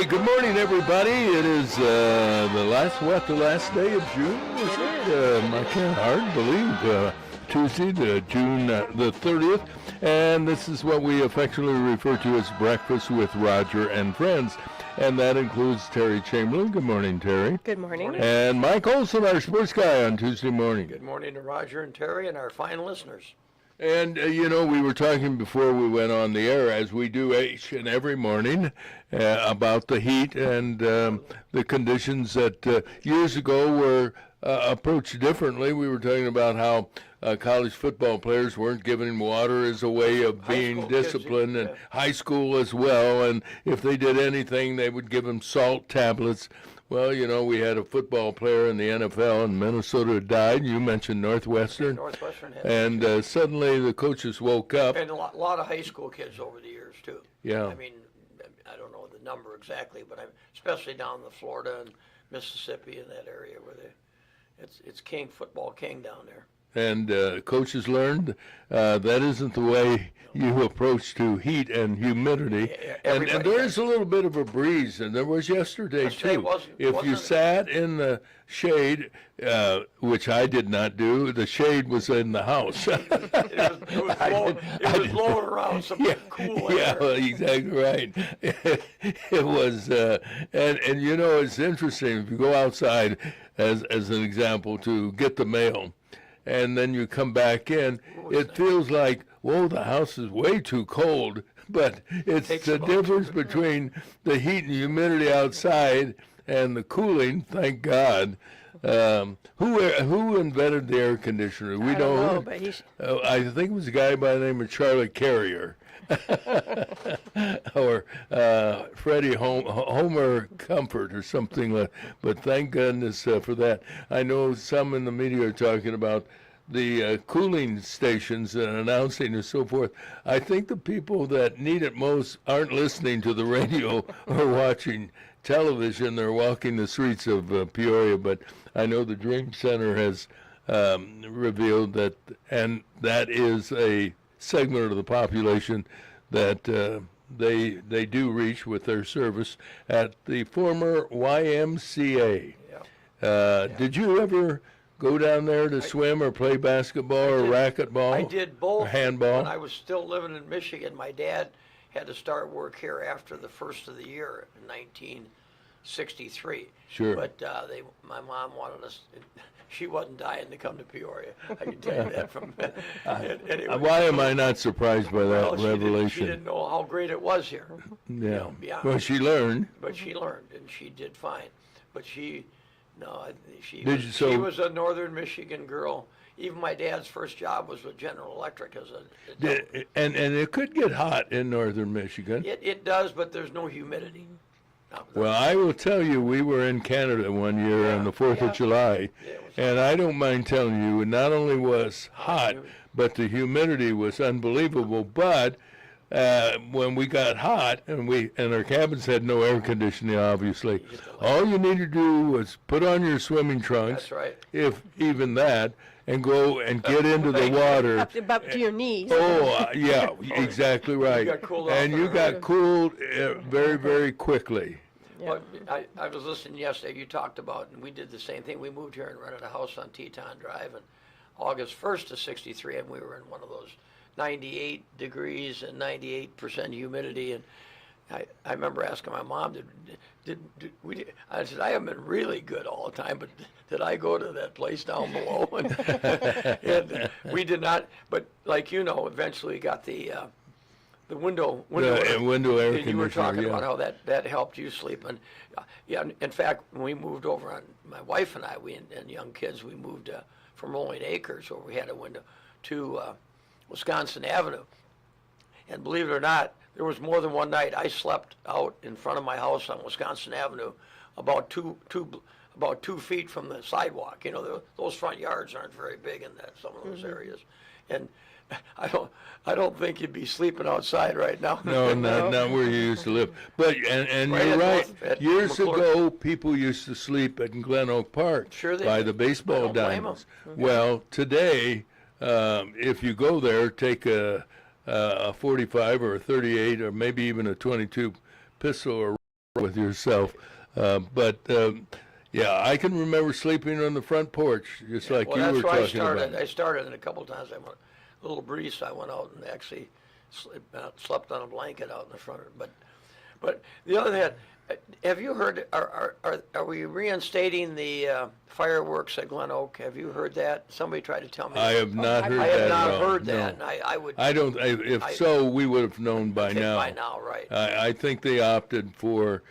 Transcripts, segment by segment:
Good morning, everybody. It is the last day of June, is it? I can't hardly believe Tuesday, June the 30th, and this is what we affectionately refer to as Breakfast with Roger and Friends, and that includes Teri Chamberlain. Good morning, Teri. Good morning. And Mike Olson, our sports guy on Tuesday morning. Good morning to Roger and Teri and our fine listeners. And, we were talking before we went on the air, as we do each and every morning, about the heat and the conditions that years ago were approached differently. We were talking about how college football players weren't given water as a way of being disciplined, and high school as well. And if they did anything, they would give them salt tablets. Well, we had a football player in the NFL in Minnesota died. You mentioned Northwestern. Northwestern had and suddenly the coaches woke up. and a lot of high school kids over the years, too. Yeah. I mean, I don't know the number exactly, but especially down in Florida and Mississippi and that area where it's football king down there. And coaches learned that isn't the way you approach to heat and humidity. And there is a little bit of a breeze, and there was yesterday too. If you sat in the shade, which I did not do, the shade was in the house. It was blowing around some cool air. Yeah, well, exactly right. It was, and it's interesting if you go outside, as an example, to get the mail, and then you come back in, it feels like, whoa, the house is way too cold. But it's the difference between the heat and humidity outside and the cooling, thank God. Who invented the air conditioner? We I don't know, but he's... I think it was a guy by the name of Charlie Carrier. Or Freddie Homer Comfort or something like that. But thank goodness for that. I know some in the media are talking about the cooling stations and announcing and so forth. I think the people that need it most aren't listening to the radio or watching television. They're walking the streets of Peoria. But I know the Dream Center has revealed that, and that is a segment of the population that they do reach with their service at the former YMCA. Did you ever go down there to swim or play basketball or racquetball? I did both. Or handball? When I was still living in Michigan, my dad had to start work here after the first of the year in 1963. Sure. But my mom wanted us. She wasn't dying to come to Peoria. I can tell you that from. Anyway, why am I not surprised by that revelation? She didn't know how great it was here. Yeah. Well, she learned. But she learned, and she did fine. But she was a northern Michigan girl. Even my dad's first job was with General Electric as a and it could get hot in northern Michigan. It does, but there's no humidity. Well, I will tell you, we were in Canada one year on the 4th of July, and I don't mind telling you, it not only was hot, but the humidity was unbelievable. But when we got hot, and our cabins had no air conditioning, obviously, all you needed to do was put on your swimming trunks, that's right, if even that, and go and get into the water. Up to your knees. Oh, yeah, exactly right. You got cooled very, very quickly. But I was listening yesterday. You talked about, and we did the same thing. We moved here and rented a house on Teton Drive, and August 1st of '63, and we were in one of those 98 degrees and 98% humidity. And I remember asking my mom, I said, I haven't been really good all the time, but did I go to that place down below? And we did not, but eventually got the window air conditioner. You were talking about how that helped you sleep. And in fact, when we moved over, on my wife and I, and young kids, we moved from Rolling Acres, where we had a window, to Wisconsin Avenue. And believe it or not, there was more than one night I slept out in front of my house on Wisconsin Avenue, about two feet from the sidewalk. Those front yards aren't very big in some of those areas, and I don't think you'd be sleeping outside right now. No, not where you used to live. But and you're right. Years ago, people used to sleep at Glen Oak Park by the baseball diamonds. Well, today, if you go there, take a 45 or a 38 or maybe even a 22 pistol or with yourself. Yeah, I can remember sleeping on the front porch, just like Well, you that's were where talking about. I started, and a couple of times I went, a little breeze, I went out and actually slept on a blanket out in the front. But the other hand, have you heard, are we reinstating the fireworks at Glen Oak? Have you heard that? Somebody tried to tell me. I have not heard that. I have at not all. heard that, No. and I would. I don't. If so, we would have known by think now. by now, right. I think they opted for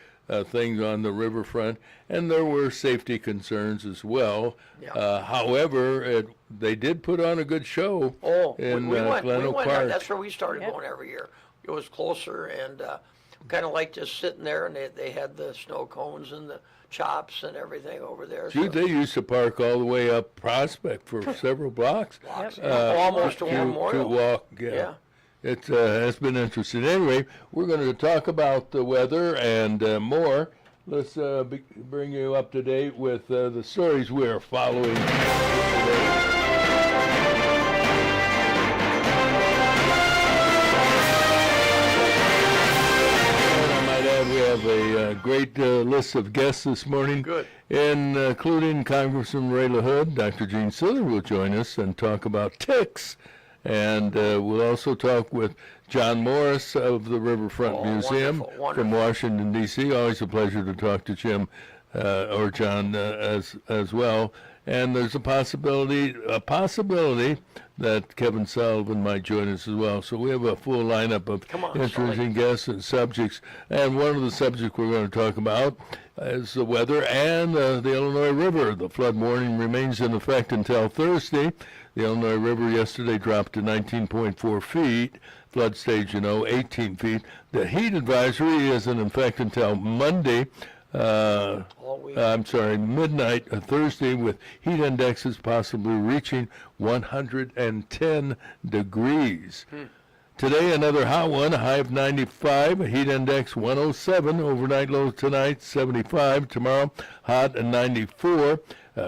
things on the riverfront, and there were safety concerns as well. Yeah. However, they did put on a good show in we went Glen Oak there. Park. That's where we started Yep. going every year. It was closer, and kind of like just sitting there, and they had the snow cones and the chops and everything over there. Shoot, they used to park all the way up Prospect for several blocks. Almost to to Memorial. walk. Yeah. It has been interesting. Anyway, we're going to talk about the weather and more. Let's bring you up to date with the stories we're following today. We have a great list of guests this morning. Good. Including Congressman Ray LaHood. Dr. Gene Sidler will join us and talk about ticks. And we'll also talk with John Morris of the Riverfront Museum wonderful. from Washington, D.C. Always a pleasure to talk to Jim or John as well. And there's a possibility that Kevin Sullivan might join us as well. So we have a full lineup of interesting guests and subjects. And one of the subjects we're going to talk about is the weather and the Illinois River. The flood warning remains in effect until Thursday. The Illinois River yesterday dropped to 19.4 feet. Flood stage, 18 feet. The heat advisory is in effect until Monday. Midnight Thursday, with heat indexes possibly reaching 110 degrees. Today, another hot one, a high of 95, a heat index 107, overnight low tonight 75, tomorrow hot and 94,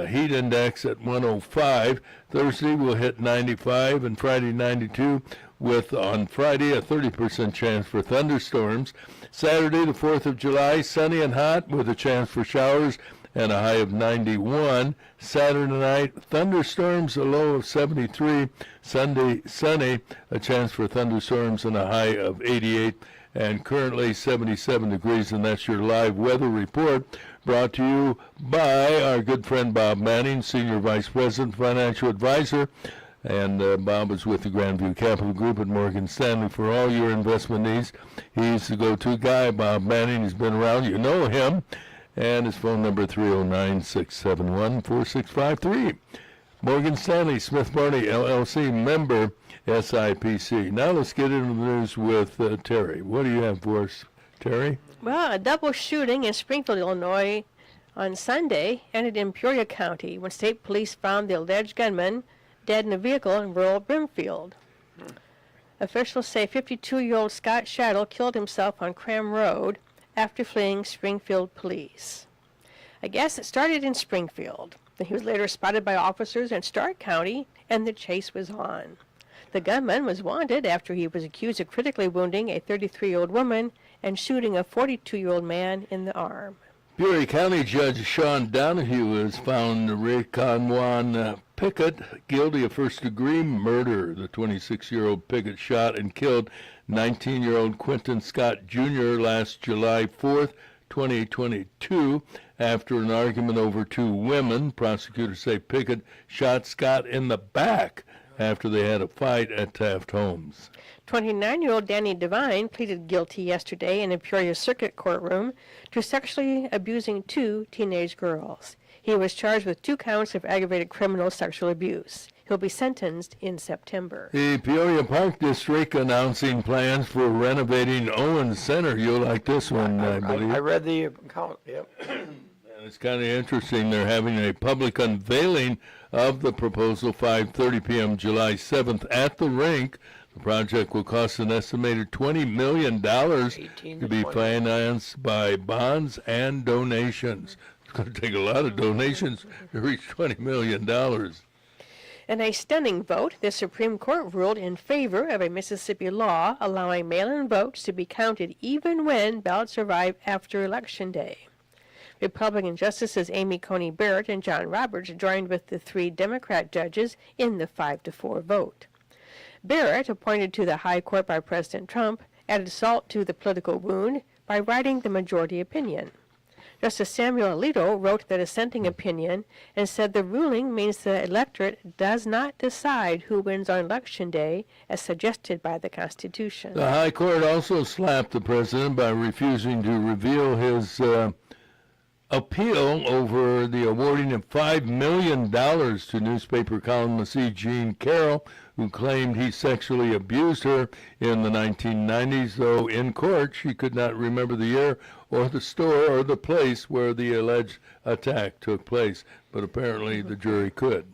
heat index at 105. Thursday we'll hit 95 and Friday 92, with on Friday a 30% chance for thunderstorms. Saturday, the 4th of July, sunny and hot with a chance for showers and a high of 91. Saturday night, thunderstorms, a low of 73. Sunday, sunny, a chance for thunderstorms and a high of 88. And currently 77 degrees, and that's your live weather report, brought to you by our good friend Bob Manning, Senior Vice President, Financial Advisor. And Bob is with the Grandview Capital Group at Morgan Stanley for all your investment needs. He's the go-to guy, Bob Manning. He's been around. You know him. And his phone number 309-671-4653. Morgan Stanley, Smith Barney, LLC, member SIPC. Now let's get into the news with Terry. What do you have for us, Terry? Well, a double shooting in Springfield, Illinois on Sunday ended in Peoria County when state police found the alleged gunman dead in a vehicle in rural Brimfield. Officials say 52-year-old Scott Shaddle killed himself on Cram Road after fleeing Springfield police. I guess it started in Springfield. He was later spotted by officers in Stark County, and the chase was on. The gunman was wanted after he was accused of critically wounding a 33-year-old woman and shooting a 42-year-old man in the arm. Peoria County Judge Sean Donahue has found Raconwan Pickett guilty of first-degree murder. The 26-year-old Pickett shot and killed 19-year-old Quentin Scott Jr. last July 4th, 2022, after an argument over two women. Prosecutors say Pickett shot Scott in the back after they had a fight at Taft Homes. 29-year-old Danny Devine pleaded guilty yesterday in a Peoria Circuit courtroom to sexually abusing two teenage girls. He was charged with 2 counts of aggravated criminal sexual abuse. He'll be sentenced in September. The Peoria Park District announcing plans for renovating Owens Center. You'll like this one, I believe. I read the account, yep. It's kind of interesting. They're having a public unveiling of the proposal 5:30 p.m. July 7th at the rink. The project will cost an estimated $20 million to be financed by bonds and donations. It's going to take a lot of donations to reach $20 million. In a stunning vote, the Supreme Court ruled in favor of a Mississippi law allowing mail-in votes to be counted even when ballots arrive after Election Day. Republican Justices Amy Coney Barrett and John Roberts joined with the 3 Democrat judges in the 5-4 vote. Barrett, appointed to the High Court by President Trump, added salt to the political wound by writing the majority opinion. Justice Samuel Alito wrote the dissenting opinion and said the ruling means the electorate does not decide who wins on Election Day as suggested by the Constitution. The High Court also slapped the president by refusing to reveal his appeal over the awarding of $5 million to newspaper columnist Jean Carroll, who claimed he sexually abused her in the 1990s, though in court she could not remember the year or the store or the place where the alleged attack took place. But apparently the jury could.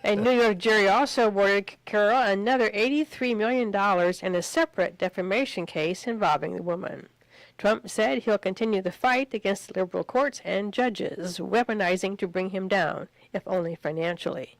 A New York jury also awarded Carroll another $83 million in a separate defamation case involving the woman. Trump said he'll continue the fight against the liberal courts and judges, weaponizing to bring him down, if only financially.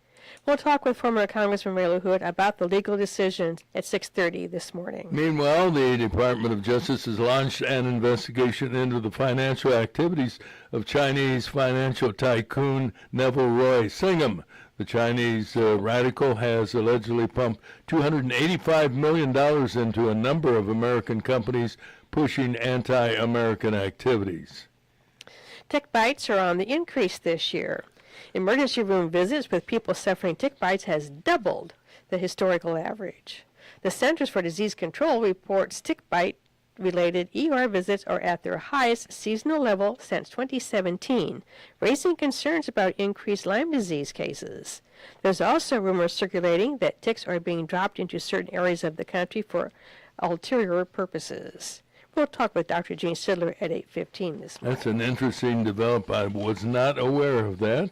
We'll talk with former Congressman Ray LaHood about the legal decisions at 6:30 this morning. Meanwhile, the Department of Justice has launched an investigation into the financial activities of Chinese financial tycoon Neville Roy Singham. The Chinese radical has allegedly pumped $285 million into a number of American companies pushing anti-American activities. Tick bites are on the increase this year. Emergency room visits with people suffering tick bites has doubled the historical average. The Centers for Disease Control reports tick bite-related ER visits are at their highest seasonal level since 2017, raising concerns about increased Lyme disease cases. There's also rumors circulating that ticks are being dropped into certain areas of the country for ulterior purposes. We'll talk with Dr. Gene Sidler at 8:15 this morning. That's an interesting development. I was not aware of that.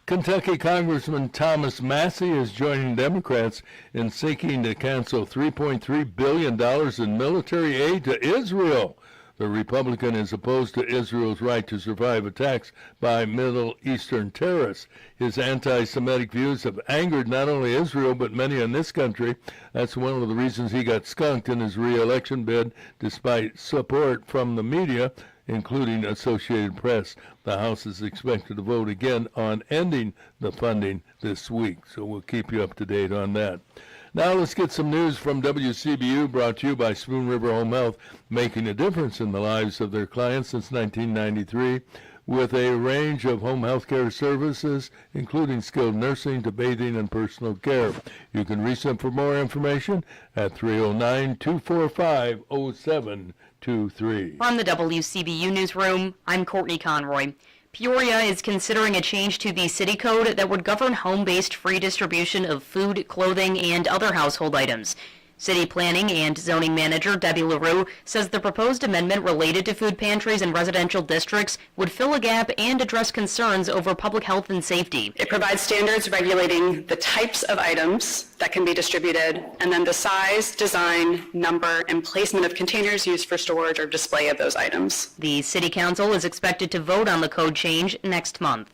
Kentucky Congressman Thomas Massey is joining Democrats in seeking to cancel $3.3 billion in military aid to Israel. The Republican is opposed to Israel's right to survive attacks by Middle Eastern terrorists. His anti-Semitic views have angered not only Israel but many in this country. That's one of the reasons he got skunked in his re-election bid, despite support from the media, including Associated Press. The House is expected to vote again on ending the funding this week, so we'll keep you up to date on that. Now let's get some news from WCBU, brought to you by Spoon River Home Health, making a difference in the lives of their clients since 1993, with a range of home health care services, including skilled nursing to bathing and personal care. You can reach them for more information at 309-245-0723. From the WCBU Newsroom, I'm Courtney Conroy. Peoria is considering a change to the city code that would govern home-based free distribution of food, clothing, and other household items. City Planning and Zoning Manager Debbie LaRue says the proposed amendment related to food pantries in residential districts would fill a gap and address concerns over public health and safety. It provides standards regulating the types of items that can be distributed, and then the size, design, number, and placement of containers used for storage or display of those items. The City Council is expected to vote on the code change next month.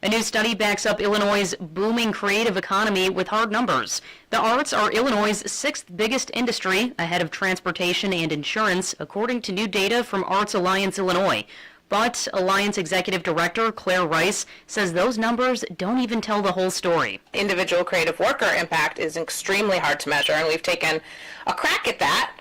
A new study backs up Illinois' booming creative economy with hard numbers. The arts are Illinois' 6th biggest industry, ahead of transportation and insurance, according to new data from Arts Alliance Illinois. But Alliance Executive Director Claire Rice says those numbers don't even tell the whole story. Individual creative worker impact is extremely hard to measure, and we've taken a crack at that,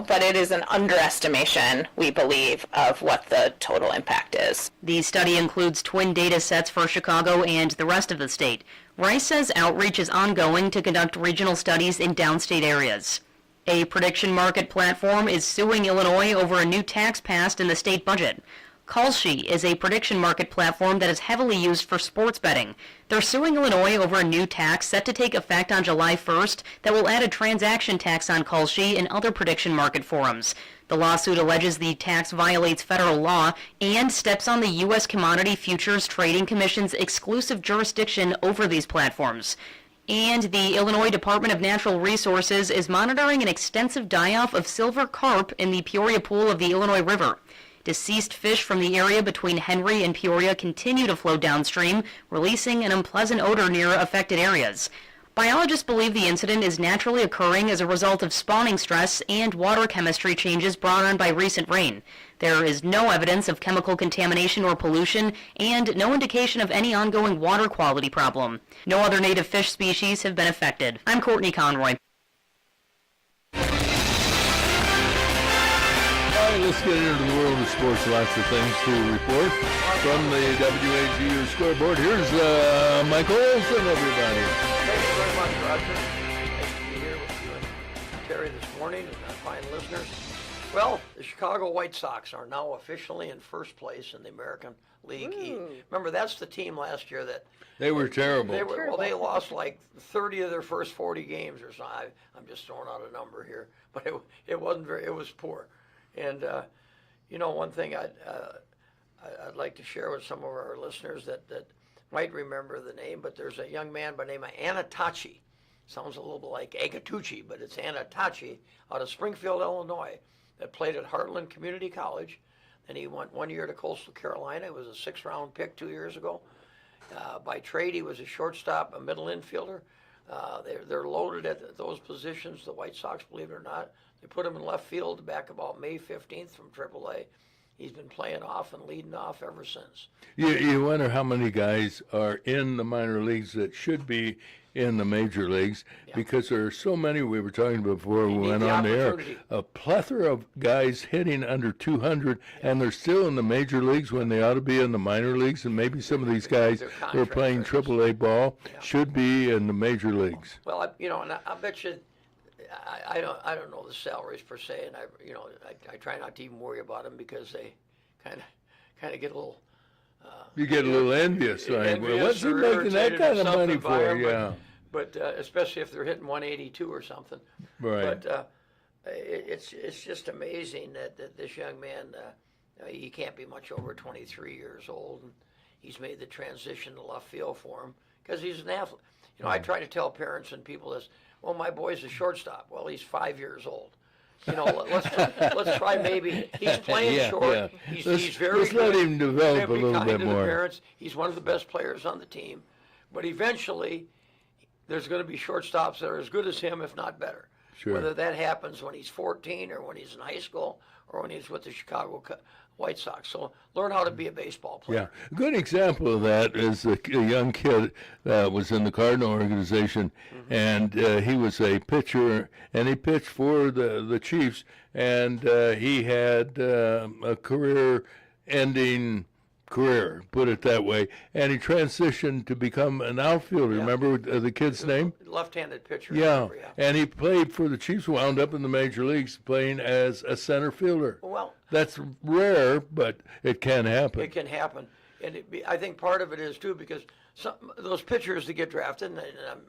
but it is an underestimation, we believe, of what the total impact is. The study includes twin data sets for Chicago and the rest of the state. Rice says outreach is ongoing to conduct regional studies in downstate areas. A prediction market platform is suing Illinois over a new tax passed in the state budget. Kalshi is a prediction market platform that is heavily used for sports betting. They're suing Illinois over a new tax set to take effect on July 1st that will add a transaction tax on Kalshi and other prediction market forums. The lawsuit alleges the tax violates federal law and steps on the U.S. Commodity Futures Trading Commission's exclusive jurisdiction over these platforms. And the Illinois Department of Natural Resources is monitoring an extensive die-off of silver carp in the Peoria Pool of the Illinois River. Deceased fish from the area between Henry and Peoria continue to flow downstream, releasing an unpleasant odor near affected areas. Biologists believe the incident is naturally occurring as a result of spawning stress and water chemistry changes brought on by recent rain. There is no evidence of chemical contamination or pollution, and no indication of any ongoing water quality problem. No other native fish species have been affected. I'm Courtney Conroy. All right, let's get into the world of sports. Lots of things to report from the WAGU scoreboard. Here's Michael Olson, everybody. Thank you very much, Roger. Nice to be here with you and Terry this morning and our fine listeners. Well, the Chicago White Sox are now officially in first place in the American League East. Remember, that's the team last year that They were terrible. they lost like 30 of their first 40 games or something. I'm just throwing out a number here, but it wasn't very. It was poor. And one thing I'd like to share with some of our listeners that might remember the name, but there's a young man by the name of Anatachi. Sounds a little bit like Agatucci, but it's Anatachi out of Springfield, Illinois, that played at Heartland Community College. Then he went 1 year to Coastal Carolina. He was a 6th-round pick 2 years ago. By trade, he was a shortstop, a middle infielder. They're loaded at those positions, the White Sox, believe it or not. They put him in left field back about May 15th from AAA. He's been playing off and leading off ever since. You wonder how many guys are in the minor leagues that should be in the major leagues, because there are so many. We were talking about before we went on the air. A plethora of guys hitting under 200, and they're still in the major leagues when they ought to be in the minor leagues. And maybe some of these guys who are playing AAA ball should be in the major leagues. Well, and I bet you, I don't know the salaries per se, and I try not to even worry about them because they kind of get a little. You get a little envious, right? Well, what's he or making that irritated kind or of money something by for? 'em, Yeah. But especially if they're hitting 182 or something. Right. But it's just amazing that this young man, he can't be much over 23 years old, and he's made the transition to left field for him because he's an athlete. I try to tell parents and people this. Well, my boy's a shortstop. Well, he's 5 years old. Let's try maybe. He's playing short. Yeah. He's very let's good. let him develop a little Kind bit to more. The parents. He's one of the best players on the team, but eventually, there's going to be shortstops that are as good as him, if not better. Sure. Whether that happens when he's 14 or when he's in high school or when he's with the Chicago White Sox. So learn how to be a baseball player. Yeah, a good example of that is a young kid that was in the Cardinal organization, and he was a pitcher, and he pitched for the Chiefs, and he had a career-ending career, put it that way, and he transitioned to become an outfielder. Remember the kid's name? Left-handed pitcher. Yeah, and he played for the Chiefs, wound up in the major leagues playing as a center fielder. Well, that's rare, but it can happen. It can happen, and I think part of it is too because those pitchers that get drafted, and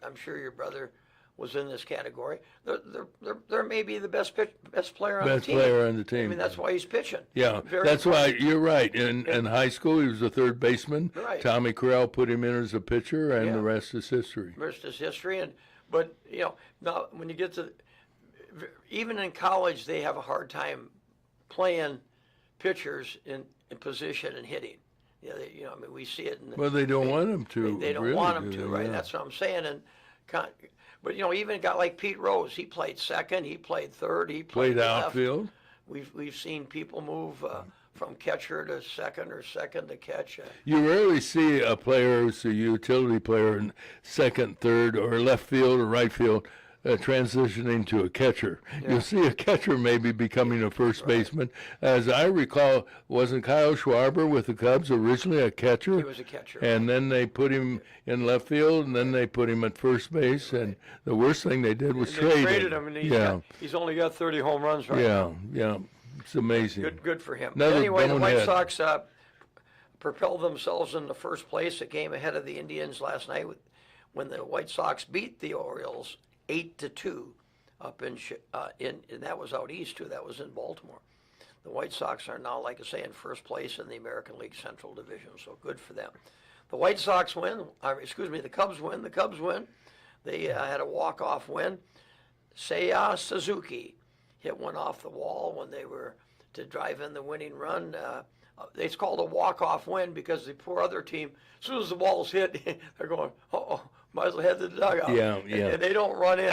I'm sure your brother was in this category. They're maybe the best player on the team. Best player on the team. I mean, that's why he's pitching. Yeah, that's why you're right. In high school, he was a third baseman. Right. Tommy Corral put him in as a pitcher, and the rest is history. The rest is history, but now when you get to even in college, they have a hard time playing pitchers in position and hitting. I mean, we see it. Well, they don't want them to. They don't really, want them to, right? Yeah. That's what I'm saying. But even a guy like Pete Rose, he played second, he played third, he played left. Outfield. We've seen people move from catcher to second or second to catch. You rarely see a player who's a utility player in second, third, or left field or right field transitioning to a catcher. Yeah. You'll see a catcher maybe becoming a first baseman. As I recall, wasn't Kyle Schwarber with the Cubs originally a catcher? He was a catcher. And then they put him in left field, and then they put him at first base. Right. And the worst thing they did was trade him. And he's only got 30 home runs right now. Yeah. It's amazing. Good for him. Another anyway, the White bonehead. Sox propelled themselves into first place, a game ahead of the Indians last night when the White Sox beat the Orioles 8-2 up in and that was out east too. That was in Baltimore. The White Sox are now, like I say, in first place in the American League Central Division, so good for them. The White Sox win. The Cubs win. The Cubs win. They had a walk-off win. Seiya Suzuki hit one off the wall when they were to drive in the winning run. It's called a walk-off win because the poor other team, as soon as the ball's hit, they're going, oh, might as well head to the dugout. Yeah, And- yeah. And they don't run in.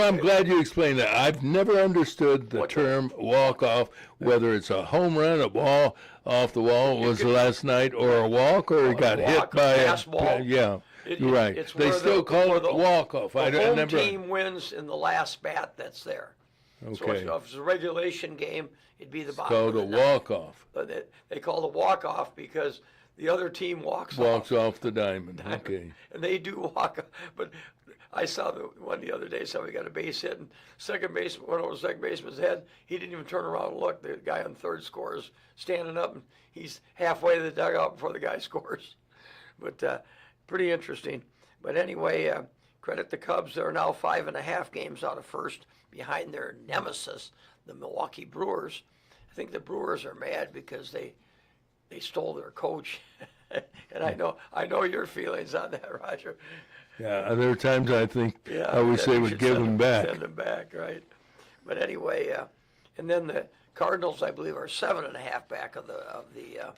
I'm glad you explained that. I've never understood the What the- term walk-off, whether it's a home run, a ball off the wall was last night, or a walk, or it got hit walk, a by a pass ball. Yeah, you're right. It's They where still call it a walk-off. The I home never. team wins in the last bat that's there. So Okay. if it's a regulation game, it'd be the It's bottom of called the a ninth. walk-off. But they call it a walk-off because the other team walks Walks off. off the diamond. Okay. And they do walk. But I saw the one the other day. Somebody got a base hit, and second baseman went over the second baseman's head. He didn't even turn around and look. The guy on third scores standing up, and he's halfway to the dugout before the guy scores. But pretty interesting. But anyway, credit the Cubs. They're now 5.5 games out of first, behind their nemesis, the Milwaukee Brewers. I think the Brewers are mad because they stole their coach. And I know your feelings on that, Roger. Yeah, there are times I think Yeah, I wish that they you would should give send him back. Send them back, right? But anyway, and then the Cardinals, I believe, are 7.5 back of the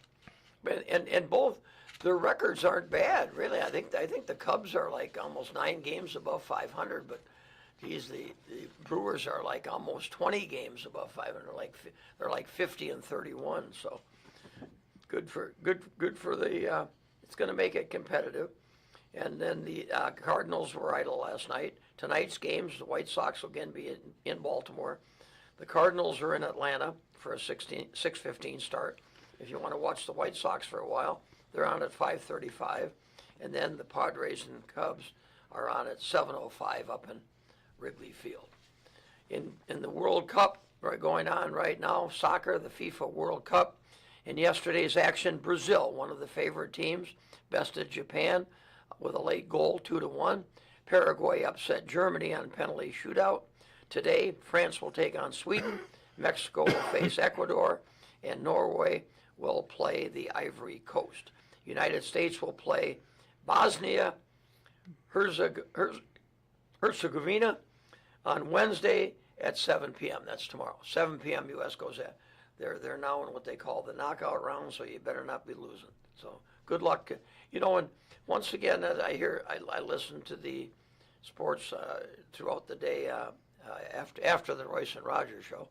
and both their records aren't bad, really. I think the Cubs are like almost 9 games above 500, but geez, the Brewers are like almost 20 games above 500. They're like 50 and 31. So good for the. It's going to make it competitive. And then the Cardinals were idle last night. Tonight's games, the White Sox will again be in Baltimore. The Cardinals are in Atlanta for a 6:15 start. If you want to watch the White Sox for a while, they're on at 5:35. And then the Padres and Cubs are on at 7:05 up in Wrigley Field. In the World Cup going on right now, soccer, the FIFA World Cup. In yesterday's action, Brazil, one of the favorite teams, bested Japan with a late goal, 2-1. Paraguay upset Germany on penalty shootout. Today, France will take on Sweden, Mexico will face Ecuador, and Norway will play the Ivory Coast. United States will play Bosnia Herzegovina on Wednesday at 7 p.m. That's tomorrow. 7 p.m. U.S. goes at. They're now in what they call the knockout round, so you better not be losing. So good luck. You know, and once again, as I listen to the sports throughout the day after the Royce and Rogers show.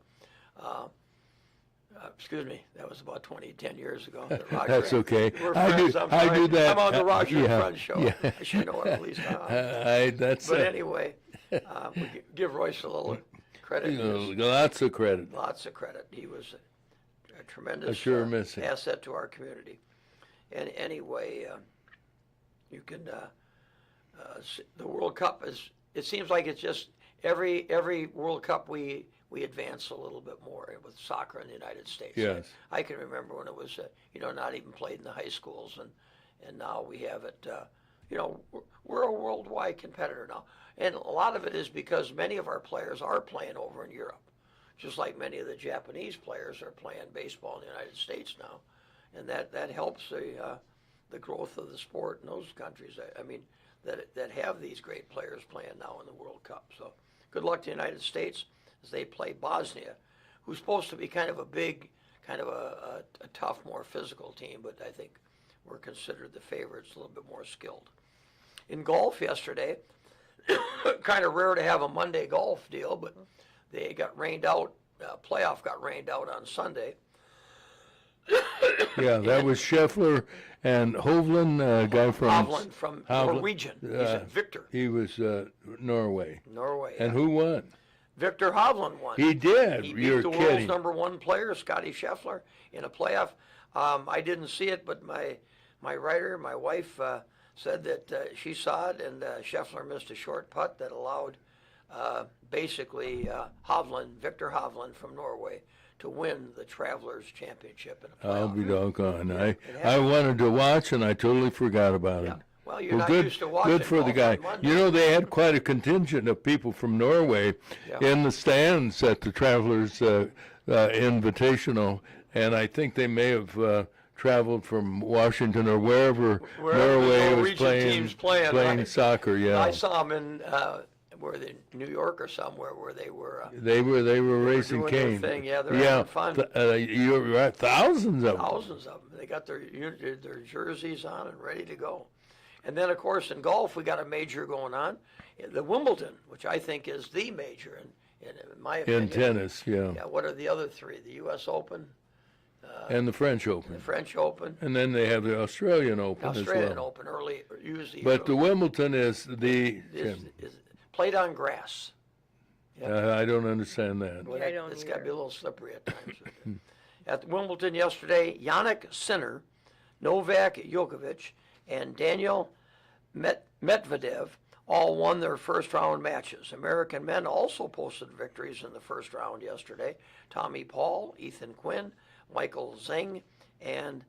Excuse me, that was about 10 years ago. That's okay. We're I friends, do- I'm I sorry. do that. I'm on the Roger and Yeah, Friends show. yeah. I should know it at least. That's But anyway, we give Royce a little credit. He was- lots of credit. Lots of credit. He was a tremendous sure missing. asset to our community. And anyway, you can the World Cup is. It seems like it's just every World Cup we advance a little bit more with soccer in the United States. Yes. I can remember when it was not even played in the high schools, and now we have it. We're a worldwide competitor now, and a lot of it is because many of our players are playing over in Europe, just like many of the Japanese players are playing baseball in the United States now, and that helps the growth of the sport in those countries. I mean, that have these great players playing now in the World Cup. So good luck to the United States as they play Bosnia, who's supposed to be kind of a big, kind of a tough, more physical team, but I think we're considered the favorites, a little bit more skilled. In golf yesterday, kind of rare to have a Monday golf deal, but they got rained out, playoff got rained out on Sunday. Yeah, that was Scheffler and Hovland, a guy from Hovland from Hovland. Norwegian. He's a Victor, He was Norway. Norway. And who won? Victor Hovland won. He did. He beat You're the kidding. world's #1 player, Scotty Scheffler, in a playoff. I didn't see it, but my writer, my wife, said that she saw it, and Scheffler missed a short putt that allowed basically Victor Hovland from Norway, to win the Travelers Championship in a playoff. I'll be doggone. I wanted to watch, and I totally forgot about it. Yeah. Well, you're not good, used to watching good for the golf guy. on Monday. You know, they had quite a contingent of people from Norway in the stands at the Travelers Invitational, and I think they may have traveled from Washington or wherever the Norway was Norwegian team's playing, right? soccer. Yeah, I saw him in were they New York or somewhere where they were They were racing doing their cane. thing. Yeah, they're having fun. You're right. Thousands of them. Thousands of them. They got their jerseys on and ready to go. And then, of course, in golf, we got a major going on, the Wimbledon, which I think is the major in my opinion. In tennis, yeah. Yeah. What are the other three? The U.S. Open, And the French Open. the French Open, And then they have the Australian Open Australian as well. Open early, usually. But the early. Wimbledon is the. is played on grass. I don't understand that. Well, I don't it's got to either. be a little slippery at times. At Wimbledon yesterday, Yannick Sinner, Novak Djokovic, and Daniel Medvedev all won their first round matches. American men also posted victories in the first round yesterday. Tommy Paul, Ethan Quinn, Michael Zeng, and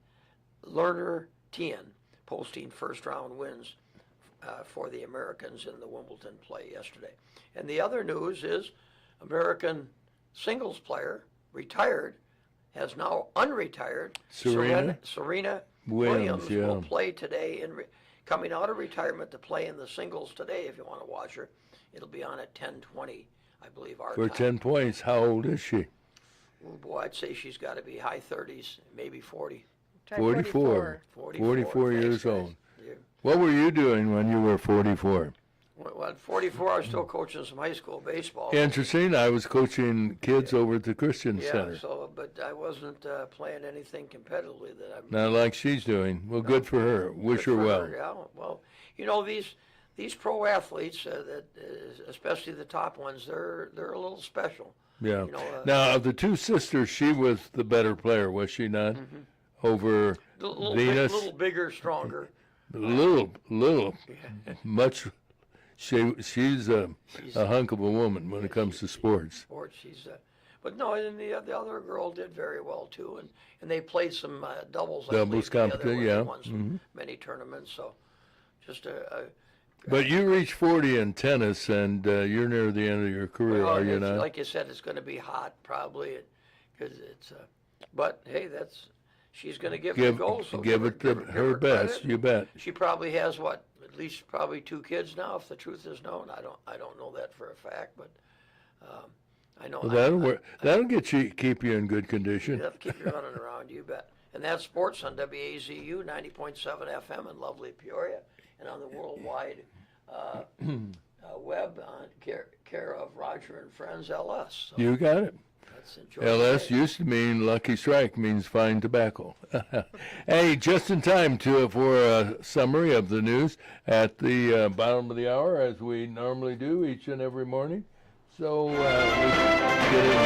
Lerner Tien posting first round wins for the Americans in the Wimbledon play yesterday. And the other news is American singles player, retired, has now unretired. Serena Williams yeah. will play today, coming out of retirement to play in the singles today if you want to watch her. It'll be on at 10:20, I believe, our For time. 10 points, how old is she? Oh, boy, I'd say she's got to be high 30s, maybe 40. Try 44. 44 Thanks, years guys. old. Yeah. What were you doing when you were 44? Well, at 44, I was still coaching some high school baseball. Interesting. I was coaching kids over at the Christian Yeah, Center. so, but I wasn't playing anything competitively that I'm. Not like she's doing. Well, good for her. Wish her for well. Yeah, well, you know, these pro athletes, especially the top ones, they're a little special. Yeah. You know, Now, of the two sisters, she was the better player, was she not? Over Venus? little bigger, stronger. Little, much. She's a hunk of a woman when it comes to sports. Sports, but no, and the other girl did very well too, and they played some doubles. I Doubles believe, together, competition, where they yeah. won some many tournaments. So, just But you reach 40 in tennis, and you're near the end of your career, well, are you it's- not? like you said, it's going to be hot probably, because it's. But hey, she's going to give it a go. So give it give her best, credit. you bet. She probably has at least probably 2 kids now, if the truth is known. I don't know that for a fact, but I know. Well, that'll work. That'll keep you in good condition. That'll keep you running around, you bet. And that's sports on WAZU 90.7 FM in lovely Peoria, and on the worldwide web on care of Roger and Friends LS. So You got it. let's enjoy LS the day. used to mean Lucky Strike, means fine tobacco. Hey, just in time for a summary of the news at the bottom of the hour, as we normally do each and every morning. So we get into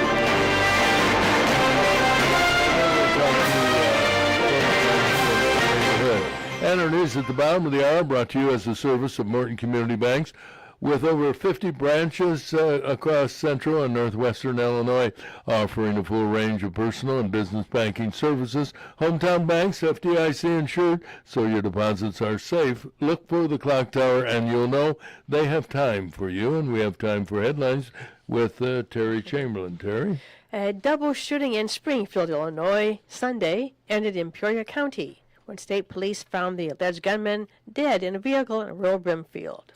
and our news at the bottom of the hour brought to you as a service of Morton Community Banks. With over 50 branches across central and northwestern Illinois, offering a full range of personal and business banking services. Hometown banks, FDIC insured, so your deposits are safe. Look for the clock tower, and you'll know they have time for you. And we have time for headlines with Teri Chamberlain. Teri? A double shooting in Springfield, Illinois, Sunday, ended in Peoria County when state police found the alleged gunman dead in a vehicle in rural Brimfield.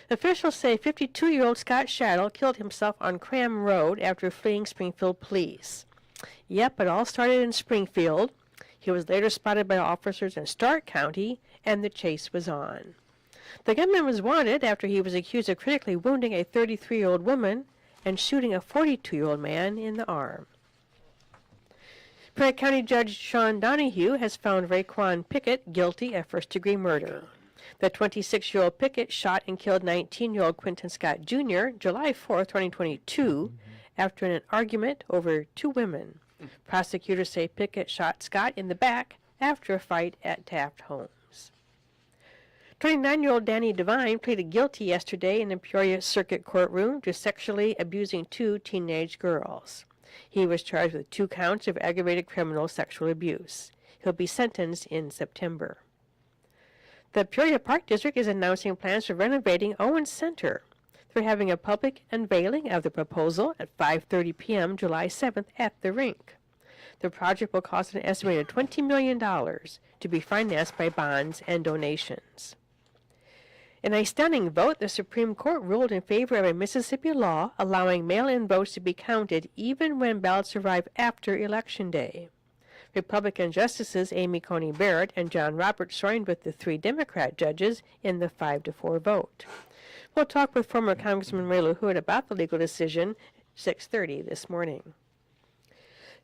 Officials say 52-year-old Scott Shaddle killed himself on Cram Road after fleeing Springfield police. Yep, it all started in Springfield. He was later spotted by officers in Stark County, and the chase was on. The gunman was wanted after he was accused of critically wounding a 33-year-old woman and shooting a 42-year-old man in the arm. Peoria County Judge Sean Donahue has found Raekwon Pickett guilty of first-degree murder. The 26-year-old Pickett shot and killed 19-year-old Quentin Scott Jr. July 4, 2022, after an argument over 2 women. Prosecutors say Pickett shot Scott in the back after a fight at Taft Homes. 29-year-old Danny Devine pleaded guilty yesterday in the Peoria Circuit Courtroom to sexually abusing 2 teenage girls. He was charged with 2 counts of aggravated criminal sexual abuse. He'll be sentenced in September. The Peoria Park District is announcing plans for renovating Owens Center. They're having a public unveiling of the proposal at 5:30 p.m. July 7th at the rink. The project will cost an estimated $20 million to be financed by bonds and donations. In a stunning vote, the Supreme Court ruled in favor of a Mississippi law allowing mail-in votes to be counted even when ballots arrive after Election Day. Republican Justices Amy Coney Barrett and John Roberts joined with the 3 Democrat judges in the 5-4 vote. We'll talk with former Congressman Ray LaHood about the legal decision at 6:30 this morning.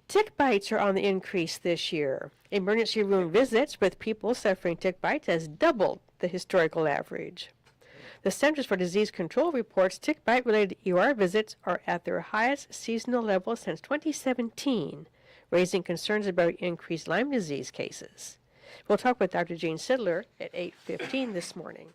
Tick bites are on the increase this year. Emergency room visits with people suffering tick bites has doubled the historical average. The Centers for Disease Control reports tick bite-related ER visits are at their highest seasonal level since 2017, raising concerns about increased Lyme disease cases. We'll talk with Dr. Gene Sidler at 8:15 this morning.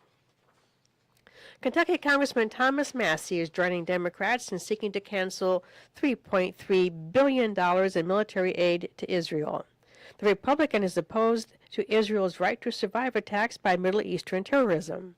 Kentucky Congressman Thomas Massie is joining Democrats in seeking to cancel $3.3 billion in military aid to Israel. The Republican is opposed to Israel's right to survive attacks by Middle Eastern terrorism.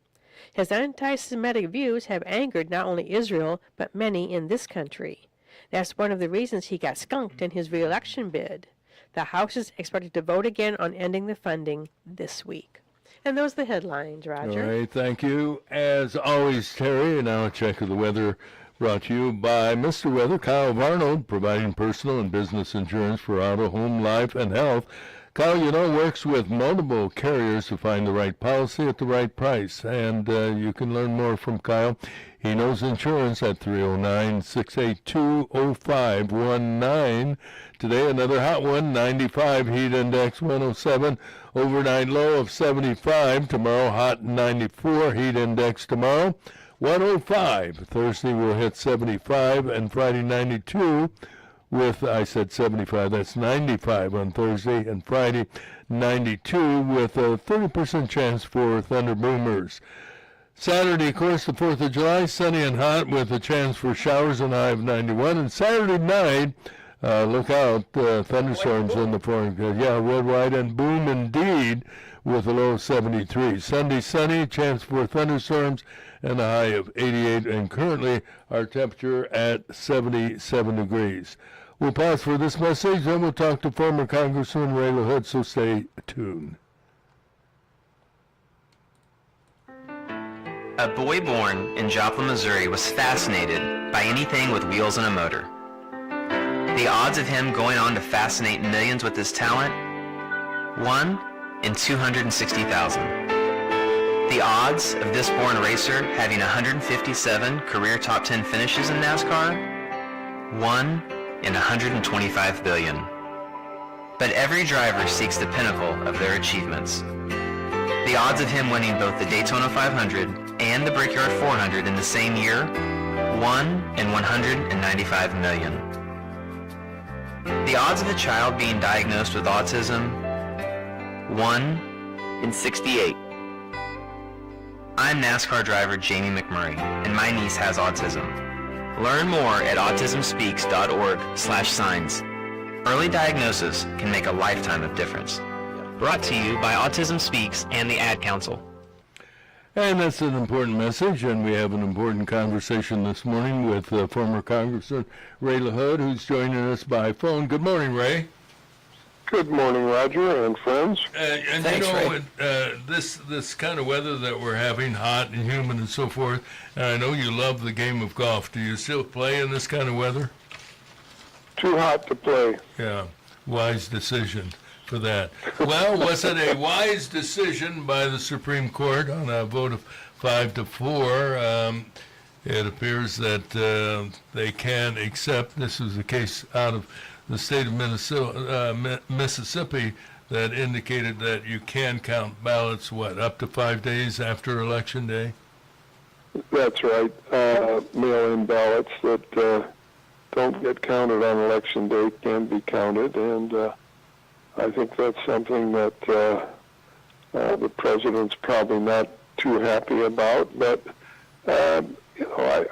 His anti-Semitic views have angered not only Israel, but many in this country. That's one of the reasons he got skunked in his re-election bid. The House is expected to vote again on ending the funding this week. And those are the headlines, Roger. All right, thank you. As always, Terry, and now a check of the weather brought to you by Mr. Weather, Kyle Arnold, providing personal and business insurance for auto, home, life, and health. Kyle, works with multiple carriers to find the right policy at the right price. And you can learn more from Kyle. He knows insurance at 309-682-0519. Today, another hot one, 95, heat index 107, overnight low of 75. Tomorrow, hot 94, heat index tomorrow 105. Thursday, we'll hit 75, and Friday, 92. I said 75, that's 95 on Thursday, and Friday 92 with a 30% chance for thunder boomers. Saturday, of course, the 4th of July, sunny and hot with a chance for showers and high of 91. And Saturday night, look out, thunderstorms in the forecast. Yeah, red, white, and boom indeed with a low of 73. Sunday, sunny, chance for thunderstorms and a high of 88. And currently, our temperature at 77 degrees. We'll pause for this message, then we'll talk to former Congressman Ray LaHood, so stay tuned. A boy born in Joplin, Missouri was fascinated by anything with wheels and a motor. The odds of him going on to fascinate millions with his talent? 1 in 260,000. The odds of this born racer having 157 career top 10 finishes in NASCAR? 1 in 125 billion. But every driver seeks the pinnacle of their achievements. The odds of him winning both the Daytona 500 and the Brickyard 400 in the same year? 1 in 195 million. The odds of a child being diagnosed with autism? 1 in 68. I'm NASCAR driver Jamie McMurray, and my niece has autism. Learn more at autismspeaks.org/signs. Early diagnosis can make a lifetime of difference. Brought to you by Autism Speaks and the Ad Council. And that's an important message, and we have an important conversation this morning with former Congressman Ray LaHood, who's joining us by phone. Good morning, Ray. Good morning, Roger and friends. And Thanks, this kind of weather that we're having, hot and humid and so forth, and I know you love the game of golf. Do you still play in this kind of weather? Too hot to play. Yeah, wise decision for that. Well, was it a wise decision by the Supreme Court on a vote of 5-4? It appears that they can accept, this was the case out of the state of Mississippi, that indicated that you can count ballots, up to 5 days after Election Day? That's right. Mail-in ballots that don't get counted on Election Day can be counted, and I think that's something that the president's probably not too happy about, but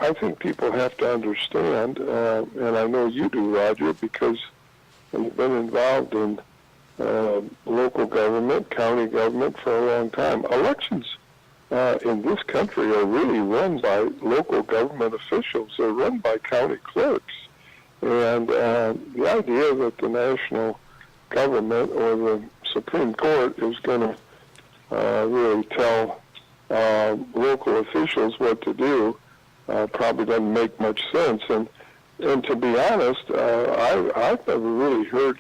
I think people have to understand, and I know you do, Roger, because you've been involved in local government, county government for a long time. Elections in this country are really run by local government officials. They're run by county clerks. And the idea that the national government or the Supreme Court is going to really tell local local officials what to do probably doesn't make much sense. And to be honest, I've never really heard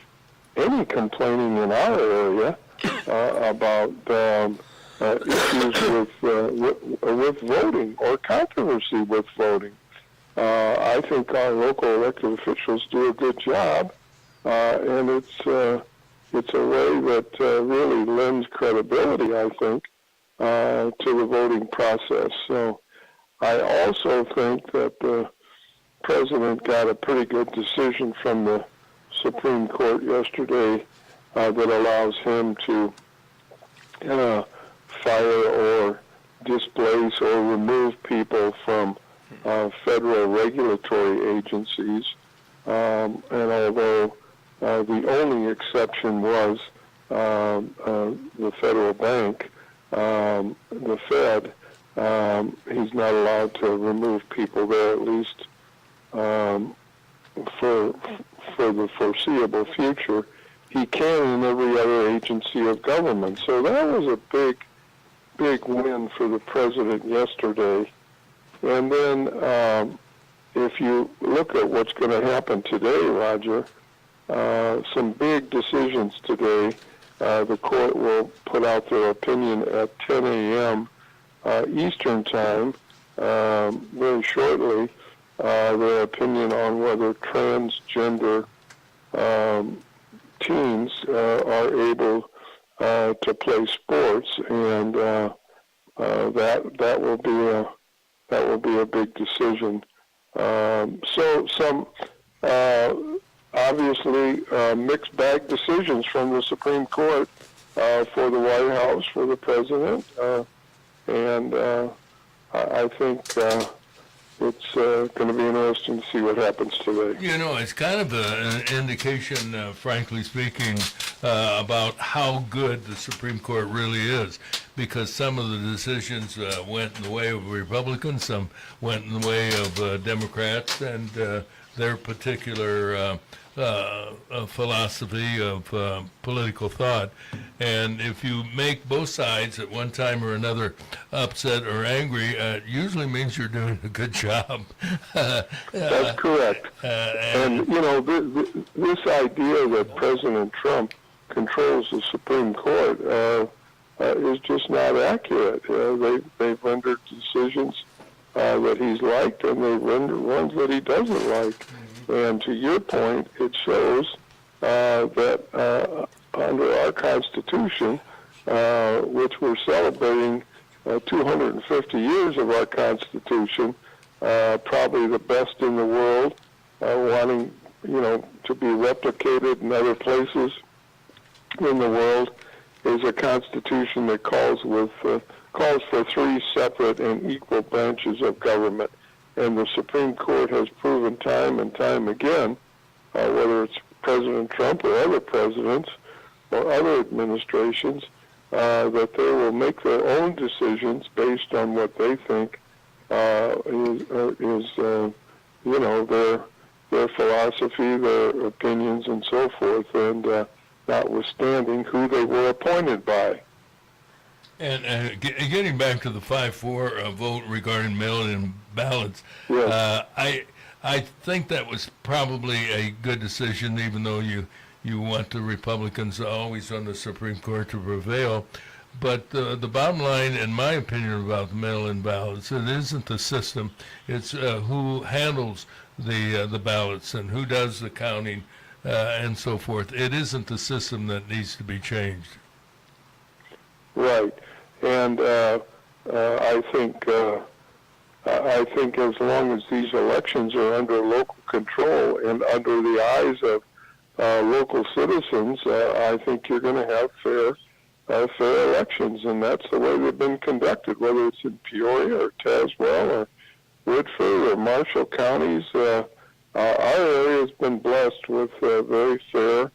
any complaining in our area about issues with voting or controversy with voting. I think our local elected officials do a good job, and it's a way that really lends credibility, I think, to the voting process. So I also think that the president got a pretty good decision from the Supreme Court yesterday that allows him to fire or displace or remove people from federal regulatory agencies. And although the only exception was the federal bank, the Fed, he's not allowed to remove people there, at least for the foreseeable future. He can in every other agency of government. So that was a big win for the president yesterday. And then if you look at what's going to happen today, Roger, some big decisions today. The court will put out their opinion at 10 a.m. Eastern Time very shortly, their opinion on whether transgender teens are able to play sports, and that will be a big decision. So some obviously mixed bag decisions from the Supreme Court for the White House, for the president, and I think it's going to be interesting to see what happens today. You know, it's kind of an indication, frankly speaking, about how good the Supreme Court really is, because some of the decisions went in the way of Republicans, some went in the way of Democrats, and their particular philosophy of political thought. And if you make both sides at one time or another upset or angry, it usually means you're doing a good job. That's correct. And, you know, this idea that President Trump controls the Supreme Court is just not accurate. They've rendered decisions that he's liked, and they've rendered ones that he doesn't like. And to your point, it shows that under our Constitution, which we're celebrating 250 years of our Constitution, probably the best in the world, wanting, you know, to be replicated in other places in the world, is a Constitution that calls for three separate and equal branches of government. And the Supreme Court has proven time and time again, whether it's President Trump or other presidents or other administrations, that they will make their own decisions based on what they think is you know, their philosophy, their opinions, and so forth, and notwithstanding who they were appointed by. And getting back to the 5-4 vote regarding mail-in ballots, Yes. I think that was probably a good decision, even though you want the Republicans always on the Supreme Court to prevail. But the bottom line, in my opinion, about mail-in ballots, it isn't the system. It's who handles the ballots and who does the counting and so forth. It isn't the system that needs to be changed. Right, and I think as long as these elections are under local control and under the eyes of local citizens, I think you're going to have fair elections, and that's the way they've been conducted, whether it's in Peoria or Tazewell or Woodford or Marshall counties. Our area has been blessed with very fair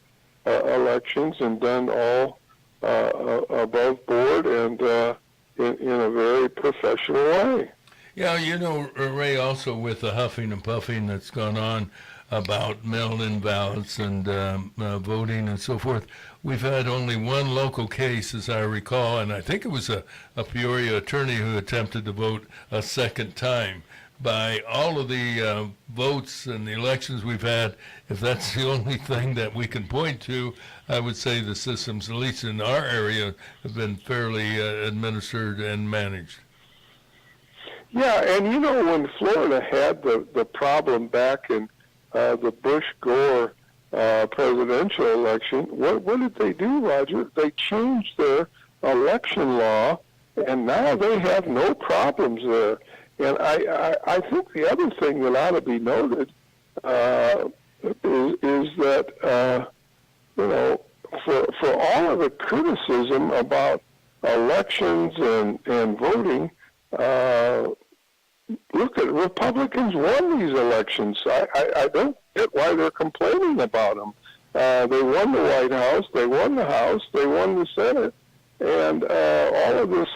elections and done all above board and in a very professional way. Yeah, you know, Ray, also with the huffing and puffing that's gone on, about mail-in ballots and voting and so forth. We've had only one local case, as I recall, and I think it was a Peoria attorney who attempted to vote a second time. By all of the votes and the elections we've had, if that's the only thing that we can point to, I would say the systems, at least in our area, have been fairly administered and managed. Yeah, and when Florida had the problem back in the Bush-Gore presidential election, what did they do, Roger? They changed their election law, and now they have no problems there. And I think the other thing that ought to be noted is that, for all of the criticism about elections and voting, look at Republicans won these elections. I don't get why they're complaining about them. They won the White House, they won the House, they won the Senate, and all of this,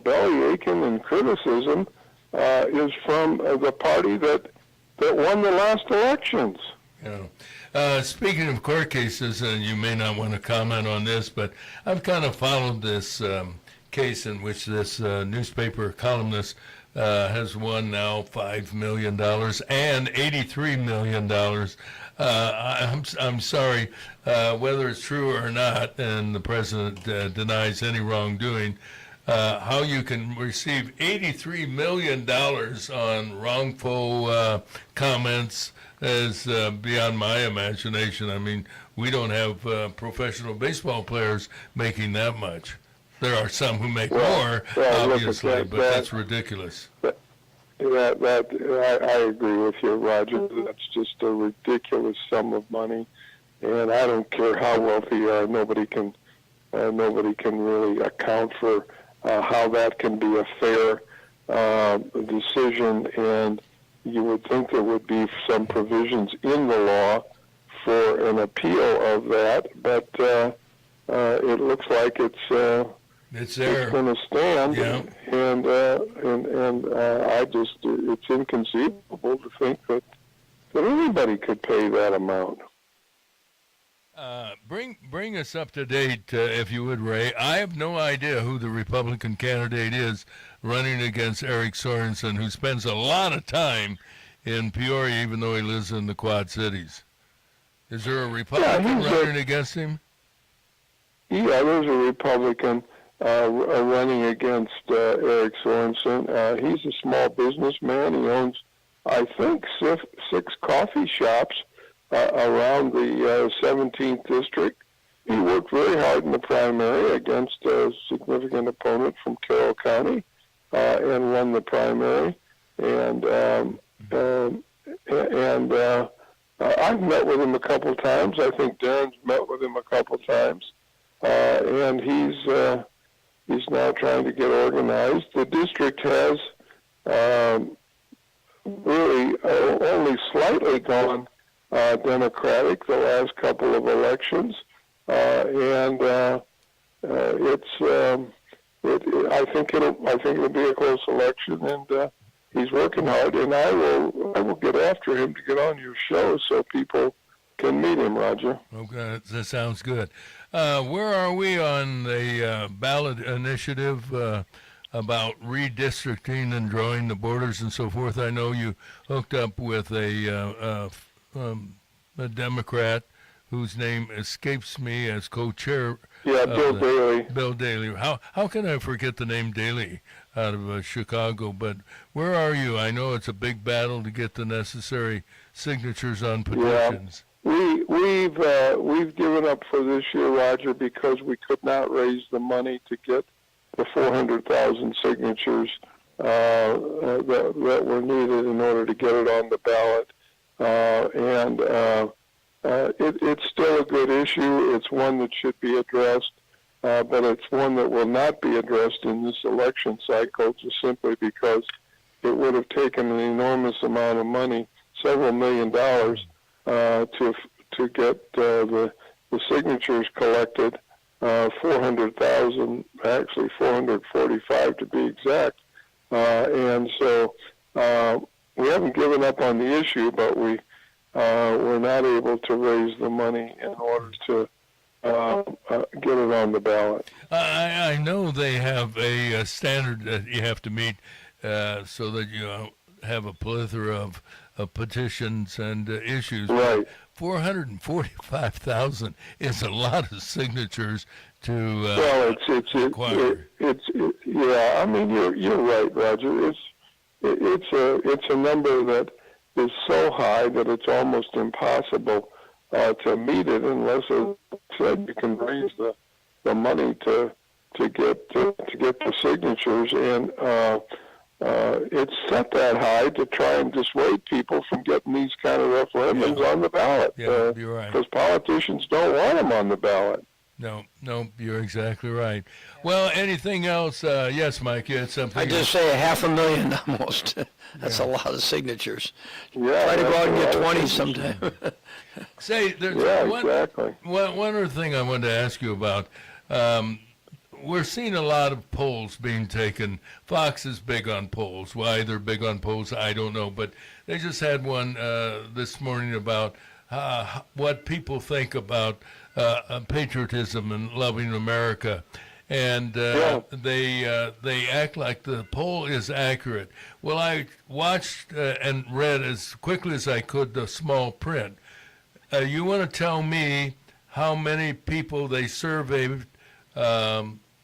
belly aching and criticism is from the party that won the last elections. Yeah. Speaking of court cases, and you may not want to comment on this, but I've kind of followed this case in which this newspaper columnist has won now $5 million and $83 million. I'm sorry, whether it's true or not, and the president denies any wrongdoing, how you can receive $83 million on wrongful comments is beyond my imagination. I mean, we don't have professional baseball players making that much. There are some who make more, obviously, but that's ridiculous. I agree with you, Roger. That's just a ridiculous sum of money, and I don't care how wealthy you are. Nobody can really account for how that can be a fair decision. And you would think there would be some provisions in the law for an appeal of that, but it looks like it's there. It's going to stand, yeah. and it's inconceivable to think that anybody could pay that amount. Bring us up to date, if you would, Ray. I have no idea who the Republican candidate is running against Eric Sorensen, who spends a lot of time in Peoria, even though he lives in the Quad Cities. Is there a Republican running against him? Yeah, there's a Republican running against Eric Sorensen. He's a small businessman. He owns, I think, six coffee shops around the 17th district. He worked very hard in the primary against a significant opponent from Carroll County and won the primary. And I've met with him a couple times. I think Darren's met with him a couple times, and he's now trying to get organized. The district has really only slightly gone Democratic the last couple of elections, and I think it'll be a close election, and he's working hard, and I will get after him to get on your show so people can meet him, Roger. Okay, that sounds good. Where are we on the ballot initiative about redistricting and drawing the borders and so forth? I know you hooked up with a Democrat whose name escapes me as co-chair. Yeah, Bill Daley. Bill Daley. How can I forget the name Daley out of Chicago? But where are you? I know it's a big battle to get the necessary signatures on petitions. Yeah. We've given up for this year, Roger, because we could not raise the money to get the 400,000 signatures that were needed in order to get it on the ballot. It's still a good issue. It's one that should be addressed, but it's one that will not be addressed in this election cycle, just simply because it would have taken an enormous amount of money, several $1 million, to get the signatures collected, 400,000, actually 445 to be exact. And so we haven't given up on the issue, but we we're not able to raise the money in order to get it on the ballot. I know they have a standard that you have to meet so that you have a plethora of petitions and issues. Right. 445,000 is a lot of signatures to Well, acquire. yeah. I mean, you're right, Roger. It's a number that is so high that it's almost impossible to meet it unless, as I said, you can raise the money to get the signatures, and it's set that high to try and dissuade people from getting these kind of referendums on the ballot. Yeah, you're right. Because politicians don't want them on the ballot. No, you're exactly right. Well, anything else? Yes, Mike, you had something. I just say 500,000 almost. That's a lot of signatures. Yeah, Try to go out and get that's a lot 20 of sometime. Say, there's exactly. one other thing I wanted to ask you about. We're seeing a lot of polls being taken. Fox is big on polls. Why they're big on polls, I don't know. But they just had one this morning about what people think about patriotism and loving America. And they act like the poll is accurate. Well, I watched and read as quickly as I could the small print. You want to tell me how many people they surveyed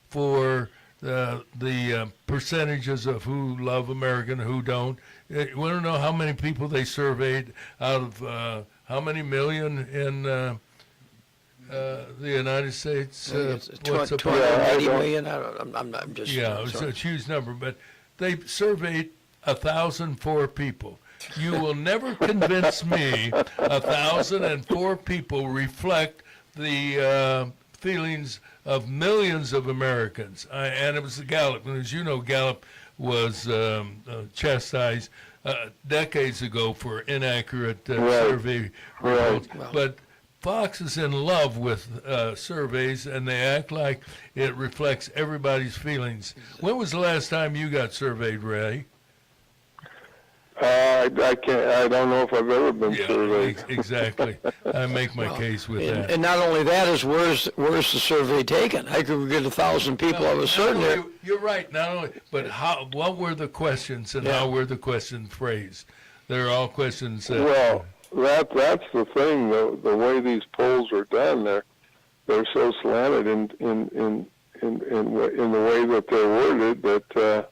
for the percentages of who love America and who don't? You want to know how many people they surveyed out of how many million in the United States? It's What's the 280 million. I'm just. yeah, it's a huge number, but they surveyed 1,004 people. You will never convince me 1,004 people reflect the feelings of millions of Americans. And it was the Gallup, and as you know, Gallup was chastised decades ago for inaccurate survey results. But Fox is in love with surveys, and they act like it reflects everybody's feelings. When was the last time you got surveyed, Ray? I can't. I don't know if I've ever been surveyed. Exactly. I make my case with that. And not only that is where's the survey taken? I could get 1,000 people of a certain area. You're right. Not only, but what were the questions and how were the questions phrased? They're all questions that. Well, that's the thing. The way these polls are done, they're so slanted in the way that they're worded that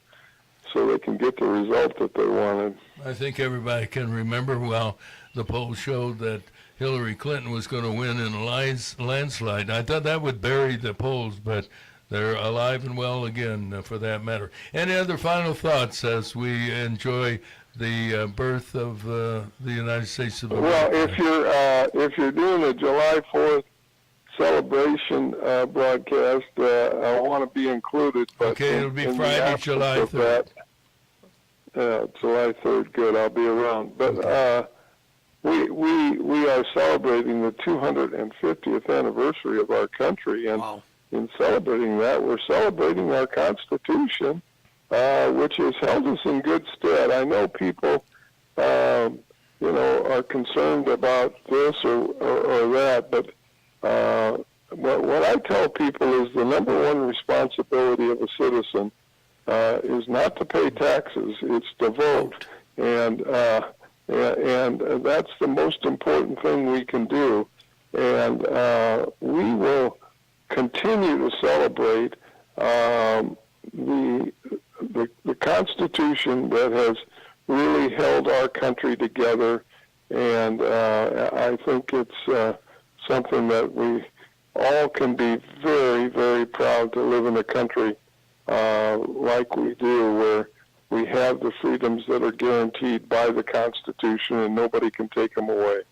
so they can get the result that they wanted. I think everybody can remember, well, the poll showed that Hillary Clinton was going to win in a landslide. I thought that would bury the polls, but they're alive and well again, for that matter. Any other final thoughts as we enjoy the birth of the United States of America? Well, if you're doing a July 4th celebration broadcast, I want to be included. But okay, it'll be Friday, July 3rd. July 3rd, good. I'll be around. But we are celebrating the 250th anniversary of our country, and in celebrating that, we're celebrating our Constitution, which has held us in good stead. I know people, are concerned about this or that, but what I tell people is the number one responsibility of a citizen is not to pay taxes; it's to vote, and that's the most important thing we can do. And we will continue to celebrate the Constitution that has really held our country together, and I think it's something that we all can be very, very proud to live in a country like we do, where we have the freedoms that are guaranteed by the Constitution and nobody can take them away.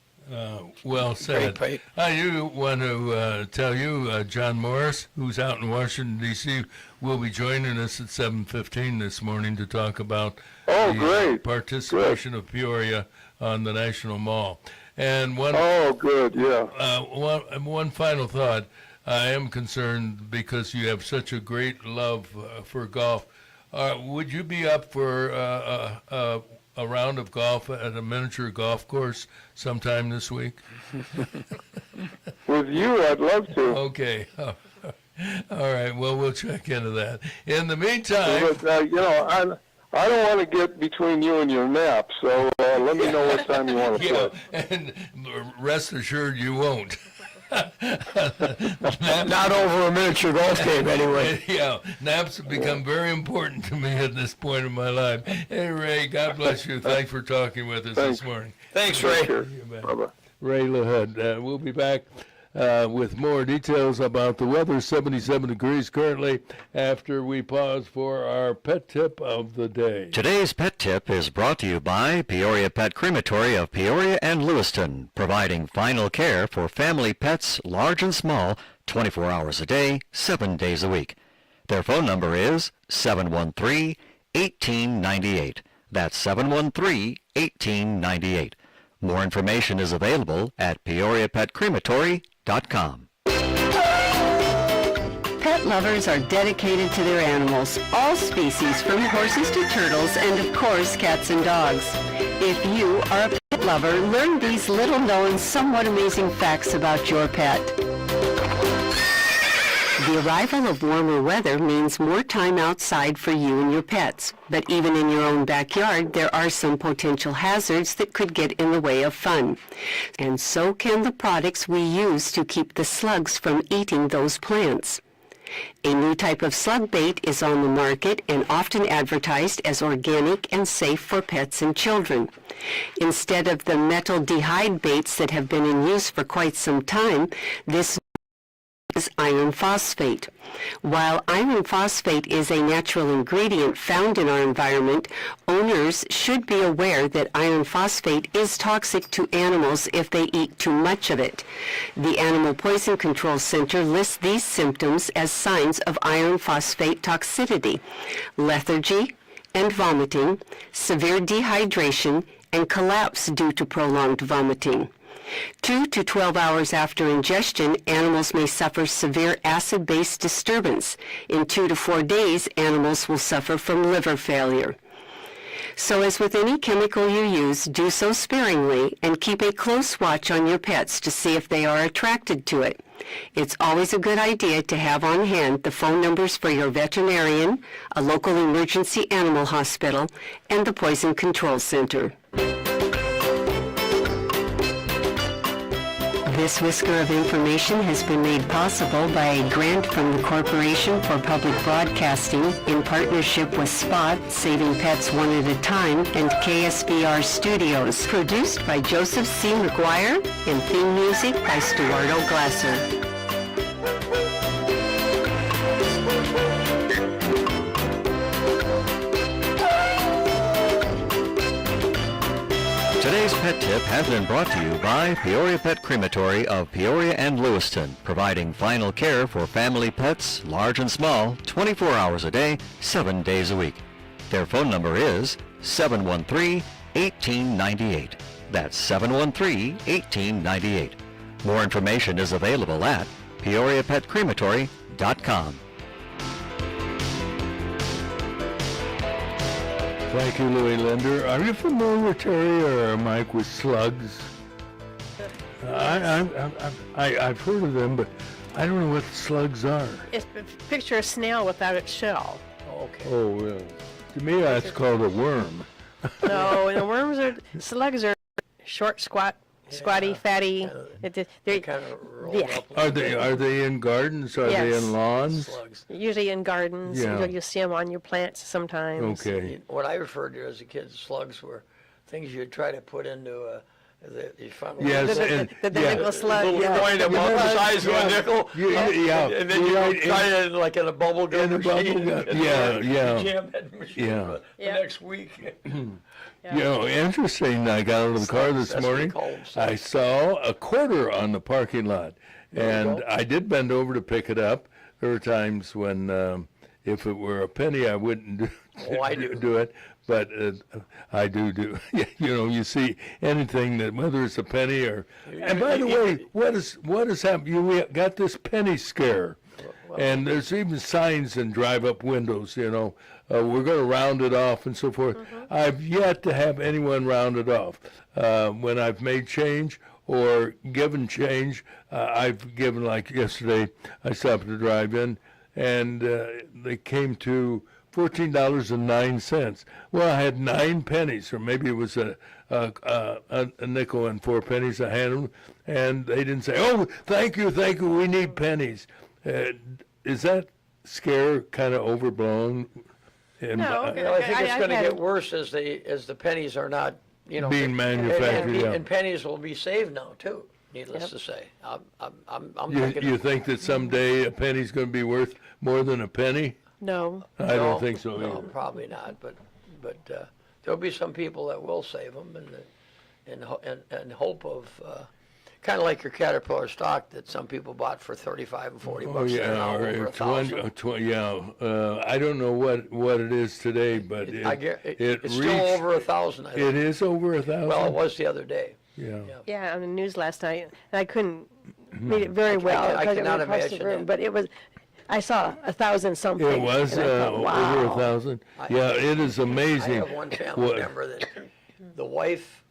Well said. Great. I do want to tell you, John Morris, who's out in Washington, D.C., will be joining us at 7:15 this morning to talk about the participation of Peoria on the National Mall. And one final thought. I am concerned because you have such a great love for golf. Would you be up for a round of golf at a miniature golf course sometime this week? With you, I'd love to. Okay. All right. Well, we'll check into that. In the meantime, But, I don't want to get between you and your nap, so let me know what time you want to yeah, play. and rest assured you won't. Not over a miniature golf game, anyway. Yeah, naps have become very important to me at this point in my life. Hey, Ray, God bless you. Thanks for talking with us Thanks. this morning. Thanks, Ray. Sure. You bet. Bye-bye. Ray LaHood. We'll be back with more details about the weather. 77 degrees currently after we pause for our pet tip of the day. Today's pet tip is brought to you by Peoria Pet Crematory of Peoria and Lewiston, providing final care for family pets large and small, 24 hours a day, 7 days a week. Their phone number is 713-1898. That's 713-1898. More information is available at peoriapetcrematory.com. Pet lovers are dedicated to their animals, all species from horses to turtles and of course cats and dogs. If you are a pet lover, learn these little-known, somewhat amazing facts about your pet. The arrival of warmer weather means more time outside for you and your pets. But even in your own backyard, there are some potential hazards that could get in the way of fun. And so can the products we use to keep the slugs from eating those plants. A new type of slug bait is on the market and often advertised as organic and safe for pets and children. Instead of the metal dehyde baits that have been in use for quite some time, this is iron phosphate. While iron phosphate is a natural ingredient found in our environment, owners should be aware that iron phosphate is toxic to animals if they eat too much of it. The Animal Poison Control Center lists these symptoms as signs of iron phosphate toxicity: lethargy and vomiting, severe dehydration, and collapse due to prolonged vomiting. 2 to 12 hours after ingestion, animals may suffer severe acid-base disturbance. In 2 to 4 days, animals will suffer from liver failure. So as with any chemical you use, do so sparingly and keep a close watch on your pets to see if they are attracted to it. It's always a good idea to have on hand the phone numbers for your veterinarian, a local emergency animal hospital, and the Poison Control Center. This whisker of information has been made possible by a grant from the Corporation for Public Broadcasting in partnership with Spot, Saving Pets One at a Time, and KSBR Studios. Produced by Joseph C. McGuire and theme music by Stuardo Glasser. Today's pet tip has been brought to you by Peoria Pet Crematory of Peoria and Lewiston, providing final care for family pets, large and small, 24 hours a day, 7 days a week. Their phone number is 713-1898. That's 713-1898. More information is available at peoriapetcrematory.com. Thank you, Louis Linder. Are you familiar, Terry or Mike, with slugs? I've heard of them, but I don't know what slugs are. It's picture a snail without its shell. Okay. Oh, really? To me, that's called a worm. No, slugs are short, squatty, fatty. They're Kind of roll yeah. up. Are they in gardens? Are they Yes. in lawns? Slugs. usually in gardens. Yeah. You'll see them on your plants sometimes. Okay. What I referred to as a kid, slugs were things you'd try to put into you found Yes, and The nickel slug. little Yeah. coin about the size of Yeah. a nickel. Yeah, And then you you're go right, try it like in a bubble gum in a bubble machine. gum. and Yeah, yeah. Jam that machine Yeah. the Yeah. next week. You know, interesting. I got out of the car this That's what we morning. call them, I slugs. saw a quarter on the parking lot, and go. I did bend over to pick it up. There were times when, if it were a penny, I wouldn't Oh, I do. do it. But I do. You know, you see anything that, whether it's a penny or. And by the way, what has happened? You got this penny scare. And there's even signs in drive-up windows, you know, we're going to round it off and so forth. I've yet to have anyone round it off. When I've made change or given change, I've given, like yesterday, I stopped at the drive-in, and they came to $14.09. Well, I had 9 pennies, or maybe it was a nickel and 4 pennies I handed them, and they didn't say, "Oh, thank you, we need pennies." Is that scare kind of overblown? No. You know, I think it's I've going to had- get worse as the pennies are not, you know, Being manufactured, yeah. and pennies will be saved now too. Needless to say, I'm thinking. You think that someday a penny's going to be worth more than a penny? No. I don't think so No, either. probably not. But there'll be some people that will save them, and hope of kind of like your Caterpillar stock that some people bought for 35 and 40 bucks. Oh and they're now yeah, over or 1,000. yeah. I don't know what it is today, but It's still reached- over 1,000. I think. It is over 1,000. Well, it was the other day. Yeah. Yeah, on the news last night, and I couldn't read it very well I because it cannot went across the imagine room. that. But it was, I saw 1,000 something. It was and I thought, over wow. 1,000. Yeah, it is I amazing. have one family member that the wife,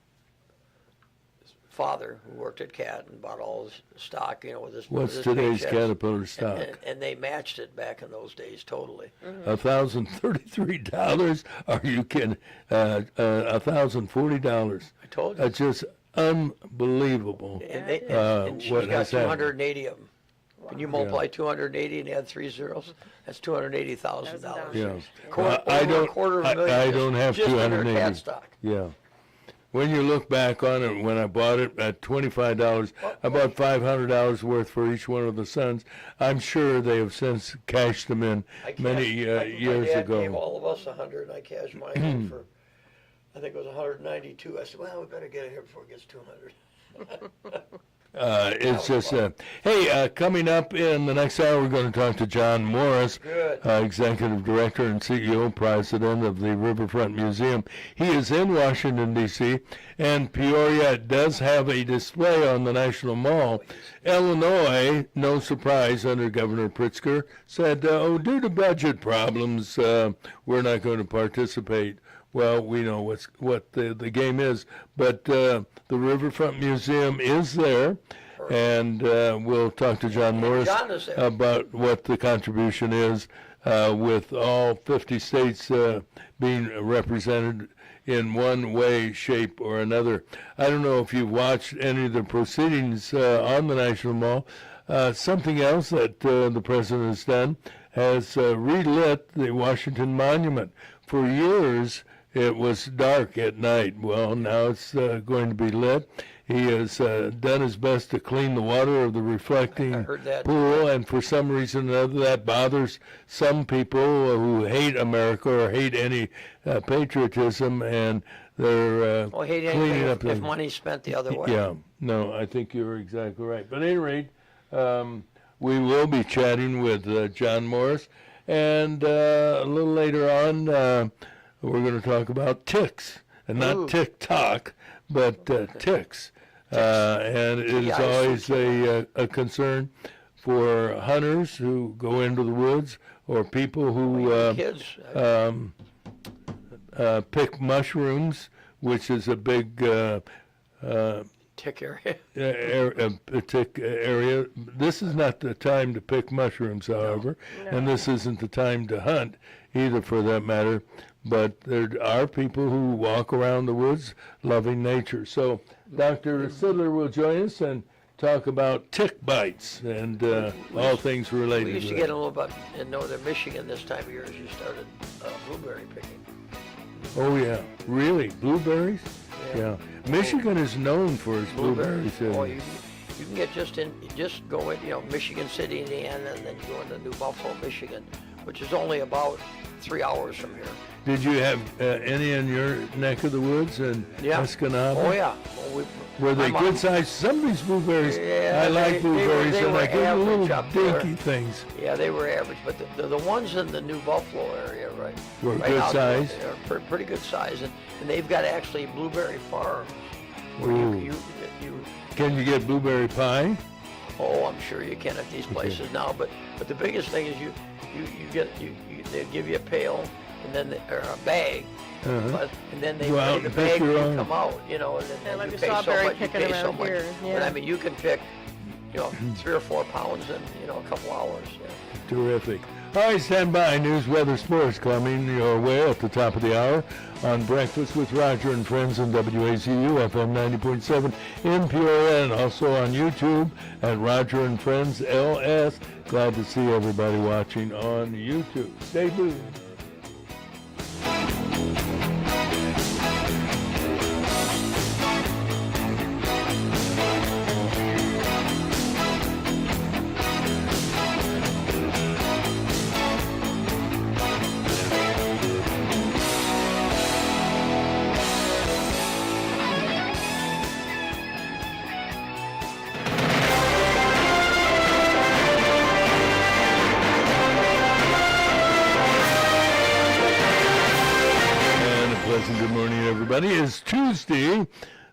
father, who worked at Cat and bought all his stock, you know, with his. What's with his today's paychecks, Caterpillar stock? and they matched it back in those days totally. $1,033? Are you kidding? $1,040. I told you. That's just unbelievable. And, they, Uh, and she's what got has happened. 280 of them. Can you multiply 280 and add 3 zeros? That's $280,000. Yeah. I don't. I don't have just in her 280. cat stock. Yeah. When you look back on it, when I bought it at $25, I bought $500 worth for each one of the sons. I'm sure they have since cashed them in many years My dad gave ago. all of us 100, and I cashed mine in for, I think it was 192. I said, well, we better get it here before it gets 200. It's just, hey, coming up in the next hour, we're going to talk to John Morris, Good. Executive Director and CEO, President of the Riverfront Museum. He is in Washington, D.C., and Peoria does have a display on the National Mall. Illinois, no surprise, under Governor Pritzker, said, due to budget problems, we're not going to participate. Well, we know what the game is, but the Riverfront Museum is there, and we'll talk to John Morris John is there. about what the contribution is with all 50 states being represented in one way, shape, or another. I don't know if you've watched any of the proceedings on the National Mall. Something else that the president has done has relit the Washington Monument. For years, it was dark at night. Well, now it's going to be lit. He has done his best to clean the water of the reflecting heard that. pool, and for some reason or other, that bothers some people who hate America or hate any patriotism, and they're Well, hate cleaning anything up if the- money's spent the other way. Yeah, no, I think you're exactly right. But at any rate, we will be chatting with John Morris, and a little later on, we're going to talk about ticks, and not TikTok, but ticks. And it is always a concern for hunters who go into the woods, or people who Kids, pick mushrooms, which is a big tick area. a tick area. This is not the time to pick mushrooms, however, and this isn't the time to hunt either, for that matter. But there are people who walk around the woods loving nature. So Dr. Sidler will join us and talk about tick bites and all things related. We used to to get that. a little bit in northern Michigan this time of year as you started blueberry picking. Oh yeah, really? Blueberries? Yeah. Michigan is known for its blueberries. Oh, you can get just go in, Michigan City, Indiana, and then you go into New Buffalo, Michigan, which is only about 3 hours from here. Did you have any in your neck of the woods in Escanaba? Oh yeah. Were they good size? Some of these blueberries, I like blueberries, they and were I get the average little up there. dinky things. Yeah, they were average, but the ones in the New Buffalo area, right? Were right good out size? there, They're pretty good size, and they've got actually blueberry farms where Ooh. you Can you get blueberry pie? Oh, I'm sure you can at these places now. But the biggest thing is they give you a pail, and then or a bag. But, and then they Go out bring the and pick bag your and own. you come out, you know, and Yeah, then like you a pay so strawberry much, you picking pay so around much. here, But yeah. I mean, you can pick, 3 or 4 pounds in, a couple hours. Yeah. Terrific. All right, stand by. News, weather, sports coming your way at the top of the hour on Breakfast with Roger and Friends on WACU FM 90.7 in Peoria, and also on YouTube at Roger and Friends LS. Glad to see everybody watching on YouTube. Stay tuned. Pleasant good morning, everybody. It's Tuesday,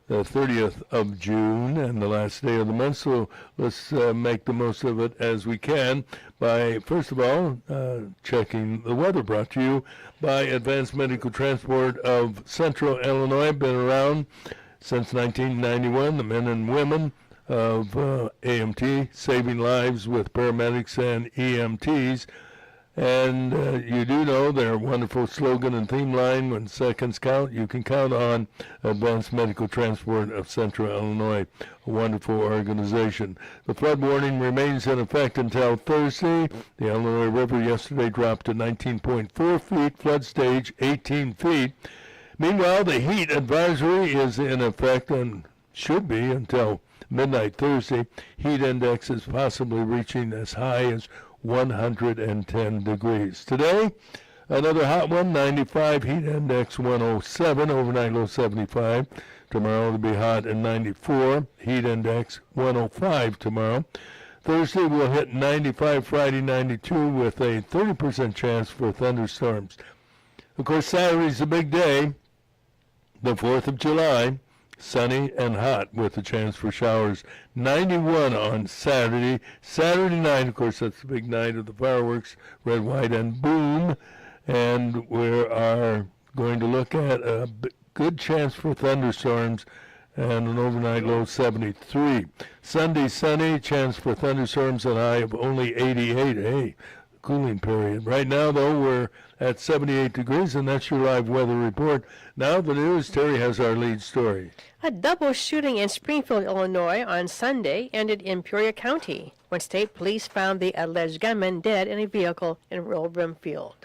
the 30th of June, and the last day of the month, so let's make the most of it as we can by, first of all, checking the weather, brought to you by Advanced Medical Transport of Central Illinois. Been around since 1991, the men and women of AMT, saving lives with paramedics and EMTs. And you do know their wonderful slogan and theme line, when seconds count, you can count on Advanced Medical Transport of Central Illinois, a wonderful organization. The flood warning remains in effect until Thursday. The Illinois River yesterday dropped to 19.4 feet, flood stage 18 feet. Meanwhile, the heat advisory is in effect and should be until midnight Thursday. Heat index is possibly reaching as high as 110 degrees. Today, another hot one, 95, heat index 107, overnight low 75. Tomorrow it'll be hot and 94, heat index 105 tomorrow. Thursday we'll hit 95, Friday 92 with a 30% chance for thunderstorms. Of course, Saturday's a big day, the 4th of July. Sunny and hot with a chance for showers. 91 on Saturday. Saturday night, of course, that's the big night of the fireworks, red, white, and boom. And we are going to look at a good chance for thunderstorms and an overnight low 73. Sunday, sunny, chance for thunderstorms, and high of only 88. Hey, cooling period. Right now, though, we're at 78 degrees, and that's your live weather report. Now the news. Terry has our lead story. A double shooting in Springfield, Illinois on Sunday ended in Peoria County when state police found the alleged gunman dead in a vehicle in rural Brimfield.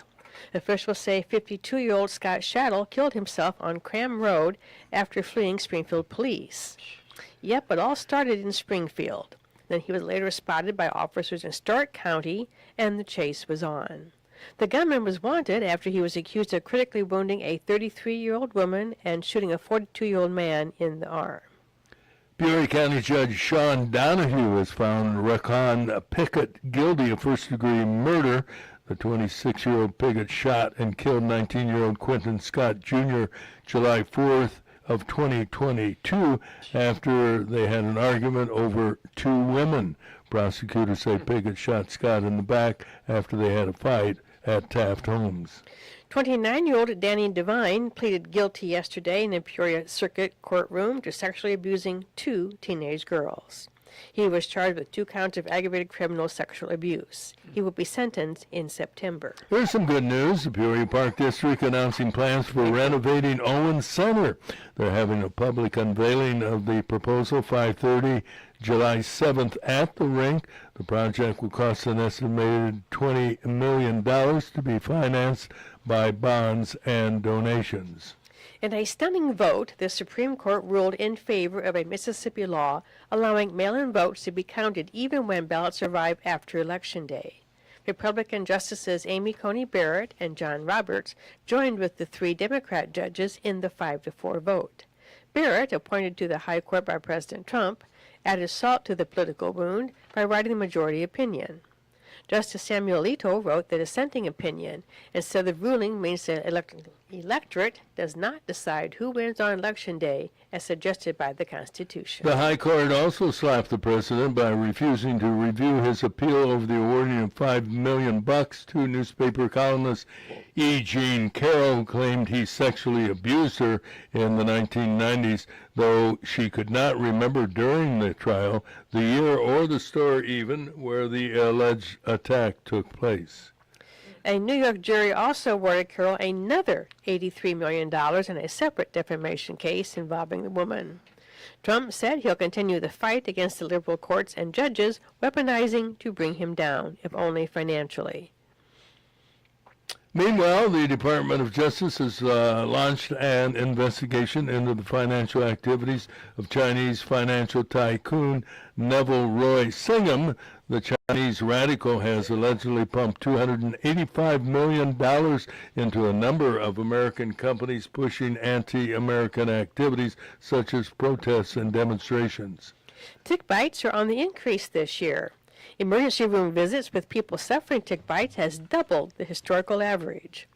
Officials say 52-year-old Scott Shattle killed himself on Cram Road after fleeing Springfield police. Yep, it all started in Springfield. Then he was later spotted by officers in Stark County, and the chase was on. The gunman was wanted after he was accused of critically wounding a 33-year-old woman and shooting a 42-year-old man in the arm. Peoria County Judge Sean Donahue has found Raquan Pickett guilty of first-degree murder. The 26-year-old Pickett shot and killed 19-year-old Quentin Scott Jr. July 4th of 2022 after they had an argument over 2 women. Prosecutors say Pickett shot Scott in the back after they had a fight at Taft Homes. 29-year-old Danny Devine pleaded guilty yesterday in the Peoria Circuit courtroom to sexually abusing 2 teenage girls. He was charged with 2 counts of aggravated criminal sexual abuse. He will be sentenced in September. Here's some good news. The Peoria Park District announcing plans for renovating Owen Center. They're having a public unveiling of the proposal, 5:30 July 7th at the rink. The project will cost an estimated $20 million to be financed by bonds and donations. In a stunning vote, the Supreme Court ruled in favor of a Mississippi law allowing mail-in votes to be counted even when ballots arrive after Election Day. Republican Justices Amy Coney Barrett and John Roberts joined with the 3 Democrat judges in the 5-4 vote. Barrett, appointed to the High Court by President Trump, added salt to the political wound by writing the majority opinion. Justice Samuel Alito wrote the dissenting opinion and said the ruling means the electorate does not decide who wins on Election Day as suggested by the Constitution. The High Court also slapped the president by refusing to review his appeal over the awarding of $5 million to newspaper columnist E. Jean Carroll claimed he sexually abused her in the 1990s, though she could not remember during the trial the year or the store even where the alleged attack took place. A New York jury also awarded Carroll another $83 million in a separate defamation case involving the woman. Trump said he'll continue the fight against the liberal courts and judges weaponizing to bring him down, if only financially. Meanwhile, the Department of Justice has launched an investigation into the financial activities of Chinese financial tycoon Neville Roy Singham. The Chinese radical has allegedly pumped $285 million into a number of American companies pushing anti-American activities such as protests and demonstrations. Tick bites are on the increase this year. Emergency room visits with people suffering tick bites has doubled the historical average.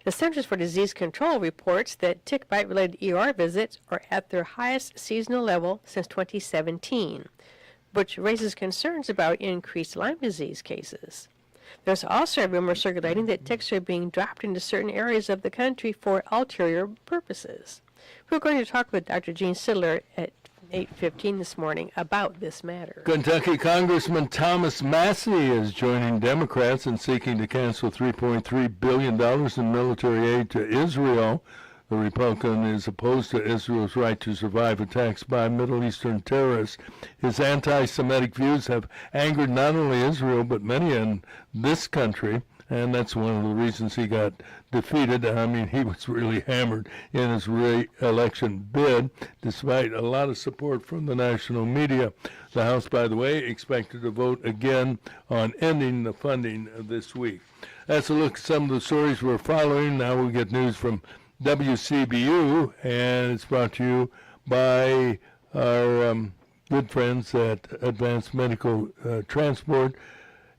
The Centers for Disease Control reports that tick bite-related ER visits are at their highest seasonal level since 2017, which raises concerns about increased Lyme disease cases. There's also a rumor circulating that ticks are being dropped into certain areas of the country for ulterior purposes. We're going to talk with Dr. Gene Sidler at 8:15 this morning about this matter. Kentucky Congressman Thomas Massey is joining Democrats in seeking to cancel $3.3 billion in military aid to Israel. The Republican is opposed to Israel's right to survive attacks by Middle Eastern terrorists. His anti-Semitic views have angered not only Israel but many in this country, and that's one of the reasons he got defeated. I mean, he was really hammered in his re-election bid, despite a lot of support from the national media. The House, by the way, expected to vote again on ending the funding this week. That's a look at some of the stories we're following. Now we get news from WCBU, and it's brought to you by our good friends at Advanced Medical Transport.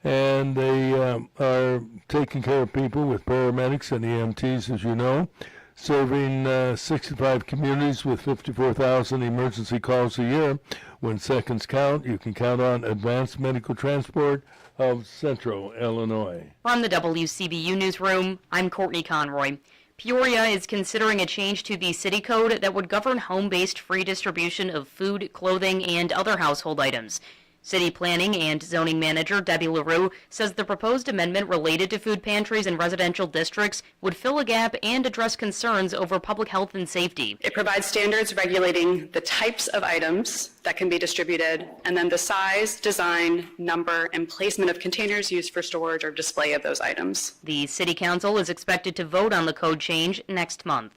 And they are taking care of people with paramedics and EMTs, as you know, serving 65 communities with 54,000 emergency calls a year. When seconds count, you can count on Advanced Medical Transport of Central Illinois. From the WCBU Newsroom, I'm Courtney Conroy. Peoria is considering a change to the city code that would govern home-based free distribution of food, clothing, and other household items. City Planning and Zoning Manager Debbie LaRue says the proposed amendment related to food pantries in residential districts would fill a gap and address concerns over public health and safety. It provides standards regulating the types of items that can be distributed, and then the size, design, number, and placement of containers used for storage or display of those items. The City Council is expected to vote on the code change next month.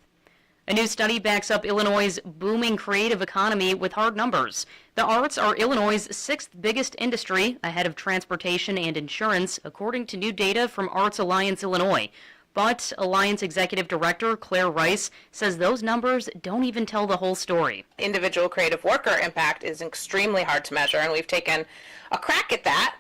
A new study backs up Illinois' booming creative economy with hard numbers. The arts are Illinois' sixth biggest industry, ahead of transportation and insurance, according to new data from Arts Alliance Illinois. But Alliance Executive Director Claire Rice says those numbers don't even tell the whole story. Individual creative worker impact is extremely hard to measure, and we've taken a crack at that,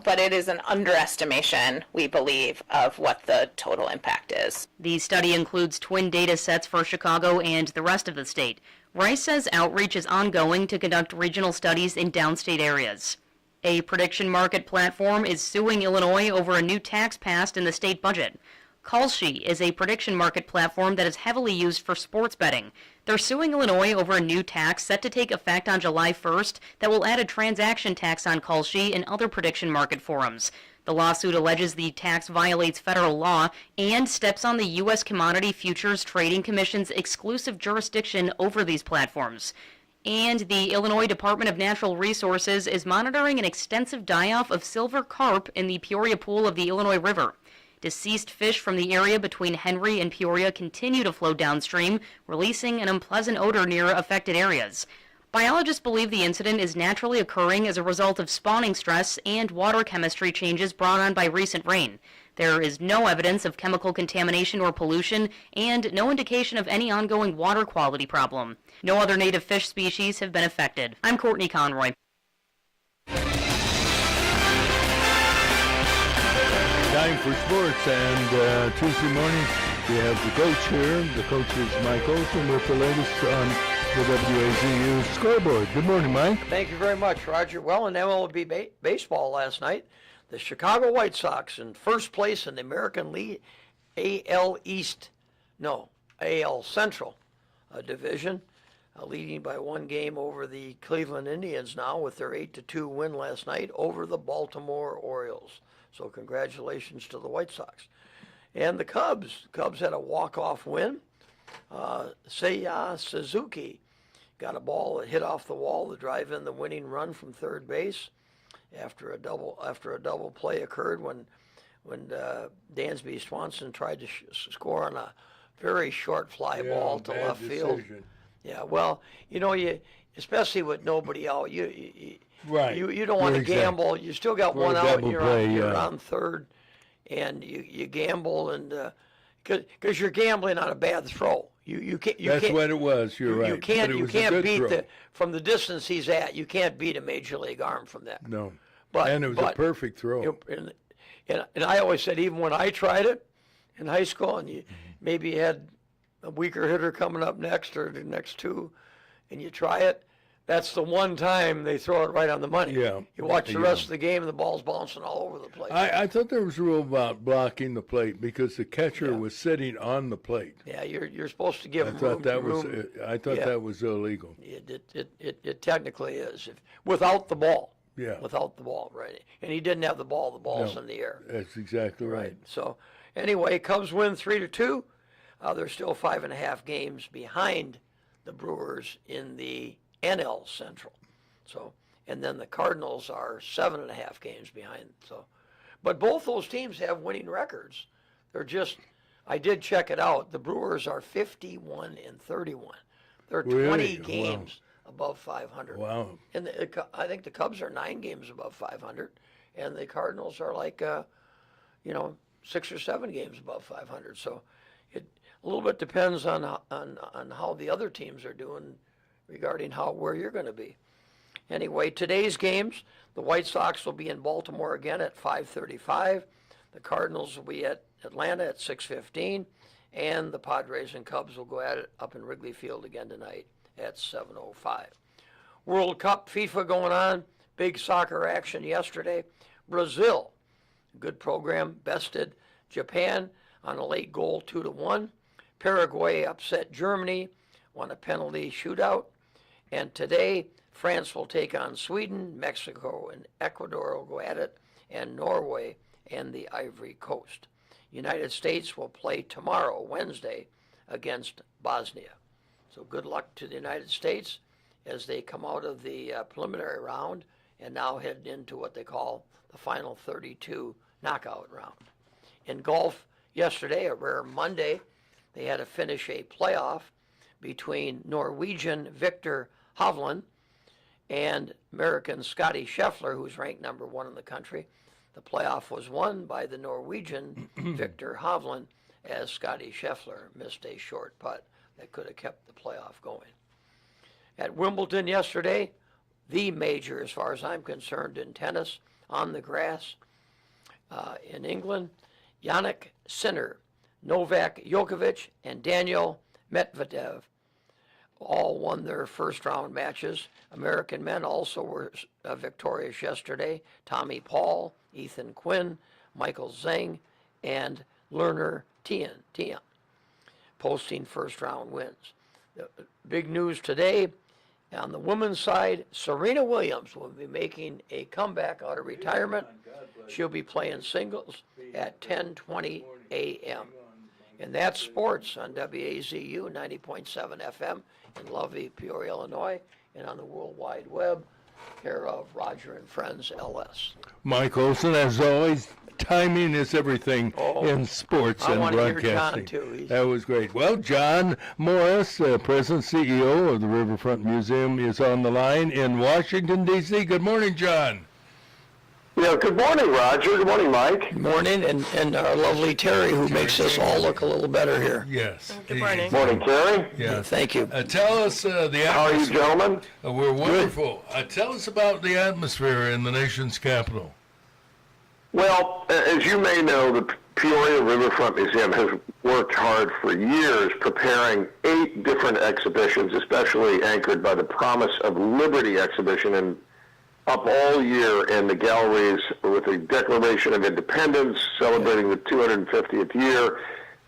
but it is an underestimation, we believe, of what the total impact is. The study includes twin data sets for Chicago and the rest of the state. Rice says outreach is ongoing to conduct regional studies in downstate areas. A prediction market platform is suing Illinois over a new tax passed in the state budget. Kalshi is a prediction market platform that is heavily used for sports betting. They're suing Illinois over a new tax set to take effect on July 1st that will add a transaction tax on Kalshi and other prediction market forums. The lawsuit alleges the tax violates federal law and steps on the U.S. Commodity Futures Trading Commission's exclusive jurisdiction over these platforms. And the Illinois Department of Natural Resources is monitoring an extensive die-off of silver carp in the Peoria Pool of the Illinois River. Deceased fish from the area between Henry and Peoria continue to flow downstream, releasing an unpleasant odor near affected areas. Biologists believe the incident is naturally occurring as a result of spawning stress and water chemistry changes brought on by recent rain. There is no evidence of chemical contamination or pollution, and no indication of any ongoing water quality problem. No other native fish species have been affected. I'm Courtney Conroy. Time for sports, and Tuesday morning we have the coach here. The coach is Mike Olson with the latest on the WAZU scoreboard. Good morning, Mike. Thank you very much, Roger. Well, in MLB baseball last night, the Chicago White Sox in first place in the American League AL Central division, leading by one game over the Cleveland Indians now with their 8-2 win last night over the Baltimore Orioles. So congratulations to the White Sox. And the Cubs. Cubs had a walk-off win. Seiya Suzuki got a ball that hit off the wall to drive in the winning run from third base after a double play occurred when Dansby Swanson tried to score on a very short fly ball to left field. Yeah, well, you especially with nobody out, you don't want to gamble. You still got one out, and you're on third, and you gamble, and because you're gambling on a bad throw. You can't. That's what it was. You're right. You can't. You can't beat throw. from the distance he's at. You can't beat a major league arm from that. No. And it was a perfect throw. And I always said, even when I tried it in high school, and you maybe had a weaker hitter coming up next or the next two, and you try it, that's the one time they throw it right on the money. Yeah. You watch the rest of the game, and the ball's bouncing all over the place. I thought there was a rule about blocking the plate because the catcher was sitting on the plate. Yeah, you're supposed to give I him thought room. I thought that was illegal. It technically is, without the ball. Yeah. Without the ball, right? And he didn't have the ball. The ball's in the air. That's exactly right. So, anyway, Cubs win 3-2. They're still 5.5 games behind the Brewers in the NL Central. So, and then the Cardinals are 7.5 games behind. So, but both those teams have winning records. They're just, I did check it out. The Brewers are 51-31. They're 20 games above 500. Wow. And I think the Cubs are 9 games above 500, and the Cardinals are like, 6 or 7 games above 500. So it a little bit depends on how the other teams are doing regarding where you're going to be. Anyway, today's games, the White Sox will be in Baltimore again at 5:35. The Cardinals will be at Atlanta at 6:15, and the Padres and Cubs will go at it up in Wrigley Field again tonight at 7:05. World Cup, FIFA going on. Big soccer action yesterday. Brazil, good program, bested Japan on a late goal 2-1. Paraguay upset Germany, won a penalty shootout. And today, France will take on Sweden, Mexico and Ecuador will go at it, and Norway and the Ivory Coast. United States will play tomorrow, Wednesday, against Bosnia. So good luck to the United States as they come out of the preliminary round and now head into what they call the final 32 knockout round. In golf yesterday, a rare Monday, they had to finish a playoff between Norwegian Victor Hovland and American Scotty Scheffler, who's ranked number 1 in the country. The playoff was won by the Norwegian Victor Hovland as Scotty Scheffler missed a short putt that could have kept the playoff going. At Wimbledon yesterday, the major, as far as I'm concerned, in tennis, on the grass in England, Yannick Sinner, Novak Djokovic, and Daniel Medvedev all won their first round matches. American men also were victorious yesterday. Tommy Paul, Ethan Quinn, Michael Zhang, and Lerner Tian posting first round wins. The big news today on the women's side, Serena Williams will be making a comeback out of retirement. She'll be playing singles at 10:20 a.m. And that's sports on WAZU 90.7 FM in lovely Peoria, Illinois, and on the World Wide Web, care of Roger and Friends LS. Mike Olson, as always, timing is everything in sports and broadcasting. I want to hear John, too. That was great. Well, John Morris, President CEO of the Riverfront Museum, is on the line in Washington, D.C. Good morning, John. Yeah, good morning, Roger. Good morning, Mike. Good morning, and our lovely Terry, who makes us all look a little better here. Yes. Good morning. Morning, Terry. Yeah. Thank you. Tell us the atmosphere. How are you, gentlemen? We're wonderful. Tell us about the atmosphere in the nation's capital. Well, as you may know, the Peoria Riverfront Museum has worked hard for years preparing 8 different exhibitions, especially anchored by the Promise of Liberty exhibition, and up all year in the galleries with the Declaration of Independence, celebrating the 250th year,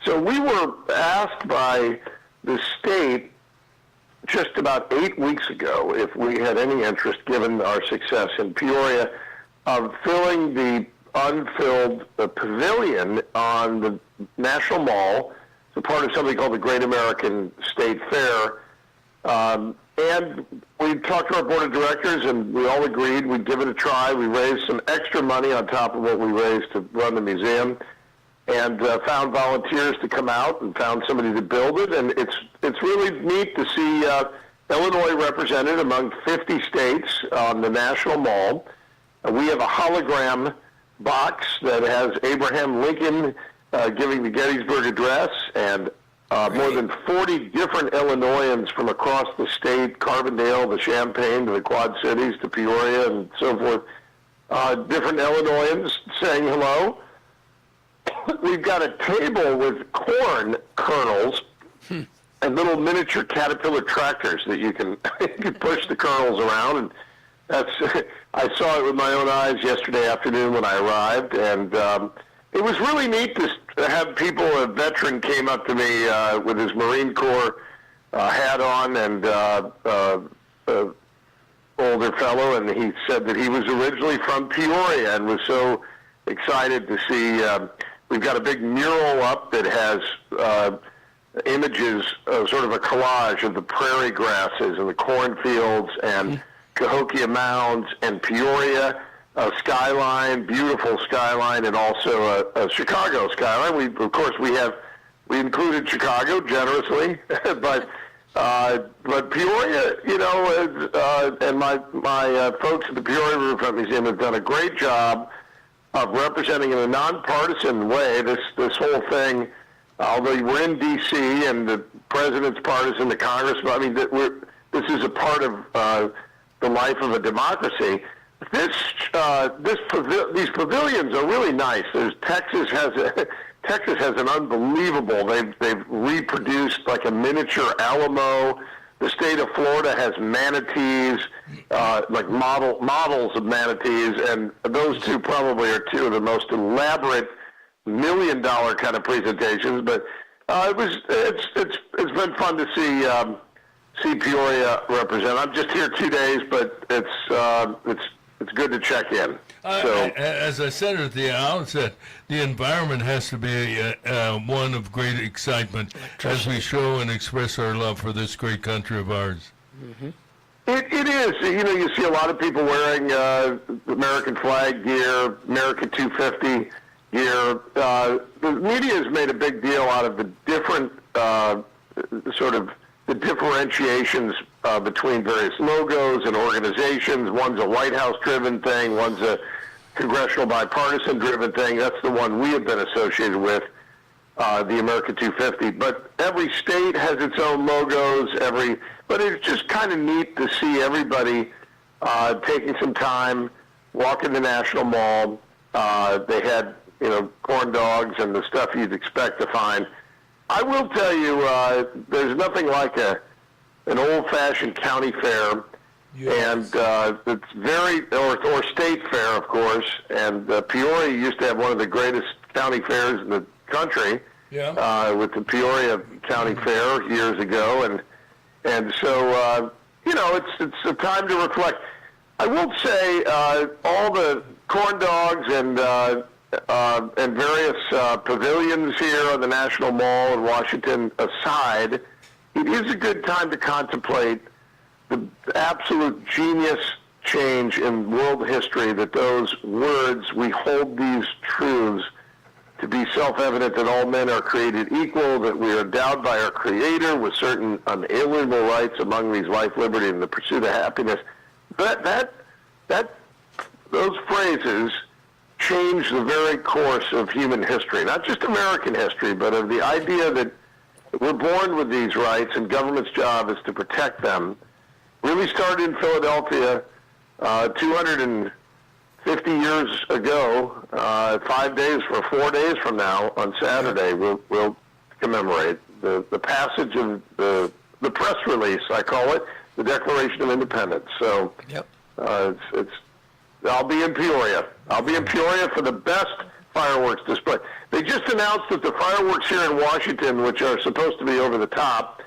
So we were asked by the state just about 8 weeks ago if we had any interest, given our success in Peoria, of filling the unfilled pavilion on the National Mall. It's a part of something called the Great American State Fair. And we talked to our board of directors, and we all agreed we'd give it a try. We raised some extra money on top of what we raised to run the museum, and found volunteers to come out and found somebody to build it. And it's really neat to see Illinois represented among 50 states on the National Mall. We have a hologram box that has Abraham Lincoln giving the Gettysburg Address, and more than 40 different Illinoisans from across the state, Carbondale, the Champaign, to the Quad Cities, to Peoria, and so forth. Different Illinoisans saying hello. We've got a table with corn kernels and little miniature Caterpillar tractors that you can push the kernels around. And I saw it with my own eyes yesterday afternoon when I arrived, and it was really neat to have people. A veteran came up to me with his Marine Corps hat on, and older fellow, and he said that he was originally from Peoria and was so excited to see. We've got a big mural up that has images, sort of a collage of the prairie grasses and the cornfields and Cahokia Mounds and Peoria skyline, beautiful skyline, and also a Chicago skyline. We included Chicago generously, but Peoria, and my folks at the Peoria Riverfront Museum have done a great job of representing in a nonpartisan way this whole thing. Although we're in D.C. and the president's partisan, the congressman, I mean, this is a part of the life of a democracy. These pavilions are really nice. Texas has an unbelievable. They've reproduced like a miniature Alamo. The state of Florida has manatees, like models of manatees, and those two probably are two of the most elaborate $1 million kind of presentations. But it's been fun to see Peoria represent. I'm just here 2 days, but it's good to check in. As I said at the outset, the environment has to be one of great excitement as we show and express our love for this great country of ours. Mm-hmm. It is. You see a lot of people wearing American flag gear, American 250 gear. The media has made a big deal out of the different the differentiations between various logos and organizations. One's a White House-driven thing. One's a congressional bipartisan-driven thing. That's the one we have been associated with, the American 250. But every state has its own logos. But it's just kind of neat to see everybody taking some time, walking the National Mall. They had, corn dogs and the stuff you'd expect to find. I will tell you, there's nothing like an old-fashioned county fair, and it's very, or state fair, of course. And Peoria used to have one of the greatest county fairs in the country, with the Peoria County Fair years ago, and so it's a time to reflect. I will say all the corn dogs and various pavilions here on the National Mall in Washington aside, it is a good time to contemplate the absolute genius change in world history, that those words, we hold these truths to be self-evident, that all men are created equal, that we are endowed by our Creator with certain unalienable rights, among these life, liberty, and the pursuit of happiness. Those phrases change the very course of human history, not just American history, but of the idea that we're born with these rights and government's job is to protect them. Really started in Philadelphia 250 years ago, 4 days from now, on Saturday, we'll commemorate the passage of the press release, I call it, the Declaration of Independence. So I'll be in Peoria. I'll be in Peoria for the best fireworks display. They just announced that the fireworks here in Washington, which are supposed to be over the top,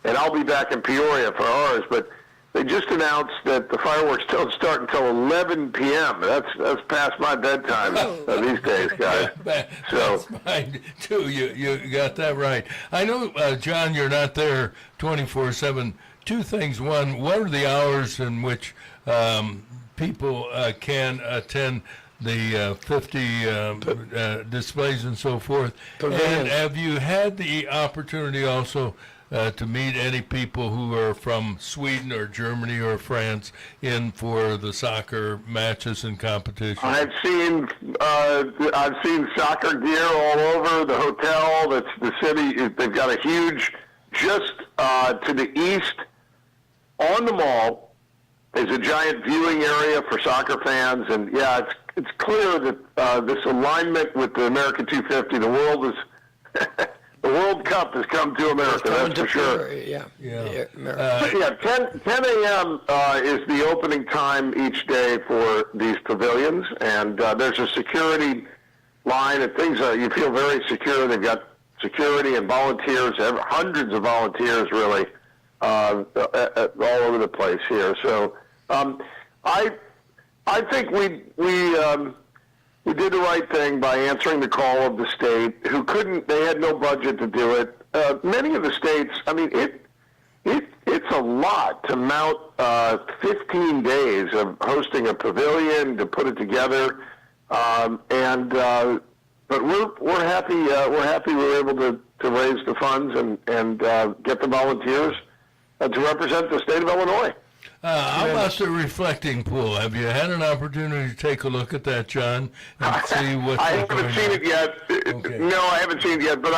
and I'll be back in Peoria for ours, but they just announced that the fireworks don't start until 11 p.m. That's past my bedtime these days, guys. That's mine too. You got that right. I know, John, you're not there 24/7. Two things. One, what are the hours in which people can attend the 50 displays and so forth? And have you had the opportunity also to meet any people who are from Sweden or Germany or France in for the soccer matches and competitions? I've seen soccer gear all over the hotel. That's the city. They've got a huge, just to the east on the mall is a giant viewing area for soccer fans, and yeah, it's clear that this alignment with the American 250, the world is. The World Cup has come to America, that's for sure. Yeah. Yeah, 10 a.m. Is the opening time each day for these pavilions, and there's a security line, and things you feel very secure. They've got security and volunteers, hundreds of volunteers, really, all over the place here. So I think we did the right thing by answering the call of the state, who couldn't. They had no budget to do it. Many of the states, I mean, it's a lot to mount 15 days of hosting a pavilion to put it together, but we're happy. We're happy we were able to raise the funds and get the volunteers to represent the state of Illinois. How about the reflecting pool? Have you had an opportunity to take a look at that, John, and see what's I haven't seen it yet. Okay. No, I haven't seen it yet. But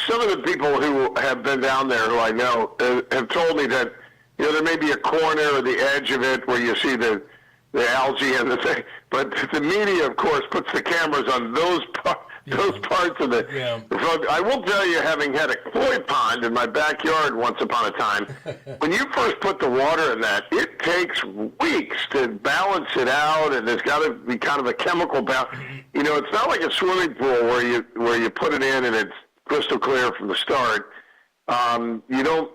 some of the people who have been down there, who I know, have told me that there may be a corner or the edge of it where you see the algae and the thing. But the media, of course, puts the cameras on those parts of it. Yeah. I will tell you, having had a koi pond in my backyard once upon a time, when you first put the water in that, it takes weeks to balance it out, and there's got to be kind of a chemical balance. It's not like a swimming pool where you put it in and it's crystal clear from the start. You don't.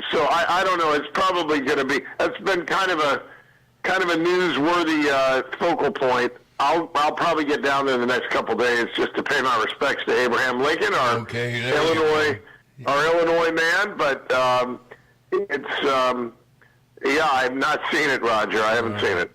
So I don't know. It's probably going to be. That's been kind of a newsworthy focal point. I'll probably get down there in the next couple days just to pay my respects to Abraham Lincoln, our Illinois man. But I've not seen it, Roger. I haven't seen it.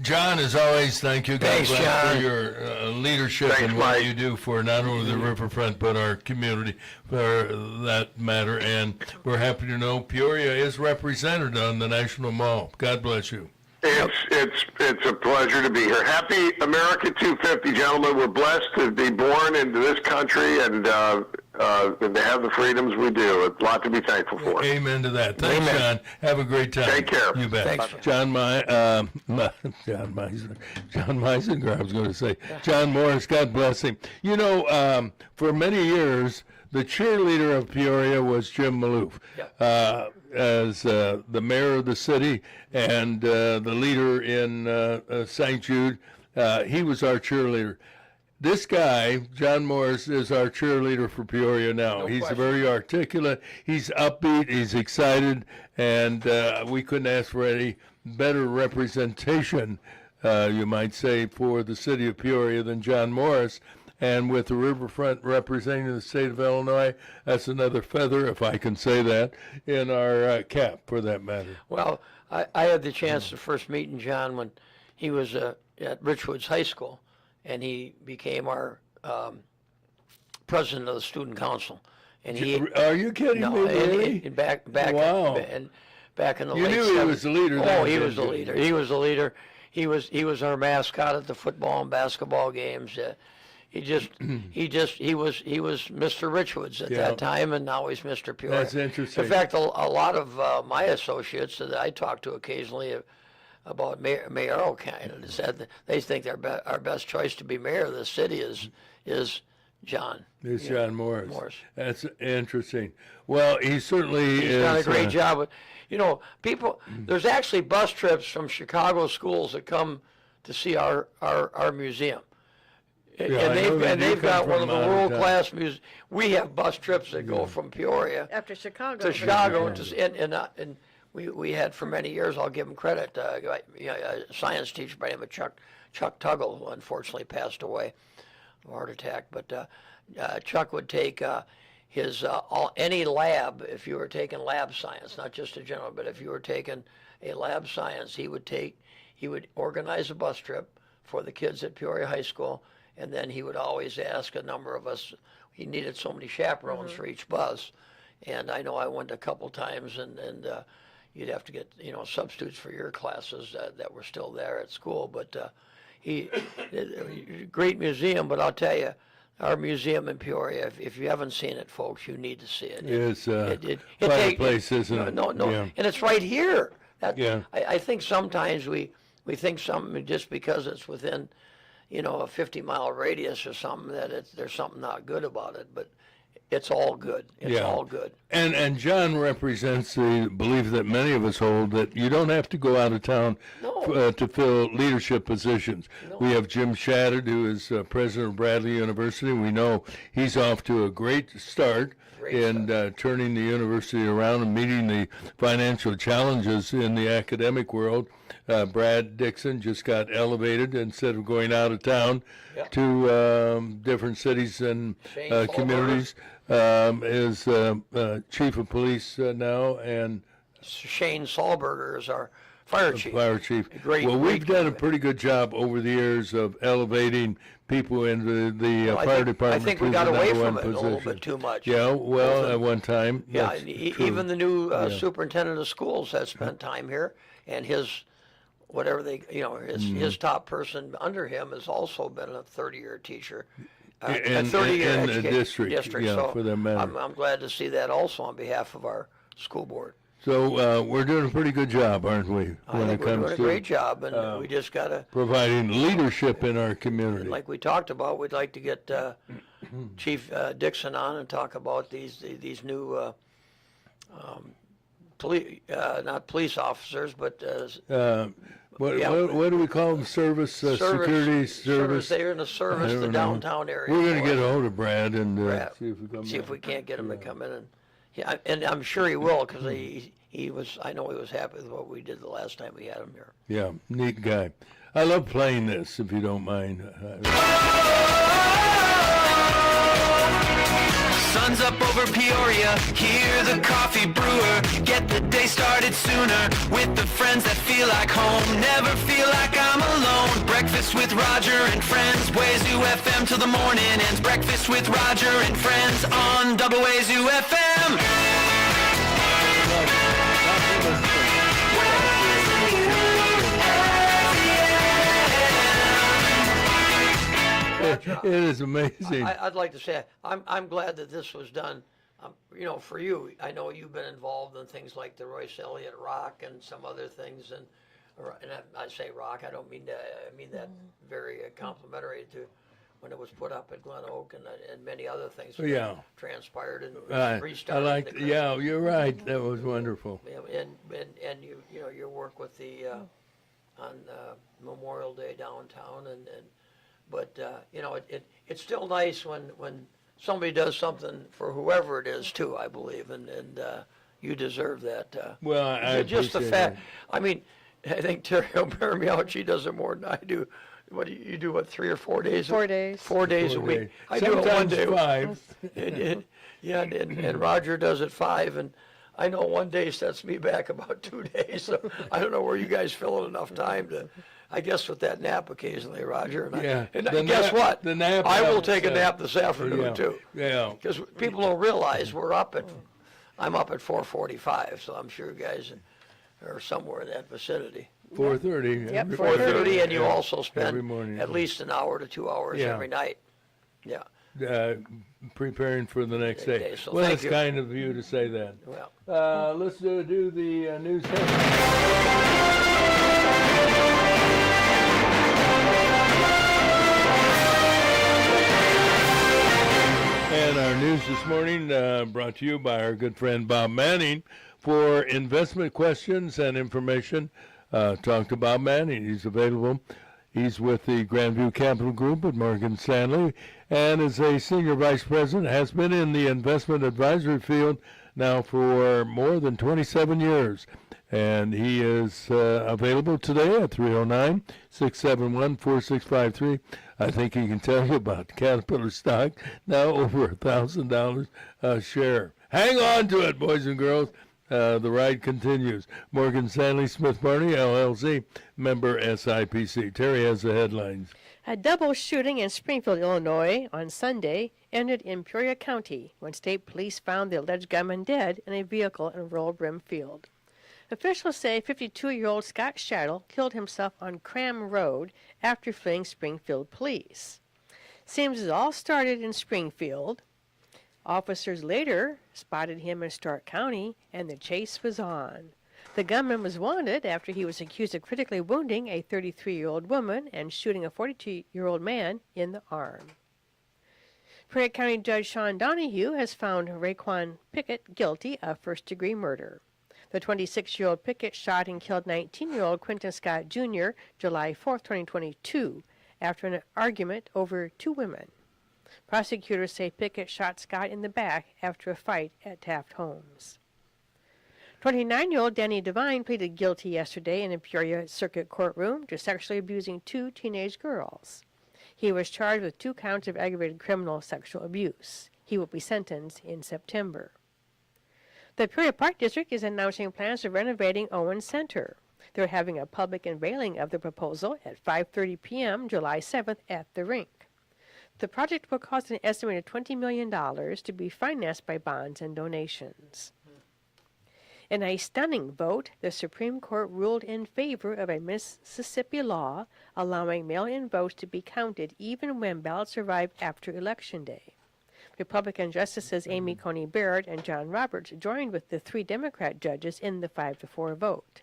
John, as always, thank you, God Thanks, bless John. for your leadership and what Mike. you do for not only the riverfront but our community, for that matter. And we're happy to know Peoria is represented on the National Mall. God bless you. It's a pleasure to be here. Happy America 250, gentlemen. We're blessed to be born into this country and to have the freedoms we do. It's a lot to be thankful for. Amen to that. Thanks, John. Have a great time. Take care. You bet. Thanks. John Meisinger, I was going to say. John Morris, God bless him. For many years, the cheerleader of Peoria was Jim Maloof. As the mayor of the city and the leader in St. Jude, he was our cheerleader. This guy, John Morris, is our cheerleader for Peoria now. He's very articulate, he's upbeat, he's excited, and we couldn't ask for any better representation, you might say, for the city of Peoria than John Morris. And with the riverfront representing the state of Illinois, that's another feather, if I can say that, in our cap, for that matter. Well, I had the chance to first meet John when he was at Richwoods High School, and he became our president of the student council. And Are you kidding me? Really? Back Wow. back in the You late knew 70s. he was the leader. Oh, then, he didn't was the you? leader. He was the leader. He was our mascot at the football and basketball games. He was Mr. Richwoods at that time, and now he's Mr. Peoria. That's interesting. In fact, a lot of my associates that I talk to occasionally about mayoral candidates, they think our best choice to be mayor of the city is John. It's John Morris. Morris. That's interesting. Well, he's certainly He's done a great job. People. There's actually bus trips from Chicago schools that come to see our museum. And, Yeah, I know they do they've got come one of from the out of world-class museums. We have bus trips that go from Peoria After Chicago. to Chicago, and we had for many years, I'll give him credit, a science teacher by the name of Chuck Tuggle, who unfortunately passed away of a heart attack, but Chuck would take any lab, if you were taking lab science, not just a general, but if you were taking a lab science, he would organize a bus trip for the kids at Peoria High School, and then he would always ask a number of us, he needed so many chaperones for each bus, and I know I went a couple times, and you'd have to get, substitutes for your classes that were still there at school, but great museum, but I'll tell you, our museum in Peoria, if you haven't seen it, folks, you need to see it. It's quite a place, isn't it? No, Yeah. and it's right here. Yeah. I think sometimes we think something just because it's within, a 50-mile radius or something that there's something not good about it, but it's all good. It's all good. And John represents the belief that many of us hold that you don't have to go out of town to fill leadership positions. We have Jim Shattuck, who is president of Bradley University. We know he's off to a great start in turning the university around and meeting the financial challenges in the academic world. Brad Dixon just got elevated instead of going out of town to different cities and communities. Is chief of police now, and Shane Sahlberger is our fire chief. Well, we've done a pretty good job over the years of elevating people into the fire department. I think we got away from it a little bit too much. Yeah, well, at one time. Yeah, that's even the new superintendent of schools has spent time here, and his his top person under him has also been a 30-year teacher. In the district, so for that matter. I'm glad to see that also on behalf of our school board. So we're doing a pretty good job, aren't we? I think we're doing a great job, and we just got to providing leadership in our community. Like we talked about, we'd like to get Chief Dixon on and talk about these new not police officers, but what do we call them? Security service. They're in the service, the downtown area. We're going to get a hold of Brad and see if we can't get him to come in, and I'm sure he will, because I know he was happy with what we did the last time we had him here. Yeah, neat guy. I love playing this, if you don't mind. Sun's up over Peoria, hear the coffee brewer. Get the day started sooner with the friends that feel like home. Never feel like I'm alone. Breakfast with Roger and friends. Wazoo FM till the morning ends. Breakfast with Roger and friends on Double Wazoo FM. It is amazing. I'd like to say I'm glad that this was done. For you, I know you've been involved in things like the Royce Elliott Rock and some other things, and I say rock. I don't mean that. I mean that very complimentary to when it was put up at Glen Oak and many other things. Transpired and restarted. I like. Yeah, you're right. That was wonderful. And your work with the on Memorial Day downtown But it's still nice when somebody does something for whoever it is too. I believe, and you deserve that. Well, I just the appreciate fact. it. I mean, I think Teri will bear me out. She does it more than I do. What do you do? What, 3 or 4 days? 4 days. 4 days a week. I do it one Sometimes day. 5. And Roger does it 5, and I know one day sets me back about 2 days. So I don't know where you guys fill in enough time to. I guess with that nap occasionally, Roger. And guess what? The nap I will helps, take a nap this afternoon too. Yeah. Because people don't realize I'm up at 4:45, so I'm sure you guys are somewhere in that vicinity. 4:30. Yep, 4:30, and you also spend Every morning. at least an hour to 2 hours every night. Yeah. Preparing for the next day. So Well, thank it's you. kind of you to say that. Well, Let's do the news headlines. And our news this morning brought to you by our good friend Bob Manning. For investment questions and information, talk to Bob Manning. He's available He's with the Grandview Capital Group at Morgan Stanley and is a senior vice president, has been in the investment advisory field now for more than 27 years. And he is available today at 309-671-4653. I think he can tell you about Caterpillar stock, now over $1,000 a share. Hang on to it, boys and girls. The ride continues. Morgan Stanley Smith Barney, LLC, member SIPC. Terry has the headlines. A double shooting in Springfield, Illinois on Sunday ended in Peoria County when state police found the alleged gunman dead in a vehicle in rural Brimfield. Officials say 52-year-old Scott Shaddle killed himself on Cram Road after fleeing Springfield police. Seems it all started in Springfield. Officers later spotted him in Stark County, and the chase was on. The gunman was wanted after he was accused of critically wounding a 33-year-old woman and shooting a 42-year-old man in the arm. Prairie County Judge Sean Donahue has found Raekwon Pickett guilty of first-degree murder. The 26-year-old Pickett shot and killed 19-year-old Quentin Scott Jr. July 4, 2022, after an argument over two women. Prosecutors say Pickett shot Scott in the back after a fight at Taft Homes. 29-year-old Danny Devine pleaded guilty yesterday in a Peoria Circuit courtroom to sexually abusing two teenage girls. He was charged with 2 counts of aggravated criminal sexual abuse. He will be sentenced in September. The Peoria Park District is announcing plans for renovating Owen Center. They're having a public unveiling of the proposal at 5:30 p.m. July 7th at the rink. The project will cost an estimated $20 million to be financed by bonds and donations. In a stunning vote, the Supreme Court ruled in favor of a Mississippi law allowing mail-in votes to be counted even when ballots arrive after Election Day. Republican Justices Amy Coney Barrett and John Roberts joined with the 3 Democrat judges in the 5-4 vote.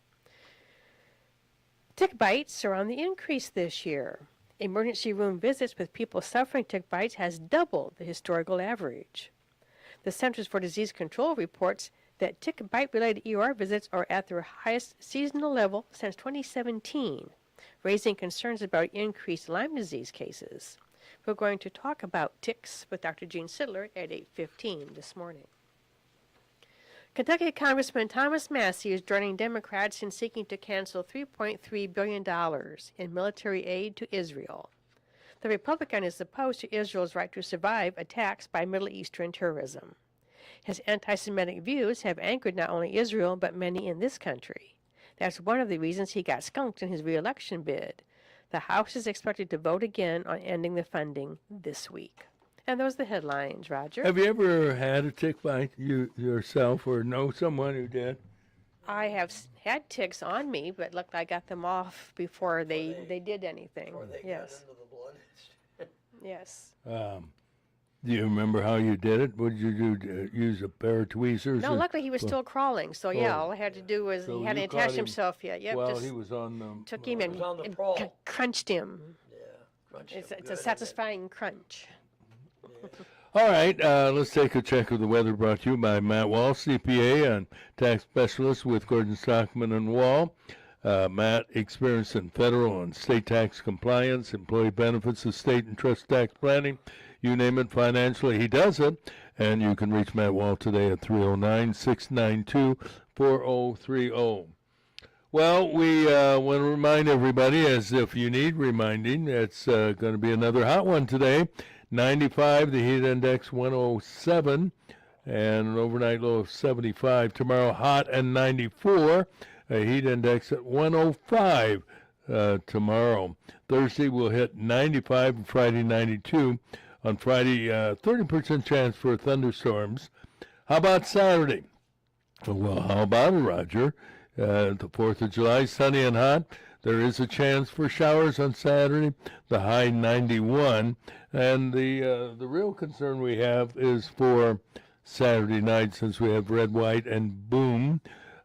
Tick bites are on the increase this year. Emergency room visits with people suffering tick bites has doubled the historical average. The Centers for Disease Control reports that tick bite-related ER visits are at their highest seasonal level since 2017, raising concerns about increased Lyme disease cases. We're going to talk about ticks with Dr. Gene Sidler at 8:15 this morning. Kentucky Congressman Thomas Massie is joining Democrats in seeking to cancel $3.3 billion in military aid to Israel. The Republican is opposed to Israel's right to survive attacks by Middle Eastern terrorism. His anti-Semitic views have angered not only Israel but many in this country. That's one of the reasons he got skunked in his re-election bid. The House is expected to vote again on ending the funding this week. And those are the headlines, Roger. Have you ever had a tick bite yourself or know someone who did? I have had ticks on me, but look, I got them off before they did anything. Before they got into the blood. Yes. Do you remember how you did it? What did you do? Use a pair of tweezers? No, luckily he was still crawling. So yeah, all I had to do was So he hadn't you caught attached him himself yet. Yep, Well, just he was on the... took him and, on the and prowl. crunched him. Yeah, crunch It's them a good, satisfying crunch. All right, let's take a check of the weather brought to you by Matt Wall, CPA and tax specialist with Gordon Stockman and Wall. Matt experienced in federal and state tax compliance, employee benefits, estate and trust tax planning. You name it, financially, he does it. And you can reach Matt Wall today at 309-692-4030. Well, we want to remind everybody, as if you need reminding, it's going to be another hot one today. 95, the heat index 107, and an overnight low of 75. Tomorrow, hot and 94, a heat index at 105 tomorrow. Thursday, we'll hit 95, and Friday, 92. On Friday, 30% chance for thunderstorms. How about Saturday? Well, how about it, Roger? The 4th of July, sunny and hot. There is a chance for showers on Saturday, the high 91. And the real concern we have is for Saturday night, since we have red, white, and boom.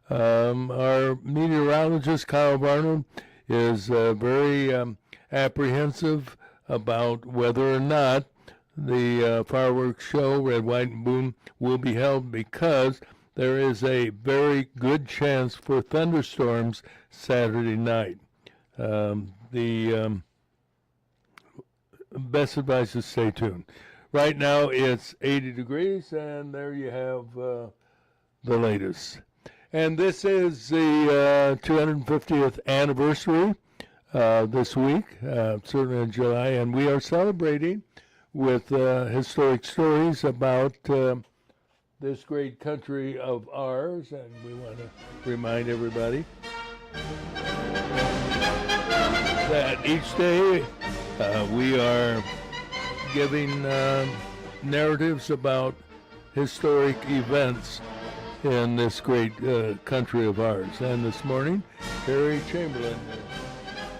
Our meteorologist, Kyle Barnum, is very apprehensive about whether or not the fireworks show, red, white, and boom, will be held because there is a very good chance for thunderstorms Saturday night. The best advice is stay tuned. Right now it's 80 degrees, and there you have the latest. And this is the 250th anniversary this week, certainly in July, and we are celebrating with historic stories about this great country of ours, and we want to remind everybody that each day we are giving narratives about historic events in this great country of ours. And this morning, Teri Chamberlain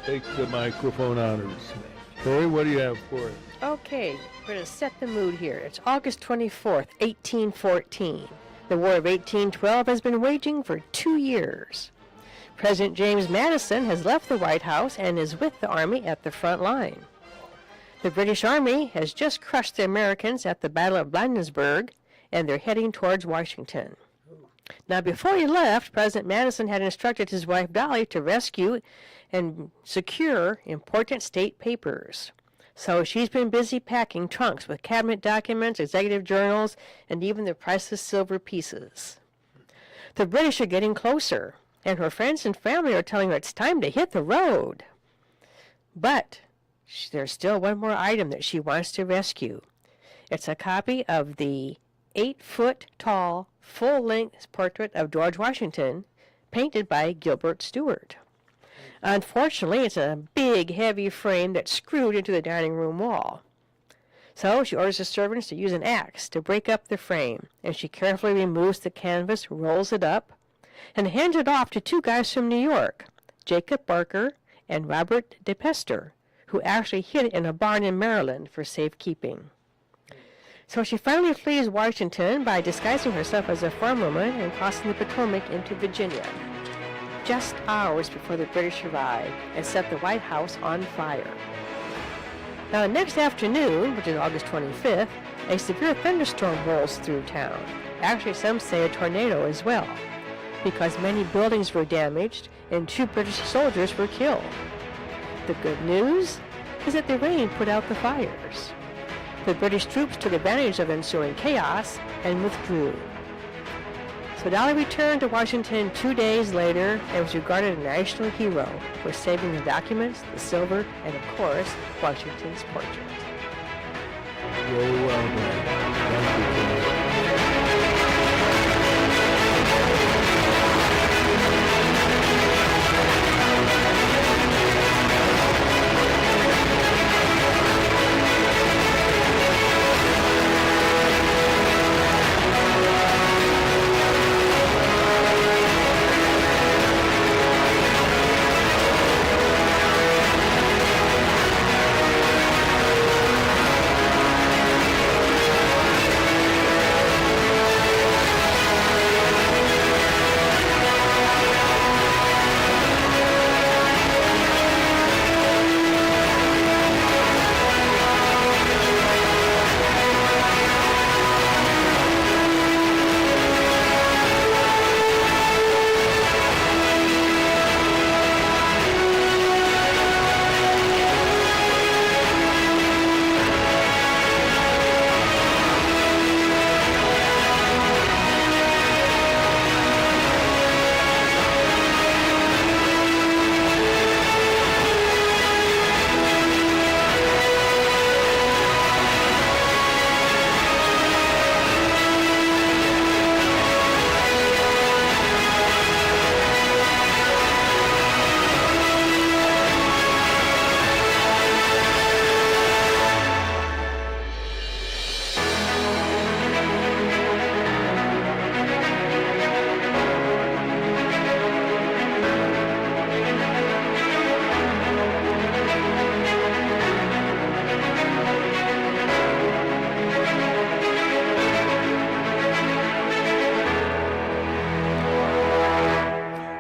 takes the microphone honors. Teri, what do you have for us? Okay, we're going to set the mood here. It's August 24th, 1814. The War of 1812 has been waging for 2 years. President James Madison has left the White House and is with the Army at the front line. The British Army has just crushed the Americans at the Battle of Bladensburg, and they're heading towards Washington. Now, before he left, President Madison had instructed his wife Dolly to rescue and secure important state papers. So she's been busy packing trunks with cabinet documents, executive journals, and even the priceless silver pieces. The British are getting closer, and her friends and family are telling her it's time to hit the road. But there's still one more item that she wants to rescue. It's a copy of the 8-foot-tall, full-length portrait of George Washington, painted by Gilbert Stuart. Unfortunately, it's a big, heavy frame that's screwed into the dining room wall. So she orders the servants to use an axe to break up the frame, and she carefully removes the canvas, rolls it up, and hands it off to 2 guys from New York, Jacob Barker and Robert De Pester, who actually hid it in a barn in Maryland for safekeeping. So she finally flees Washington by disguising herself as a farm woman and crossing the Potomac into Virginia, just hours before the British arrived and set the White House on fire. Now, the next afternoon, which is August 25th, a severe thunderstorm rolls through town. Actually, some say a tornado as well, because many buildings were damaged and 2 British soldiers were killed. The good news is that the rain put out the fires. The British troops took advantage of ensuing chaos and withdrew. So Dolly returned to Washington 2 days later and was regarded a national hero for saving the documents, the silver, and of course, Washington's portrait. Very well done. Thank you, Teri.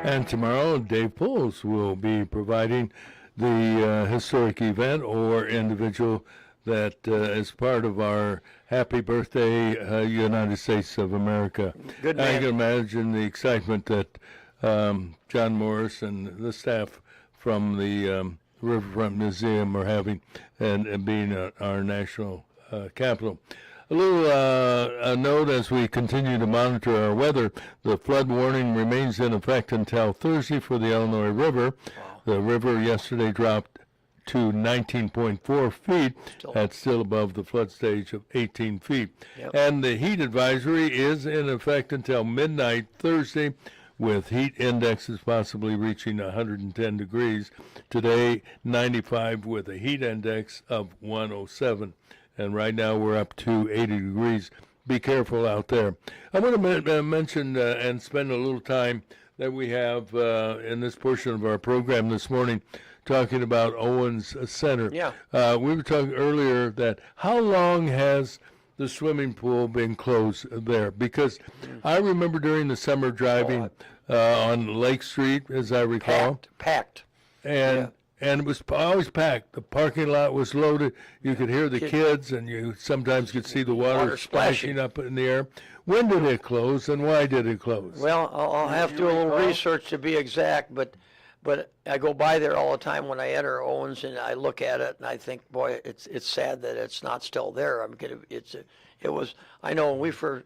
And tomorrow, Dave Pulls will be providing the historic event or individual that is part of our Happy Birthday, United States of America. Good I man. can imagine the excitement that John Morris and the staff from the Riverfront Museum are having, and being our national capital. A little a note as we continue to monitor our weather. The flood warning remains in effect until Thursday for the Illinois River. The river yesterday dropped to 19.4 feet. That's still above the flood stage of 18 feet. And the heat advisory is in effect until midnight Thursday, with heat indexes possibly reaching 110 degrees. Today, 95 with a heat index of 107. And right now we're up to 80 degrees. Be careful out there. I want to mention and spend a little time that we have in this portion of our program this morning talking about Owens Center. Yeah. We were talking earlier that how long has the swimming pool been closed there? Because I remember during the summer driving on Lake Street, as I recall. Packed. And it was always packed. The parking lot was loaded. You could hear the kids, and you sometimes could see the water splashing up in the air. When did it close, and why did it close? Well, I'll have to do a little research to be exact, but I go by there all the time when I enter Owens, and I look at it, and I think, boy, it's sad that it's not still there. I know when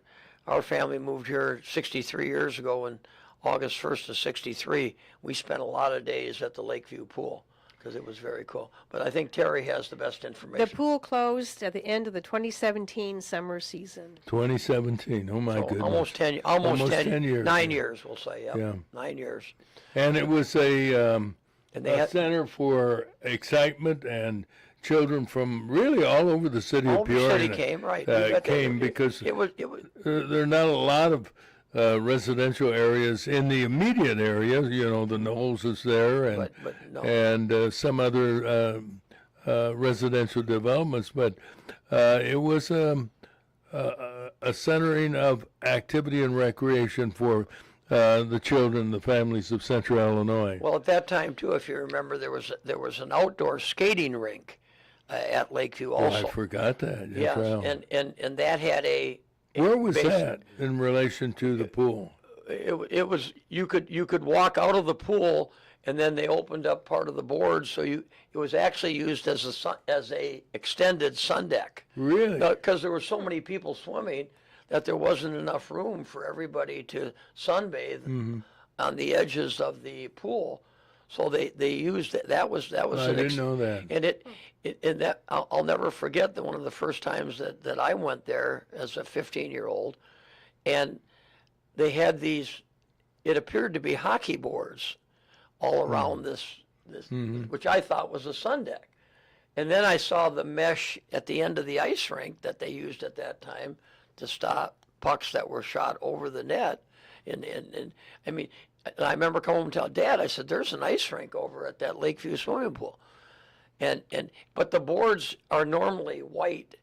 our family moved here 63 years ago, and August 1st of 63, we spent a lot of days at the Lakeview pool because it was very cool. But I think Terry has the best information. The pool closed at the end of the 2017 summer season. 2017, oh my goodness. Almost 10 years. 9 years, we'll say, yeah. 9 years. And it was a had, center for excitement, and children from really all over the city of Peoria. All the city came, right. Because it was there are not a lot of residential areas in the immediate area. You know, the Knowles is there, and no. and some other residential developments. But it was a centering of activity and recreation for the children, the families of Central Illinois. Well, at that time too, if you remember, there was an outdoor skating rink at Lakeview also. I forgot that. Yes, Wow. and that had a Where was base, that in relation to the pool? It was you could walk out of the pool, and then they opened up part of the boards, so it was actually used as a extended sun deck. Really? Because there were so many people swimming that there wasn't enough room for everybody to sunbathe on the edges of the pool. So they used it. That was I didn't know that. And that I'll never forget that one of the first times that I went there as a 15-year-old, and they had these. It appeared to be hockey boards all around this which I thought was a sun deck. And then I saw the mesh at the end of the ice rink that they used at that time to stop pucks that were shot over the net. And I mean, I remember coming home and telling Dad, I said, "There's an ice rink over at that Lakeview swimming pool." But the boards are normally white,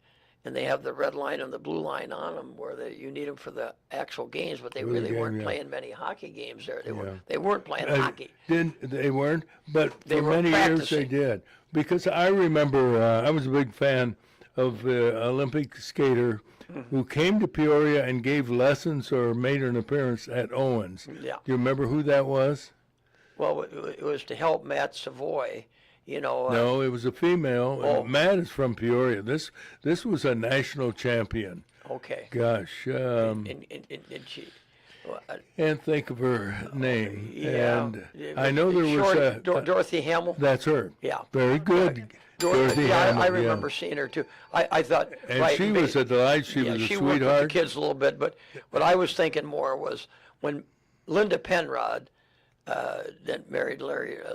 and they have the red line and the blue line on them where you need them for the actual games, but they really weren't playing many hockey games there. They weren't playing hockey. They weren't, but They for were many years they practicing. did. Because I remember I was a big fan of the Olympic skater who came to Peoria and gave lessons or made an appearance at Owens. Yeah. Do you remember who that was? Well, it was to help Matt Savoy, you know. No, it was a female. Matt is from Peoria. This was a national champion. Okay. Gosh. And she. Can't think of her name. Yeah. And I know there was Dorothy Hamill. That's her. Yeah. Very good. Dorothy Hamill, I remember seeing her too. I thought. And right, she was a delight. She was a she worked with the sweetheart. kids a little bit, but what I was thinking more was when Linda Penrod, that married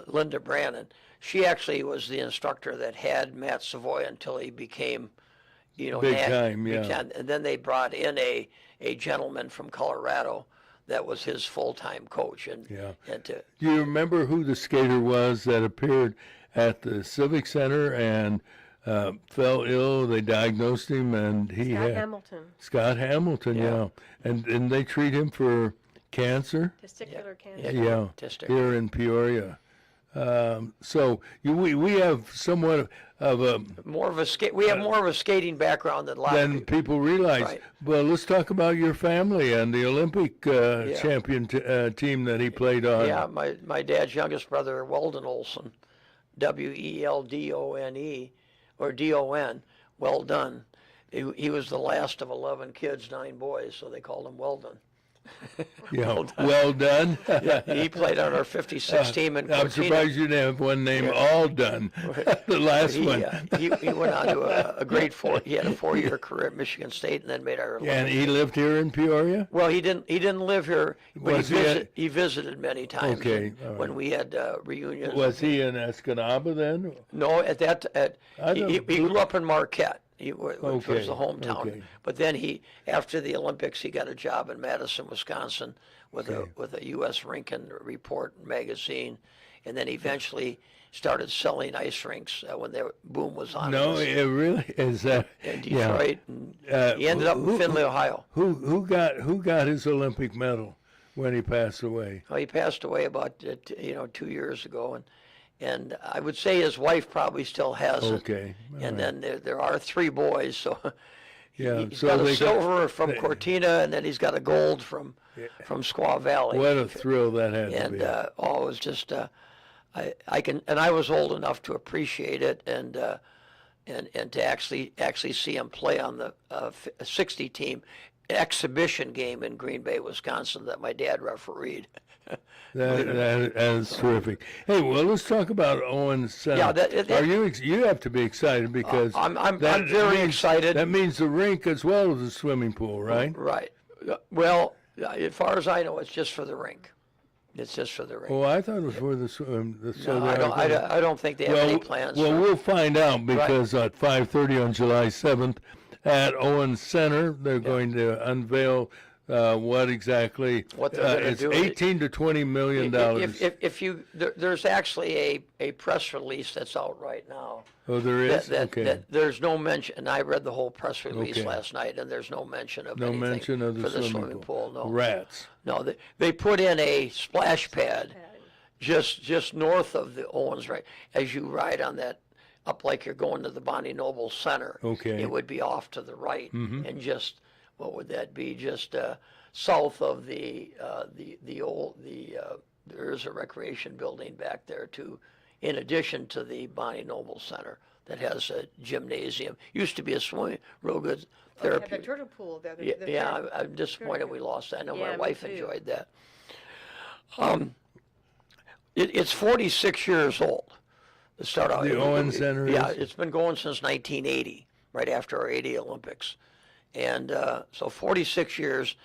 Linda Brannon, she actually was the instructor that had Matt Savoy until he became, you know, Big time, and then they brought in a gentleman from Colorado that was his full-time coach. And Do you remember who the skater was that appeared at the Civic Center and fell ill? They diagnosed him, and Scott Hamilton, yeah. And they treat him for cancer. Testicular cancer. Here in Peoria. So we have somewhat of a we have more of a skating background than a lot of people realize. Right. Well, let's talk about your family and the Olympic champion team that he played on. Yeah, my dad's youngest brother, Weldon Olson, Weldone, or Don, well done. He was the last of 11 kids, 9 boys, so they called him Weldon. Yeah, well done. Yeah, he played on our 56 team in Cortina. I'm surprised you didn't have one named All Done, the last one. He went on to a grade 4. He had a 4-year career at Michigan State, and then made our. And he lived here in Peoria? Well, he didn't live here, but Was he visited many times. Okay, all When we had reunions. Was he in Escanaba then? No, he grew up in Marquette. Which was Okay, the hometown. okay. But then after the Olympics, he got a job in Madison, Wisconsin, with a U.S. Rink and Report magazine, and then eventually started selling ice rinks when the boom was on. No, it really is. In Detroit. And he ended up in Findlay, Ohio. Who got his Olympic medal when he passed away? Well, he passed away about 2 years ago, and I would say his wife probably still has it. Okay. And then there are 3 boys, so Yeah, he's so got a they silver from Cortina, and then he's got a gold from Squaw Valley. What a thrill that had to And be. it was just I was old enough to appreciate it, and to actually see him play on the 60 team exhibition game in Green Bay, Wisconsin, that my dad refereed. That is terrific. Hey, well, let's talk about Owen Center. Yeah, you have to be excited because I'm very excited. That means the rink as well as the swimming pool, right? Right. Well, as far as I know, it's just for the rink. It's just for the rink. Oh, I thought it was for the swim. No, I don't think they have any plans. Well, we'll find out because at 5:30 on July 7th at Owen Center, they're going to unveil what exactly What they're gonna it's do. 18 to 20 million dollars. There's actually a press release that's out right now. Oh, there is. That there's no mention, and I read the whole press release Okay. last night, and there's no mention of No anything mention of for the the swimming pool. No, Rats. no, they put in a splash pad just north of the Owens, right as you ride on that up like you're going to the Bonnie Noble Center. Okay. It would be off to the right, and just what would that be? Just south of the old there is a recreation building back there too, in addition to the Bonnie Noble Center that has a gymnasium. Used to be a real good therapy. The turtle pool there. I'm disappointed we lost that. I know Yeah, my me wife too. enjoyed that. It's 46 years old. To start out. The Owen Center Yeah, is? it's been going since 1980, right after our 80 Olympics. And so 46 years,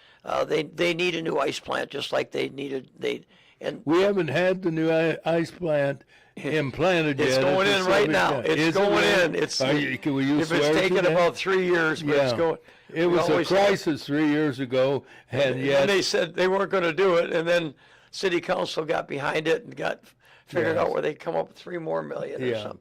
they need a new ice plant just like We haven't had the new ice plant implanted yet. It's at going the in right Civic now. Center. It's Is it going really? in. Can we use If it's swears taken in that? about 3 years, but it's going. It was a crisis 3 years ago, and yet And they said they weren't going to do it, and then city council got behind it and figured out where they come up with $3 more million or something.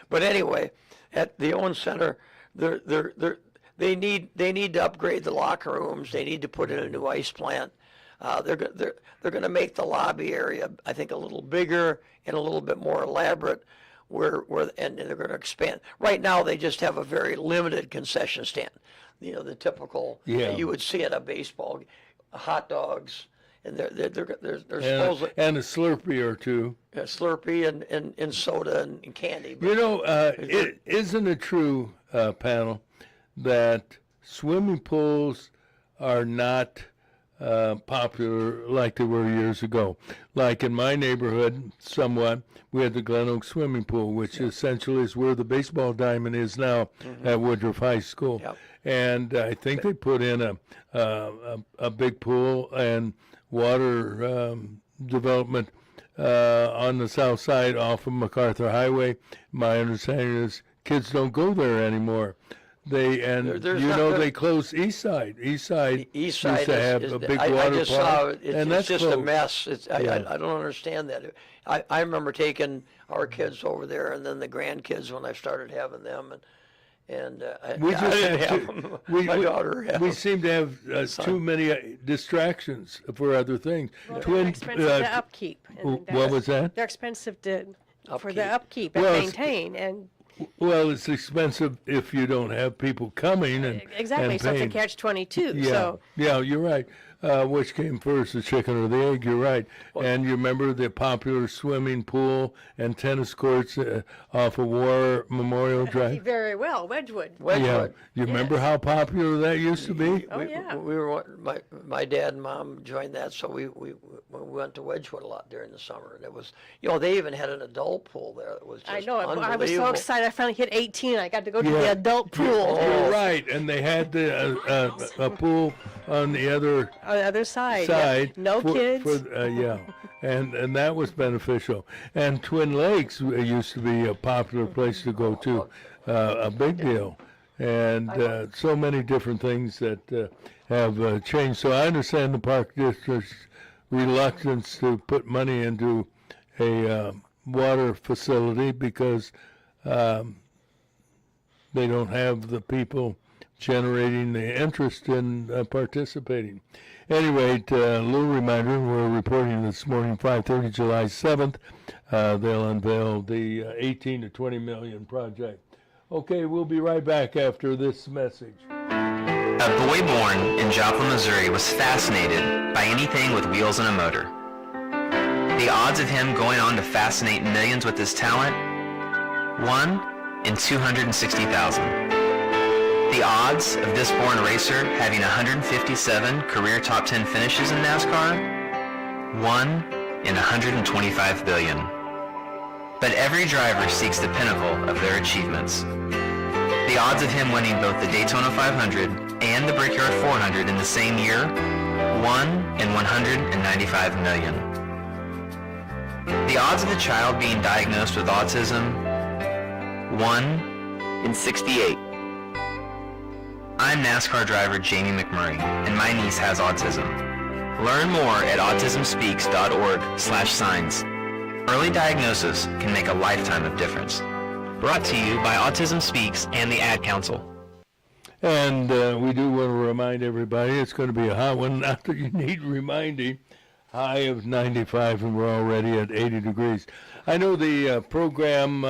But anyway, at the Owen Center, they need to upgrade the locker rooms. They need to put in a new ice plant. They're going to make the lobby area, I think, a little bigger and a little bit more elaborate. And they're going to expand. Right now, they just have a very limited concession stand. The typical that you would see at a baseball game, hot dogs, and they're supposedly and a Slurpee or two. a Slurpee and soda and candy. But Isn't it true, panel, that swimming pools are not popular like they were years ago? Like in my neighborhood, somewhat, we had the Glen Oaks swimming pool, which essentially is where the baseball diamond is now at Woodruff High School. Yep. And I think they put in a big pool and water development on the south side off of MacArthur Highway. My understanding is kids don't go there anymore. They closed East Side. East Side East Side used to have is a big I water just park, saw it. It's and that's just a closed. mess. I don't understand that. I remember taking our kids over there, and then the grandkids when I started having them, and I didn't have them. My daughter had We them. seem to have too many distractions for other things. They're expensive to upkeep. What was that? They're expensive for the Upkeep. upkeep and Well, maintain, and Well, it's expensive if you don't have people coming and exactly, and so it's a paying. catch-22. Yeah, So yeah, you're right. which came first, the chicken or the egg? You're right. And you remember the popular swimming pool and tennis courts off of War Memorial Drive? Very well, Wedgwood. Wedgwood. You remember how popular that used to be? Oh, yeah. We were my dad and mom joined that, so we went to Wedgwood a lot during the summer, and it was, they even had an adult pool there. It was just I know. I was so unbelievable. excited. I finally hit 18. I got to go to the adult pool You're right, and they had a pool on the other on the other side. side. Yeah. No kids. And that was beneficial. And Twin Lakes used to be a popular place to go to, a big deal. And so many different things that have changed. So I understand the park district's reluctance to put money into a water facility because they don't have the people generating the interest in participating. Anyway, a little reminder, we're reporting this morning, 5:30, July 7th. They'll unveil the 18 to 20 million project. Okay, we'll be right back after this message. A boy born in Joplin, Missouri was fascinated by anything with wheels and a motor. The odds of him going on to fascinate millions with his talent? 1 in 260,000. The odds of this born racer having 157 career top 10 finishes in NASCAR? 1 in 125 billion. But every driver seeks the pinnacle of their achievements. The odds of him winning both the Daytona 500 and the Brickyard 400 in the same year? 1 in 195 million. The odds of a child being diagnosed with autism? 1 in 68. I'm NASCAR driver Jamie McMurray, and my niece has autism. Learn more at autismspeaks.org/signs. Early diagnosis can make a lifetime of difference. Brought to you by Autism Speaks and the Ad Council. And we do want to remind everybody it's going to be a hot one. Not that you need reminding. High of 95, and we're already at 80 degrees. I know the program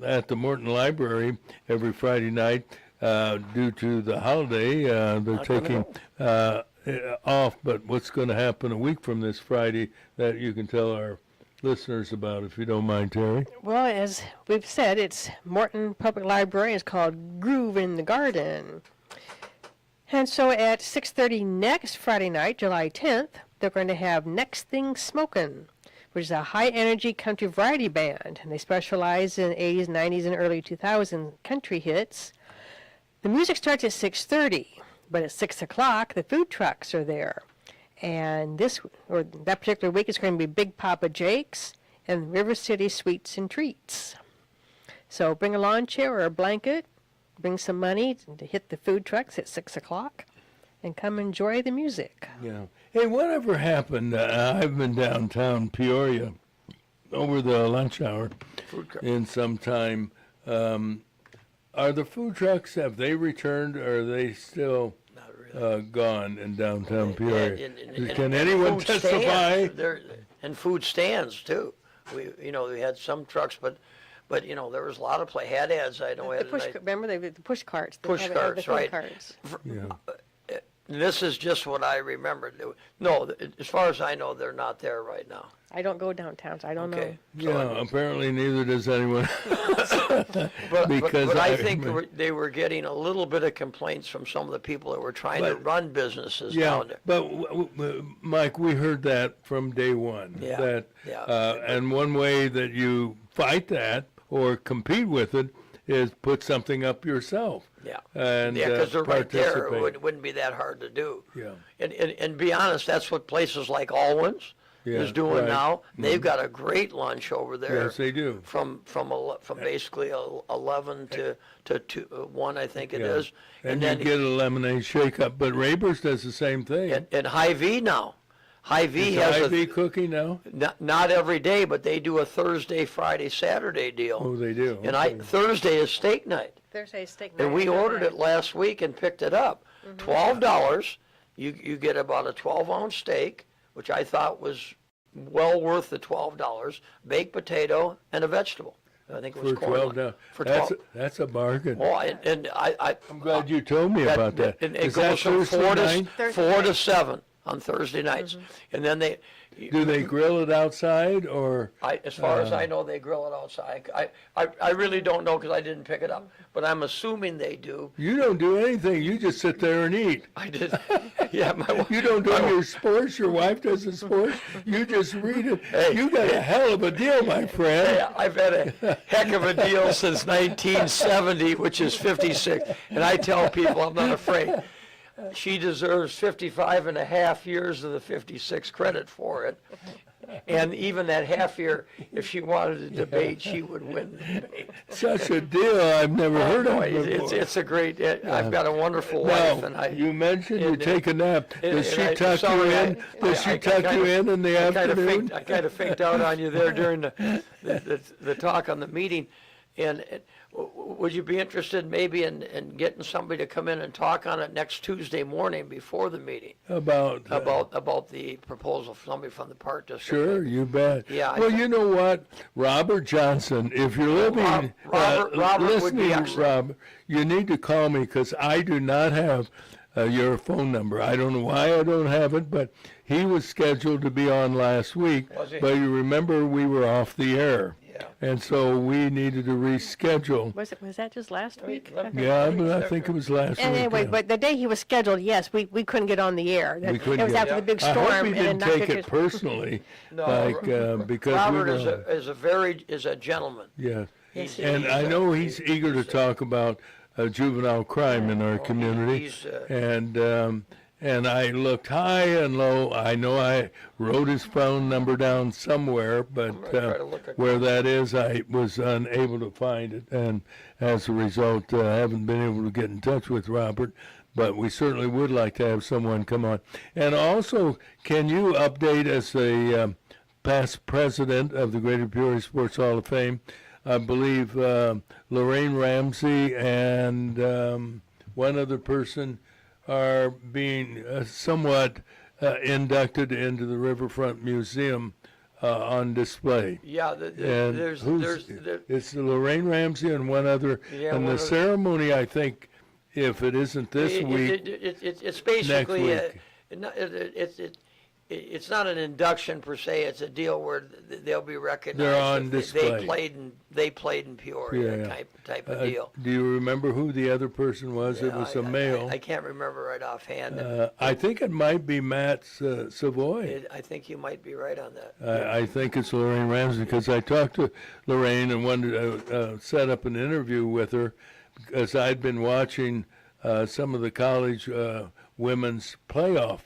at the Morton Library every Friday night, due to the holiday, they're taking off. But what's going to happen a week from this Friday that you can tell our listeners about, if you don't mind, Terry? Well, as we've said, it's Morton Public Library. It's called Groove in the Garden. And so at 6:30 next Friday night, July 10th, they're going to have Next Thing Smokin', which is a high-energy country variety band, and they specialize in 80s, 90s, and early 2000s country hits. The music starts at 6:30, but at 6 o'clock, the food trucks are there. And that particular week is going to be Big Papa Jake's and River City Sweets and Treats. So bring a lawn chair or a blanket, bring some money to hit the food trucks at 6 o'clock, and come enjoy the music. Yeah. Hey, whatever happened? I've been downtown Peoria over the lunch hour in some time. Are the food trucks, have they returned, or are they still gone in downtown Peoria? Can anyone testify? And food stands too. We had some trucks, but there was a lot of had ads. I know. Remember the push carts? Push carts, right? Yeah. This is just what I remembered. No, as far as I know, they're not there right now. I don't go downtown, so I don't know. Yeah, apparently neither does anyone. But Because I think they were getting a little bit of complaints from some of the people that were trying to run businesses down there. But Mike, we heard that from day one. Yeah, and one way that you fight that or compete with it is put something up yourself. Yeah, and because they're right there. participate. It wouldn't be that hard to do. Yeah. And be honest, that's what places like Alwyn's is doing right. now. They've got a great lunch over there. Yes, they do. From basically 11 to 1, I think it is. And then you get a lemonade shake-up. But Raber's does the same thing. and Hy-Vee now. Hy-Vee has Hy-Vee cooking now? not every day, but they do a Thursday, Friday, Saturday deal. Oh, they do. And Thursday is steak night. Thursday's steak night. And we ordered it last week and picked it up. $12. You get about a 12-ounce steak, which I thought was well worth the $12. Baked potato and a vegetable. I think it was For corn. $12. For 12. That's a bargain. Oh, and I'm glad you told me about that. And Is it that goes from Thursday night? 4 to 7 on Thursday nights. And then Do they grill it outside or? as far as I know, they grill it outside. I really don't know because I didn't pick it up, but I'm assuming they do. You don't do anything. You just sit there and eat. I did, yeah. You don't do your sports. Your wife does the sports. You just read it. Hey. You got a hell of a deal, my friend. Hey, I've had a heck of a deal since 1970, which is 56, and I tell people I'm not afraid. She deserves 55 and a half years of the 56 credit for it. And even that half year, if she wanted to debate, she would win the debate. Such a deal I've never heard of before. It's a great, I've got a wonderful Now, wife, and I. you mentioned you and- take a nap. Does she and I- tuck you sorry, in? Does she tuck you in the afternoon? I kind of faked out on you there during the talk on the meeting. And would you be interested maybe in getting somebody to come in and talk on it next Tuesday morning before the meeting? About The proposal, somebody from the Park District. Sure, you bet. Yeah, Well, you know what, Robert Johnson, if you're living, Robert would be listening, excellent. Rob, you need to call me because I do not have your phone number. I don't know why I don't have it, but he was scheduled to be on last week. Was he? But you remember we were off the air. Yeah. And so we needed to reschedule. Was that just last week? Yeah, but I think it was last week. Anyway, yeah. but the day he was scheduled, yes, we couldn't get on the air. We couldn't It was get- after the big I storm. hope he and didn't then take it personally, because Robert we know. is a gentleman. Yeah, He's- and he's I a- know he's eager to talk about juvenile crime in our community. he's, And I looked high and low. I know I wrote his phone number down somewhere, but gonna try to look at where that is, I was unable to find it. And as a result, I haven't been able to get in touch with Robert. But we certainly would like to have someone come on. And also, can you update as a past president of the Greater Peoria Sports Hall of Fame? I believe Lorraine Ramsey and one other person are being somewhat inducted into the Riverfront Museum on display. Yeah, And there's it's Lorraine Ramsey and one other. Yeah, and one the other- ceremony, I think, if it isn't this week, it's basically week. It's not an induction per se. It's a deal where they'll be recognized. They're on if display. They played in Peoria, Yeah. type of deal. do you remember who the other person was? It Yeah, was a male. I can't remember right offhand. I think it might be Matt Savoy. I think you might be right on that. I think it's Lorraine Ramsey because I talked to Lorraine and wanted to set up an interview with her because I'd been watching some of the college women's playoff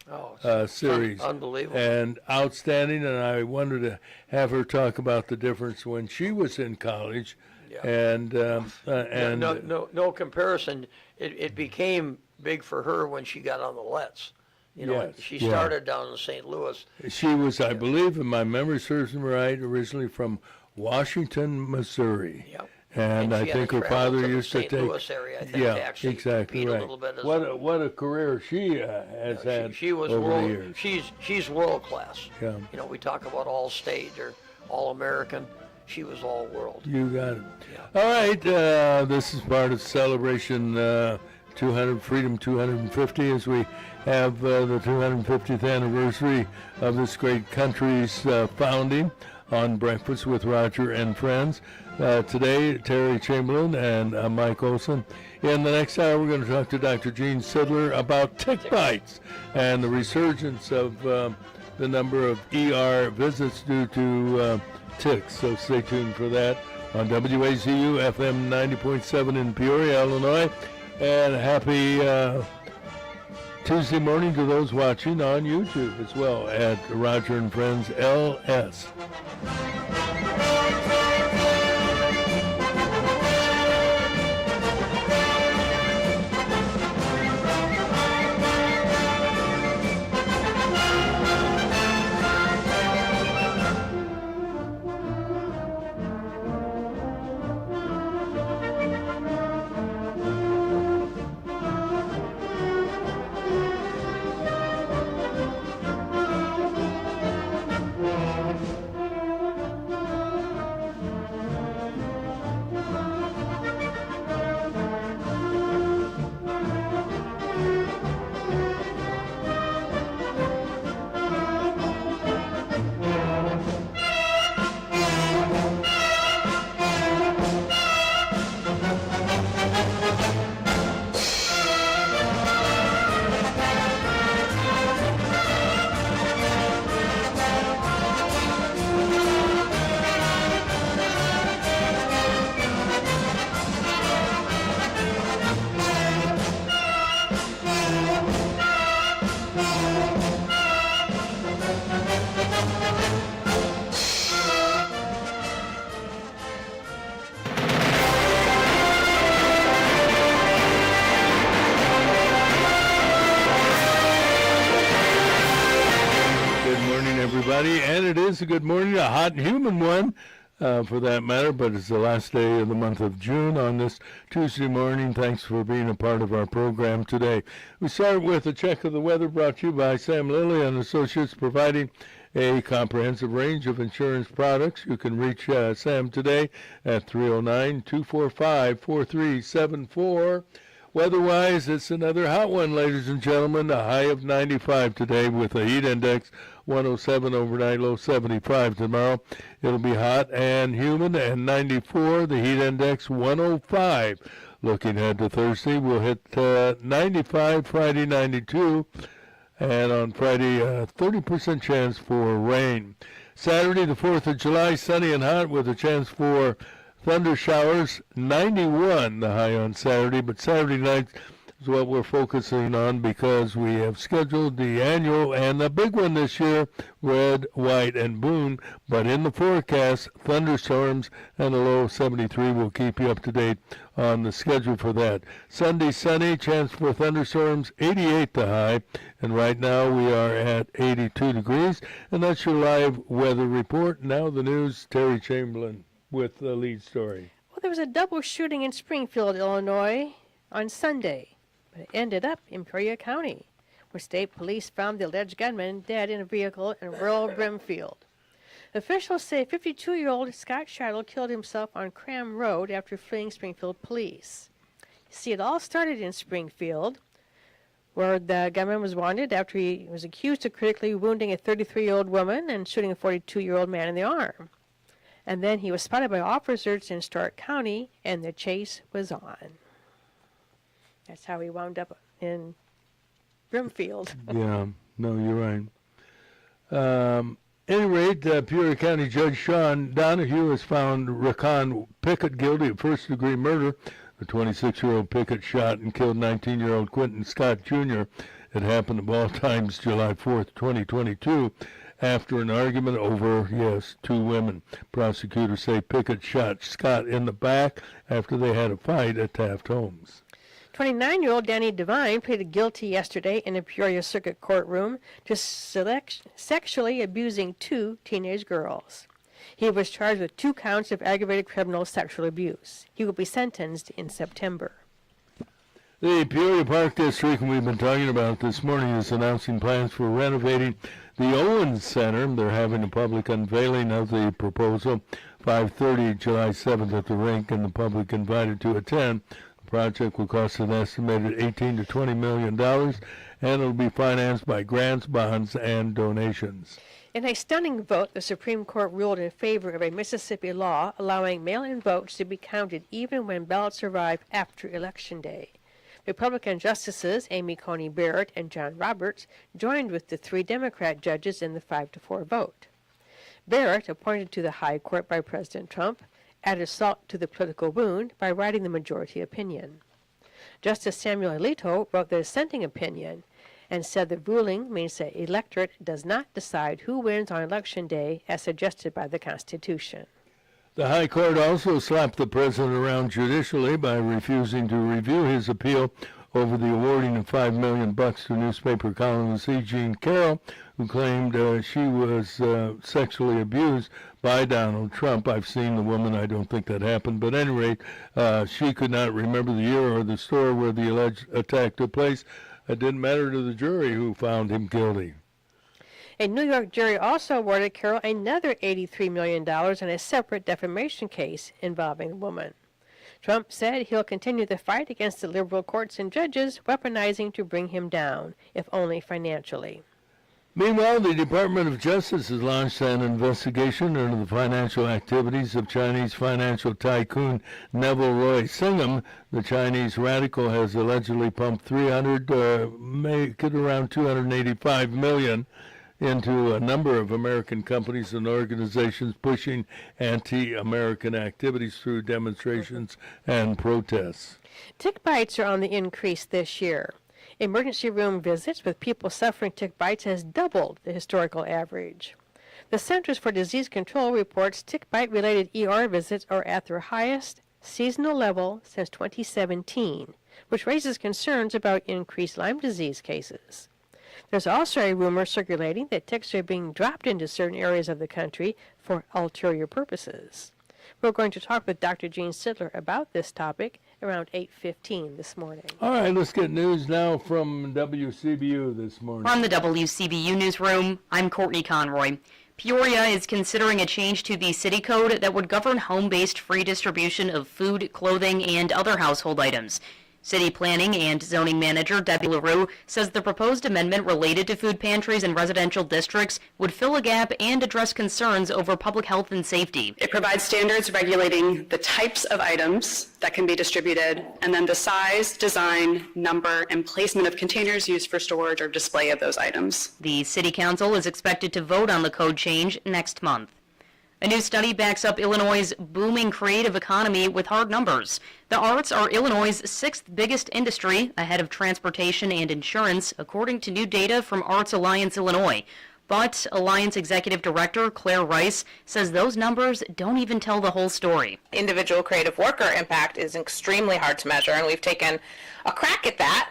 series. Unbelievable. And outstanding, and I wanted to have her talk about the difference when she was in college. Yeah. And no comparison. It became big for her when she got on the Let's. You know, Yes, she yeah. started down in St. Louis. she was, I believe, if my memory serves me right, originally from Washington, Missouri. Yep. And I she had to think her travel father to the used to St. take. Louis area, I think, Yeah, to actually exactly compete a right. little bit as What a career she has had she was over world. the years. She's world class. Yeah. You know, we talk about all state or all American. She was all world. You got it. All right, this is part of Celebration 200 Freedom 250 as we have the 250th anniversary of this great country's founding on Breakfast with Roger and Friends. Today, Teri Chamberlain and Mike Olson. In the next hour, we're going to talk to Dr. Gene Sidler about tick bites and the resurgence of the number of ER visits due to ticks. So stay tuned for that on WAZU FM 90.7 in Peoria, Illinois. And happy Tuesday morning to those watching on YouTube as well at Roger and Friends LS. everybody. And it is a good morning, a hot and humid one for that matter, but it's the last day of the month of June on this Tuesday morning. Thanks for being a part of our program today. We start with a check of the weather brought to you by Sam Lilly and Associates, providing a comprehensive range of insurance products. You can reach Sam today at 309-245-4374. Weather-wise, it's another hot one, ladies and gentlemen. A high of 95 today with a heat index 107 overnight, low 75 tomorrow. It'll be hot and humid, and 94, the heat index 105. Looking ahead to Thursday, we'll hit 95, Friday 92, and on Friday, 30% chance for rain. Saturday, the 4th of July, sunny and hot with a chance for thunder showers, 91 the high on Saturday, but Saturday night is what we're focusing on because we have scheduled the annual and the big one this year, Red, White, and Boone. But in the forecast, thunderstorms and a low of 73. Will keep you up to date on the schedule for that. Sunday, sunny, chance for thunderstorms, 88 the high. And right now we are at 82 degrees. And that's your live weather report. Now the news, Teri Chamberlain with the lead story. Well, there was a double shooting in Springfield, Illinois on Sunday, but it ended up in Peoria County, where state police found the alleged gunman dead in a vehicle in rural Brimfield. Officials say 52-year-old Scott Shiloh killed himself on Cram Road after fleeing Springfield police. You see, it all started in Springfield, where the gunman was wanted after he was accused of critically wounding a 33-year-old woman and shooting a 42-year-old man in the arm. And then he was spotted by officers in Stark County, and the chase was on. That's how he wound up in Brimfield. Yeah, no, you're right. Any rate, Peoria County Judge Sean Donahue has found Raquan Pickett guilty of first-degree murder. The 26-year-old Pickett shot and killed 19-year-old Quentin Scott Jr. It happened of all times July 4th, 2022. After an argument over, two women. Prosecutors say Pickett shot Scott in the back after they had a fight at Taft Homes. 29-year-old Danny Devine pleaded guilty yesterday in a Peoria Circuit courtroom to sexually abusing 2 teenage girls. He was charged with 2 counts of aggravated criminal sexual abuse. He will be sentenced in September. The Peoria Park District, and we've been talking about this morning, is announcing plans for renovating the Owens Center. They're having a public unveiling of the proposal, 5:30 July 7th at the rink, and the public invited to attend. The project will cost an estimated $18 to $20 million, and it'll be financed by grants, bonds, and donations. In a stunning vote, the Supreme Court ruled in favor of a Mississippi law allowing mail-in votes to be counted even when ballots arrive after Election Day. Republican Justices Amy Coney Barrett and John Roberts joined with the 3 Democrat judges in the 5-4 vote. Barrett, appointed to the High Court by President Trump, added salt to the political wound by writing the majority opinion. Justice Samuel Alito wrote the dissenting opinion and said the ruling means the electorate does not decide who wins on Election Day as suggested by the Constitution. The High Court also slapped the president around judicially by refusing to review his appeal over the awarding of $5 million to newspaper columnist E. Jean Carroll, who claimed she was sexually abused by Donald Trump. I've seen the woman. I don't think that happened. But at any rate, she could not remember the year or the store where the alleged attack took place. It didn't matter to the jury who found him guilty. A New York jury also awarded Carroll another $83 million in a separate defamation case involving the woman. Trump said he'll continue the fight against the liberal courts and judges weaponizing to bring him down, if only financially. Meanwhile, the Department of Justice has launched an investigation into the financial activities of Chinese financial tycoon Neville Roy Singham. The Chinese radical has allegedly pumped make it around $285 million into a number of American companies and organizations pushing anti-American activities through demonstrations and protests. Tick bites are on the increase this year. Emergency room visits with people suffering tick bites has doubled the historical average. The Centers for Disease Control reports tick bite-related ER visits are at their highest seasonal level since 2017, which raises concerns about increased Lyme disease cases. There's also a rumor circulating that ticks are being dropped into certain areas of the country for ulterior purposes. We're going to talk with Dr. Gene Sidler about this topic around 8:15 this morning. All right, let's get news now from WCBU this morning. From the WCBU Newsroom, I'm Courtney Conroy. Peoria is considering a change to the city code that would govern home-based free distribution of food, clothing, and other household items. City Planning and Zoning Manager Debbie LaRue says the proposed amendment related to food pantries in residential districts would fill a gap and address concerns over public health and safety. It provides standards regulating the types of items that can be distributed, and then the size, design, number, and placement of containers used for storage or display of those items. The City Council is expected to vote on the code change next month. A new study backs up Illinois' booming creative economy with hard numbers. The arts are Illinois' sixth biggest industry, ahead of transportation and insurance, according to new data from Arts Alliance Illinois. But Alliance Executive Director Claire Rice says those numbers don't even tell the whole story. Individual creative worker impact is extremely hard to measure, and we've taken a crack at that,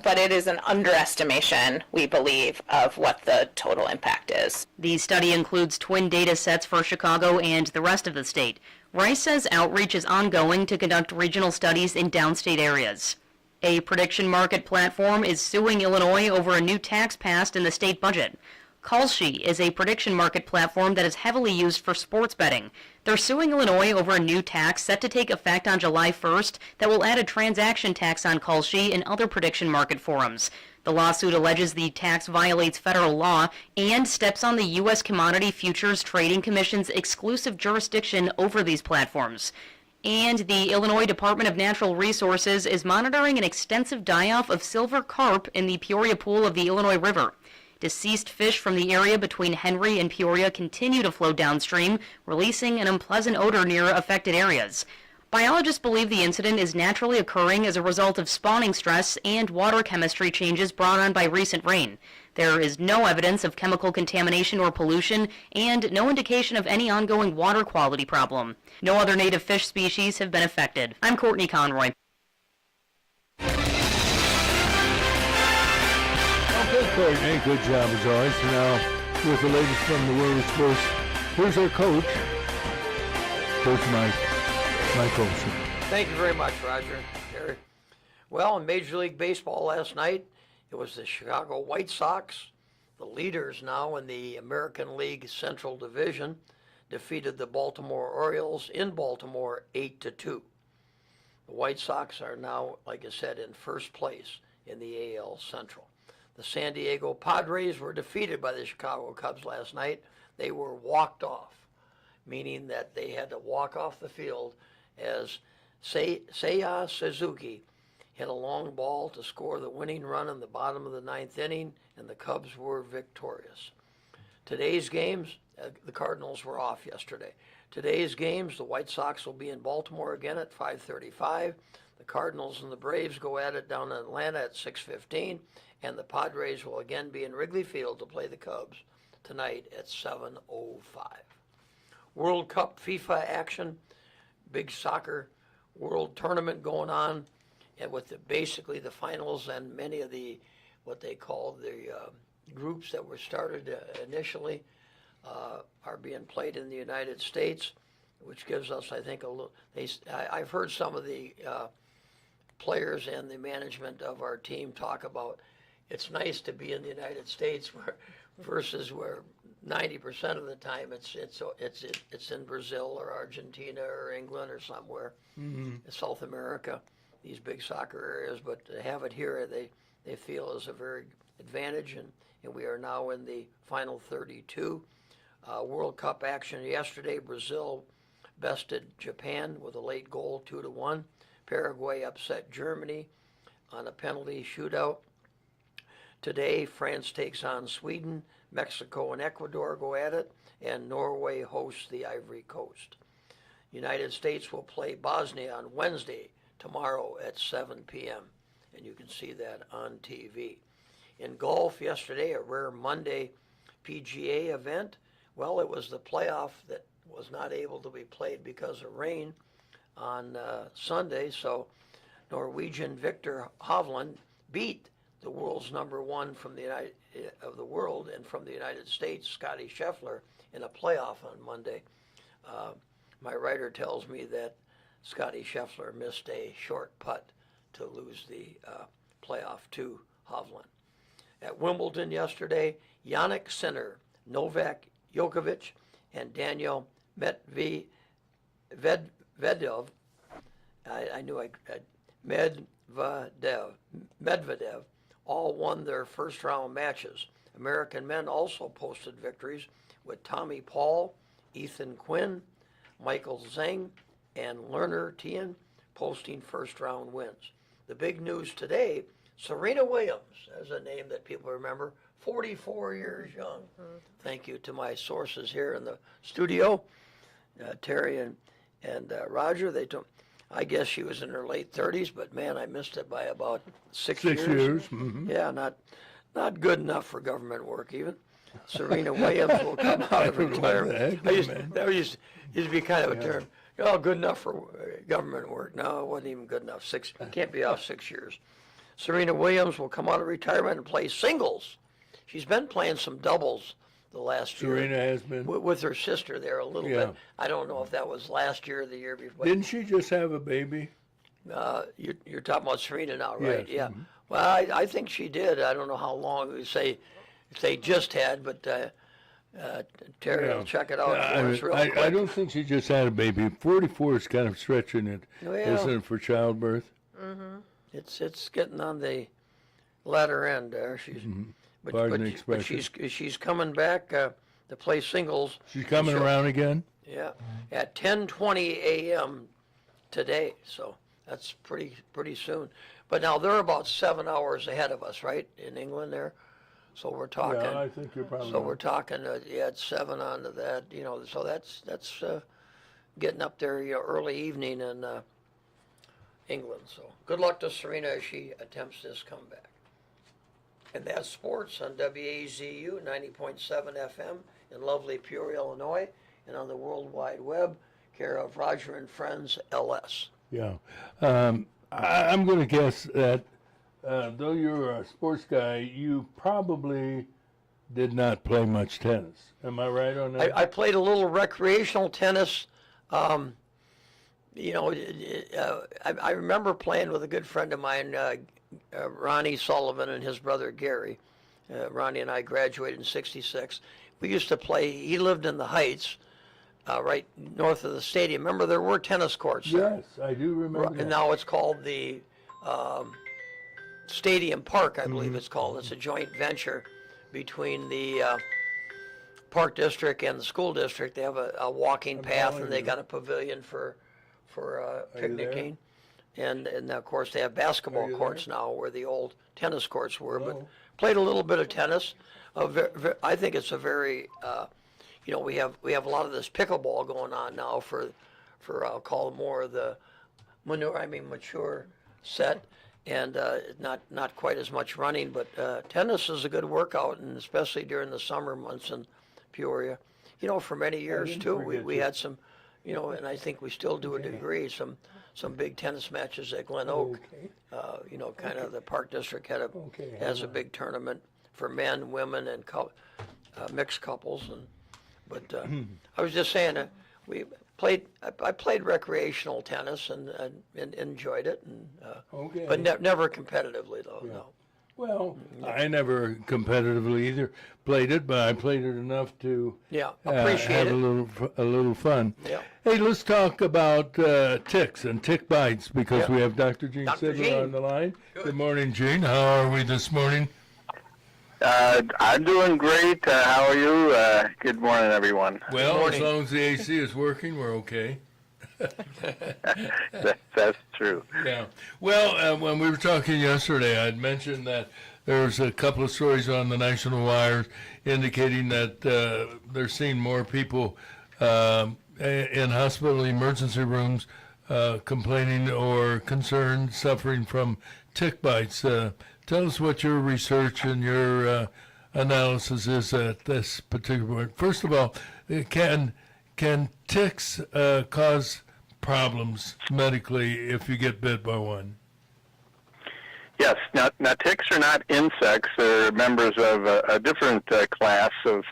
but it is an underestimation, we believe, of what the total impact is. The study includes twin data sets for Chicago and the rest of the state. Rice says outreach is ongoing to conduct regional studies in downstate areas. A prediction market platform is suing Illinois over a new tax passed in the state budget. Kalshi is a prediction market platform that is heavily used for sports betting. They're suing Illinois over a new tax set to take effect on July 1st that will add a transaction tax on Kalshi and other prediction market forums. The lawsuit alleges the tax violates federal law and steps on the U.S. Commodity Futures Trading Commission's exclusive jurisdiction over these platforms. And the Illinois Department of Natural Resources is monitoring an extensive die-off of silver carp in the Peoria Pool of the Illinois River. Deceased fish from the area between Henry and Peoria continue to flow downstream, releasing an unpleasant odor near affected areas. Biologists believe the incident is naturally occurring as a result of spawning stress and water chemistry changes brought on by recent rain. There is no evidence of chemical contamination or pollution, and no indication of any ongoing water quality problem. No other native fish species have been affected. I'm Courtney Conroy. Okay, Courtney, good job as always. Now, with the latest from the world of sports, here's our coach, Coach Mike Olson. Thank you very much, Roger. Terry. Well, in Major League Baseball last night, it was the Chicago White Sox, the leaders now in the American League Central Division, defeated the Baltimore Orioles in Baltimore 8-2. The White Sox are now, like I said, in first place in the AL Central. The San Diego Padres were defeated by the Chicago Cubs last night. They were walked off, meaning that they had to walk off the field as Seiya Suzuki hit a long ball to score the winning run in the bottom of the ninth inning, and the Cubs were victorious. Today's games, the Cardinals were off yesterday. Today's games, the White Sox will be in Baltimore again at 5:35. The Cardinals and the Braves go at it down in Atlanta at 6:15, and the Padres will again be in Wrigley Field to play the Cubs tonight at 7:05. World Cup FIFA action, big soccer world tournament going on, and with basically the finals and many of the what they call the groups that were started initially are being played in the United States, which gives us, I think, a little. I've heard some of the players and the management of our team talk about it's nice to be in the United States versus where 90% of the time it's in Brazil or Argentina or England or somewhere in South America, these big soccer areas. But to have it here, they feel is a very advantage, and we are now in the final 32. World Cup action yesterday, Brazil bested Japan with a late goal 2-1. Paraguay upset Germany on a penalty shootout. Today, France takes on Sweden, Mexico and Ecuador go at it, and Norway hosts the Ivory Coast. United States will play Bosnia on Wednesday, tomorrow at 7 p.m., and you can see that on TV. In golf yesterday, a rare Monday PGA event. Well, it was the playoff that was not able to be played because of rain on Sunday, so Norwegian Victor Hovland beat the world's #1 from the of the world and from the United States, Scotty Scheffler, in a playoff on Monday. My writer tells me that Scotty Scheffler missed a short putt to lose the playoff to Hovland. At Wimbledon yesterday, Yannick Sinner, Novak Djokovic, and Daniel Medvedev, Medvedev, all won their first round matches. American men also posted victories with Tommy Paul, Ethan Quinn, Michael Zhang, and Lerner Tien posting first round wins. The big news today, Serena Williams, as a name that people remember, 44 years young. Thank you to my sources here in the studio, Teri and Roger. They told, I guess she was in her late 30s, but man, I missed it by about 6 years. 6 years. Mm-hmm. Yeah, not good enough for government work even. Serena Williams will come out of retirement. That used to be kind of a term. Oh, good enough for government work. No, it wasn't even good enough. Can't be off 6 years. Serena Williams will come out of retirement and play singles. She's been playing some doubles the last year. Serena has been. With her sister there a little bit. I don't know if that was last year or the year before. Didn't she just have a baby? You're talking about Serena now, right? Yes. Yeah. Mm-hmm. Well, I think she did. I don't know how long if they just had, but Terry will check it out for us real quick. I don't think she just had a baby. 44 is kind of stretching it, isn't it, for childbirth? Mm-hmm. It's getting on the latter end there. She's, Pardon the but expression. she's coming back to play singles. She's coming around again? Yeah, at 10:20 a.m. today. So that's pretty soon. But now they're about 7 hours ahead of us, right, in England there. So we're talking. Yeah, I think you're probably So right. we're talking. It's 7 onto that. So that's getting up there. Early evening in England. So good luck to Serena as she attempts this comeback. And that's sports on WAZU 90.7 FM in lovely Peoria, Illinois, and on the World Wide Web, care of Roger and Friends LS. Yeah. I'm going to guess that though you're a sports guy, you probably did not play much tennis. Am I right on that? I played a little recreational tennis. I remember playing with a good friend of mine, Ronnie Sullivan, and his brother Gary. Ronnie and I graduated in '66. We used to play. He lived in the Heights, right north of the stadium. Remember, there were tennis courts there. Yes, I do remember that. And now it's called the Stadium Park, I believe it's called. It's a joint venture between the Park District and the school district. They have a walking path, and they got a pavilion for picnicking. And of course, they have basketball courts now where the old tennis courts were. But played a little bit of tennis. I think it's a very, we have a lot of this pickleball going on now for I'll call it more the mature set, and not quite as much running. But tennis is a good workout, and especially during the summer months in Peoria. For many years too, we had some, and I think we still do a degree, some big tennis matches at Glen Oak. Kind of the Park District has a big tournament for men, women, and mixed couples. But I was just saying, I played recreational tennis and enjoyed it, but never competitively though. No. Well, I never competitively either played it, but I played it enough to appreciate have a little fun. Yeah. Hey, let's talk about ticks and tick bites because we have Dr. Gene Sidler on the line. Good morning, Gene. How are we this morning? I'm doing great. How are you? Good morning, everyone. Well, as long as the AC is working, we're okay. That's true. Yeah. Well, when we were talking yesterday, I'd mentioned that there's a couple of stories on the national wires indicating that they're seeing more people in hospital emergency rooms complaining or concerned, suffering from tick bites. Tell us what your research and your analysis is at this particular point. First of all, can ticks cause problems medically if you get bit by one? Yes. Now ticks are not insects. They're members of a different class of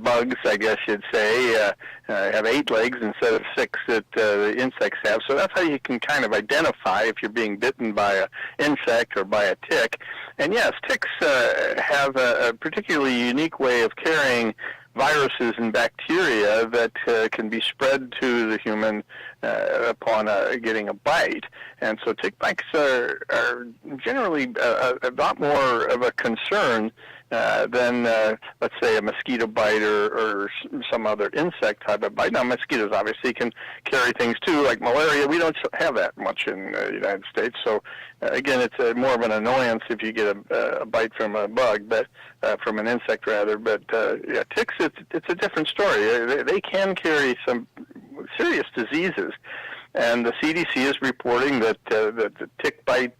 bugs, I guess you'd say. Have 8 legs instead of 6 that the insects have. So that's how you can kind of identify if you're being bitten by an insect or by a tick. And yes, ticks have a particularly unique way of carrying viruses and bacteria that can be spread to the human upon getting a bite. And so tick bites are generally a lot more of a concern than, let's say, a mosquito bite or some other insect type of bite. Now, mosquitoes obviously can carry things too, like malaria. We don't have that much in the United States. So, again, it's more of an annoyance if you get a bite from a bug, but from an insect rather. But yeah, ticks, it's a different story. They can carry some serious diseases. And the CDC is reporting that the tick bites,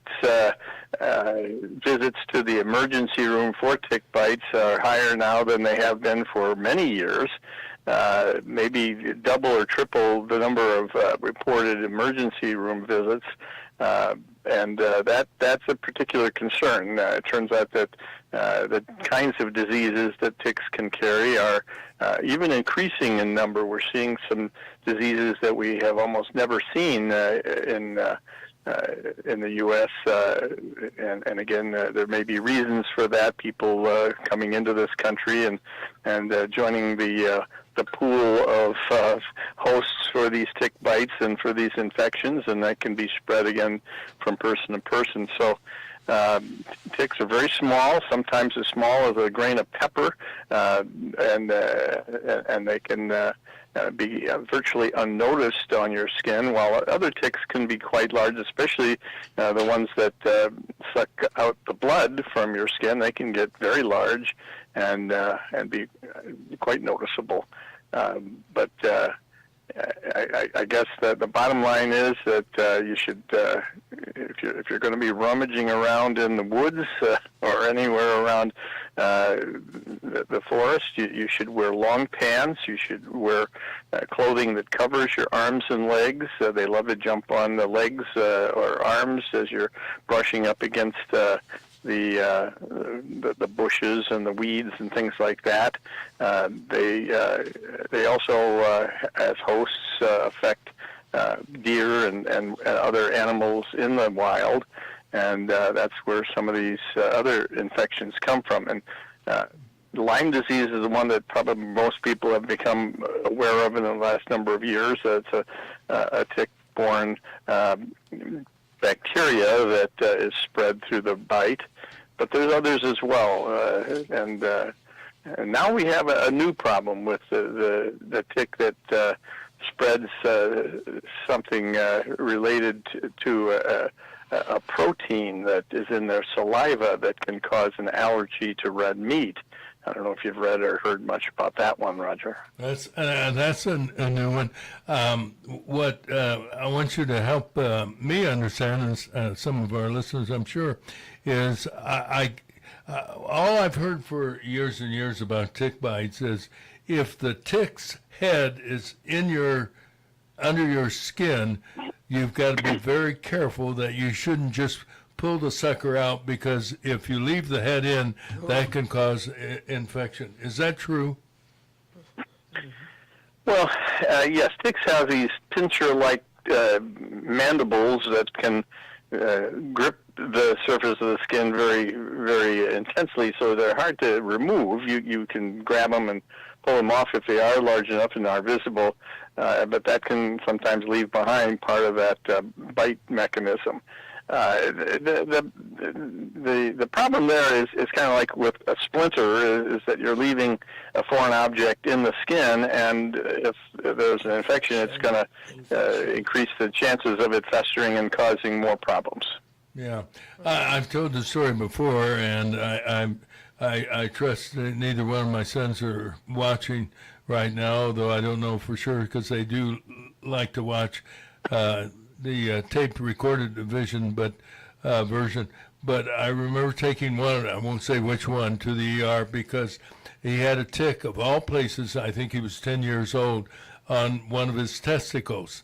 visits to the emergency room for tick bites are higher now than they have been for many years, maybe double or triple the number of reported emergency room visits. And that's a particular concern. It turns out that the kinds of diseases that ticks can carry are even increasing in number. We're seeing some diseases that we have almost never seen in the U.S. And again, there may be reasons for that. People coming into this country and joining the pool of hosts for these tick bites and for these infections, and that can be spread again from person to person. So ticks are very small, sometimes as small as a grain of pepper, and they can be virtually unnoticed on your skin, while other ticks can be quite large, especially the ones that suck out the blood from your skin. They can get very large and be quite noticeable. But I guess the bottom line is that you should, if you're going to be rummaging around in the woods or anywhere around the forest, you should wear long pants. You should wear clothing that covers your arms and legs. They love to jump on the legs or arms as you're brushing up against the bushes and the weeds and things like that. They also, as hosts, affect deer and other animals in the wild, and that's where some of these other infections come from. And Lyme disease is the one that probably most people have become aware of in the last number of years. It's a tick-borne bacteria that is spread through the bite, but there's others as well. And now we have a new problem with the tick that spreads something related to a protein that is in their saliva that can cause an allergy to red meat. I don't know if you've read or heard much about that one, Roger. That's a new one. What I want you to help me understand, and some of our listeners, I'm sure, is all I've heard for years and years about tick bites is if the tick's head is under your skin, you've got to be very careful that you shouldn't just pull the sucker out, because if you leave the head in, that can cause infection. Is that true? Well, yes, ticks have these pincer-like mandibles that can grip the surface of the skin very, very intensely, so they're hard to remove. You can grab them and pull them off if they are large enough and are visible, but that can sometimes leave behind part of that bite mechanism. The problem there is kind of like with a splinter, is that you're leaving a foreign object in the skin, and if there's an infection, it's going to increase the chances of it festering and causing more problems. Yeah, I've told the story before, and I trust that neither one of my sons are watching right now, though I don't know for sure, because they do like to watch the taped recorded version, but I remember taking one, I won't say which one, to the ER because he had a tick, of all places, I think he was 10 years old, on one of his testicles.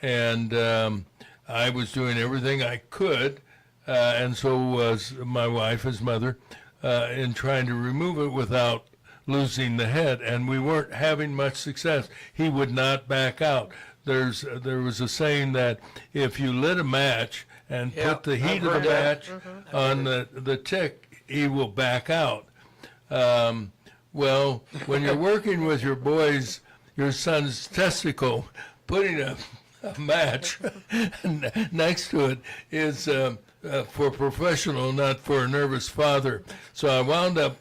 And I was doing everything I could and so was my wife, his mother, in trying to remove it without losing the head, and we weren't having much success. He would not back out. There was a saying that if you lit a match and put the heat of the match on the tick, he will back out. Well, when you're working with your son's testicle, putting a match next to it is for professional, not for a nervous father. So I wound up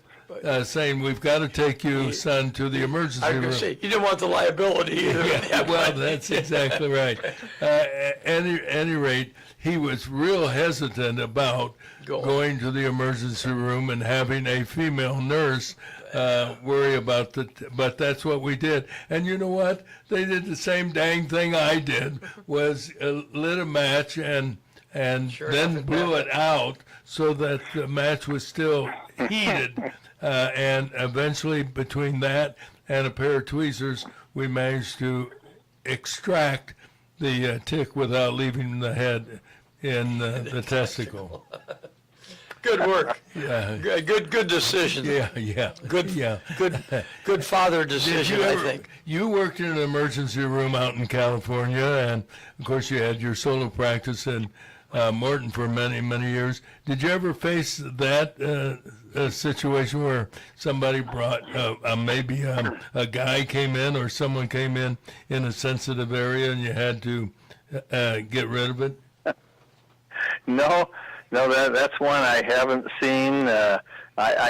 saying, we've got to take you, son, to the emergency I was room. going to say, you didn't want the liability either. Yeah, well, that's exactly right. At any rate, he was real hesitant about going to the emergency room and having a female nurse worry about but that's what we did. And you know what? They did the same dang thing I did, was lit a match and then blew it out so that the match was still heated. And eventually, between that and a pair of tweezers, we managed to extract the tick without leaving the head in the testicle. Good work. Yeah. Good decision. Yeah. Good father decision, I think. You worked in an emergency room out in California, and of course you had your solo practice in Morton for many, many years. Did you ever face that situation where somebody brought, maybe a guy came in or someone came in a sensitive area and you had to get rid of it? No, that's one I haven't seen. I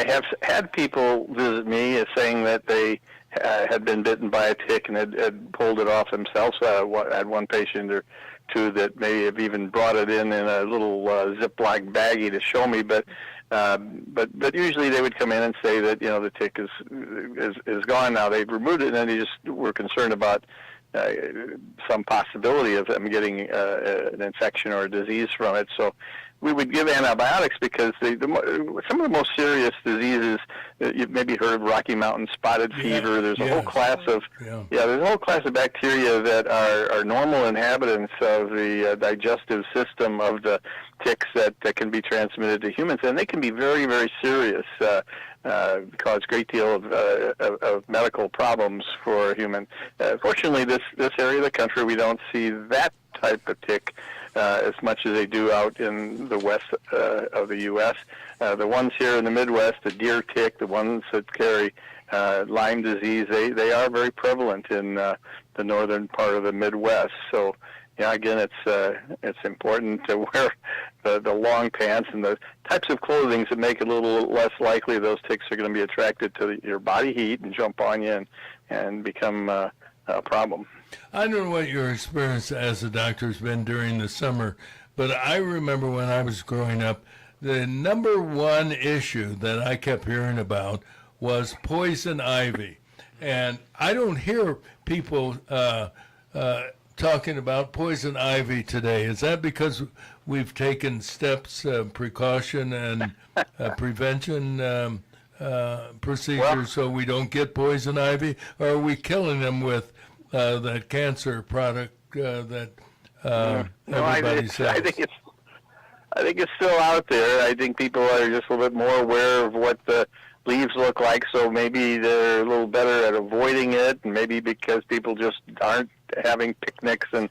have had people visit me saying that they had been bitten by a tick and had pulled it off themselves. I had one patient or two that may have even brought it in a little Ziploc baggie to show me, but usually they would come in and say that the tick is gone now. They've removed it, and then they just were concerned about some possibility of them getting an infection or a disease from it. So we would give antibiotics because some of the most serious diseases, you've maybe heard of Rocky Mountain spotted fever. There's a whole class of there's a whole class of bacteria that are normal inhabitants of the digestive system of the ticks that can be transmitted to humans, and they can be very, very serious. Cause a great deal of medical problems for humans. Fortunately, this area of the country, we don't see that type of tick as much as they do out in the west of the U.S. The ones here in the Midwest, the deer tick, the ones that carry Lyme disease, they are very prevalent in the northern part of the Midwest. So, again, it's important to wear the long pants and the types of clothing that make it a little less likely those ticks are going to be attracted to your body heat and jump on you and become a problem. I don't know what your experience as a doctor has been during the summer, but I remember when I was growing up, the number one issue that I kept hearing about was poison ivy. And I don't hear people talking about poison ivy today. Is that because we've taken steps, precaution and prevention procedures so we don't get poison ivy? Or are we killing them with that cancer product that everybody sells? I think it's still out there. I think people are just a little bit more aware of what the leaves look like, so maybe they're a little better at avoiding it, and maybe because people just aren't having picnics and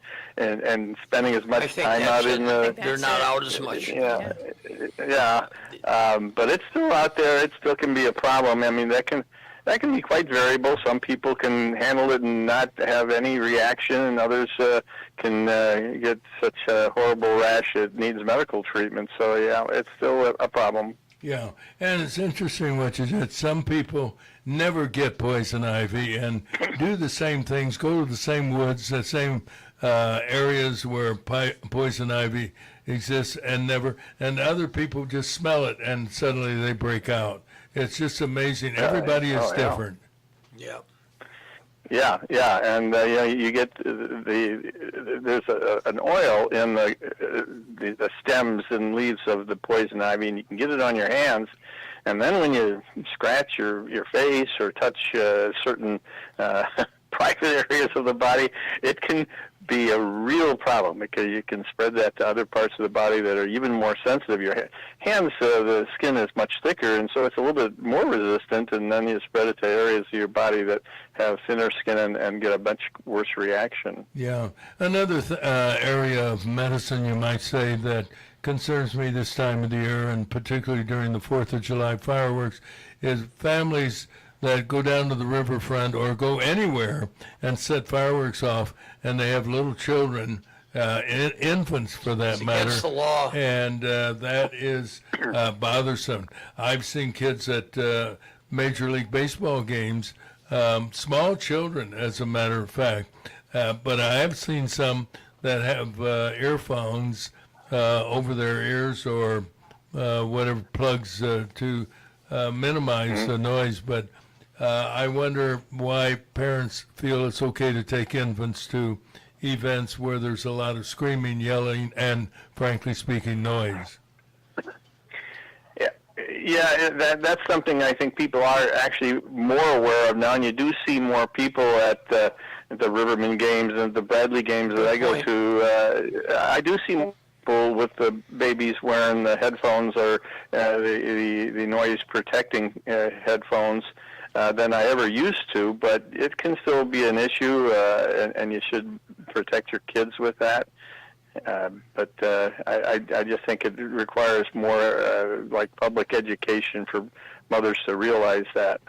spending as much time out in the... They're not out as much. But it's still out there. It still can be a problem. I mean, that can be quite variable. Some people can handle it and not have any reaction, and others can get such a horrible rash it needs medical treatment. So, it's still a problem. Yeah, and it's interesting what you said. Some people never get poison ivy and do the same things, go to the same woods, the same areas where poison ivy exists, and other people just smell it and suddenly they break out. It's just amazing. Everybody is different. Yeah. Yeah, and you get there's an oil in the stems and leaves of the poison ivy, and you can get it on your hands. And then when you scratch your face or touch certain private areas of the body, it can be a real problem because you can spread that to other parts of the body that are even more sensitive. Your hands, the skin is much thicker, and so it's a little bit more resistant, and then you spread it to areas of your body that have thinner skin and get a much worse reaction. Yeah. Another area of medicine, you might say, that concerns me this time of the year, and particularly during the 4th of July fireworks, is families that go down to the riverfront or go anywhere and set fireworks off, and they have little children, infants for that It's matter. against the law. And that is bothersome. I've seen kids at Major League Baseball games, small children, as a matter of fact, but I have seen some that have earphones over their ears or whatever plugs to minimize the noise, but I wonder why parents feel it's okay to take infants to events where there's a lot of screaming, yelling, and, frankly speaking, noise. Yeah, that's something I think people are actually more aware of now, and you do see more people at the Riverman games and the Bradley games that I go to. I do see more people with the babies wearing the headphones or the noise protecting headphones than I ever used to, but it can still be an issue, and you should protect your kids with that. But I just think it requires more like public education for mothers to realize that.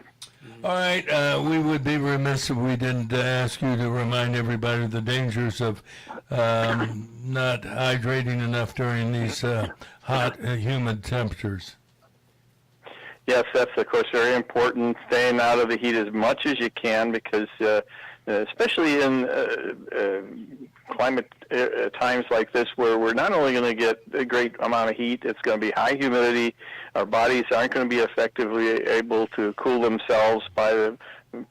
All right, we would be remiss if we didn't ask you to remind everybody of the dangers of not hydrating enough during these hot, humid temperatures. Yes, that's of course very important. Staying out of the heat as much as you can, because especially in climate times like this, where we're not only going to get a great amount of heat, it's going to be high humidity. Our bodies aren't going to be effectively able to cool themselves by the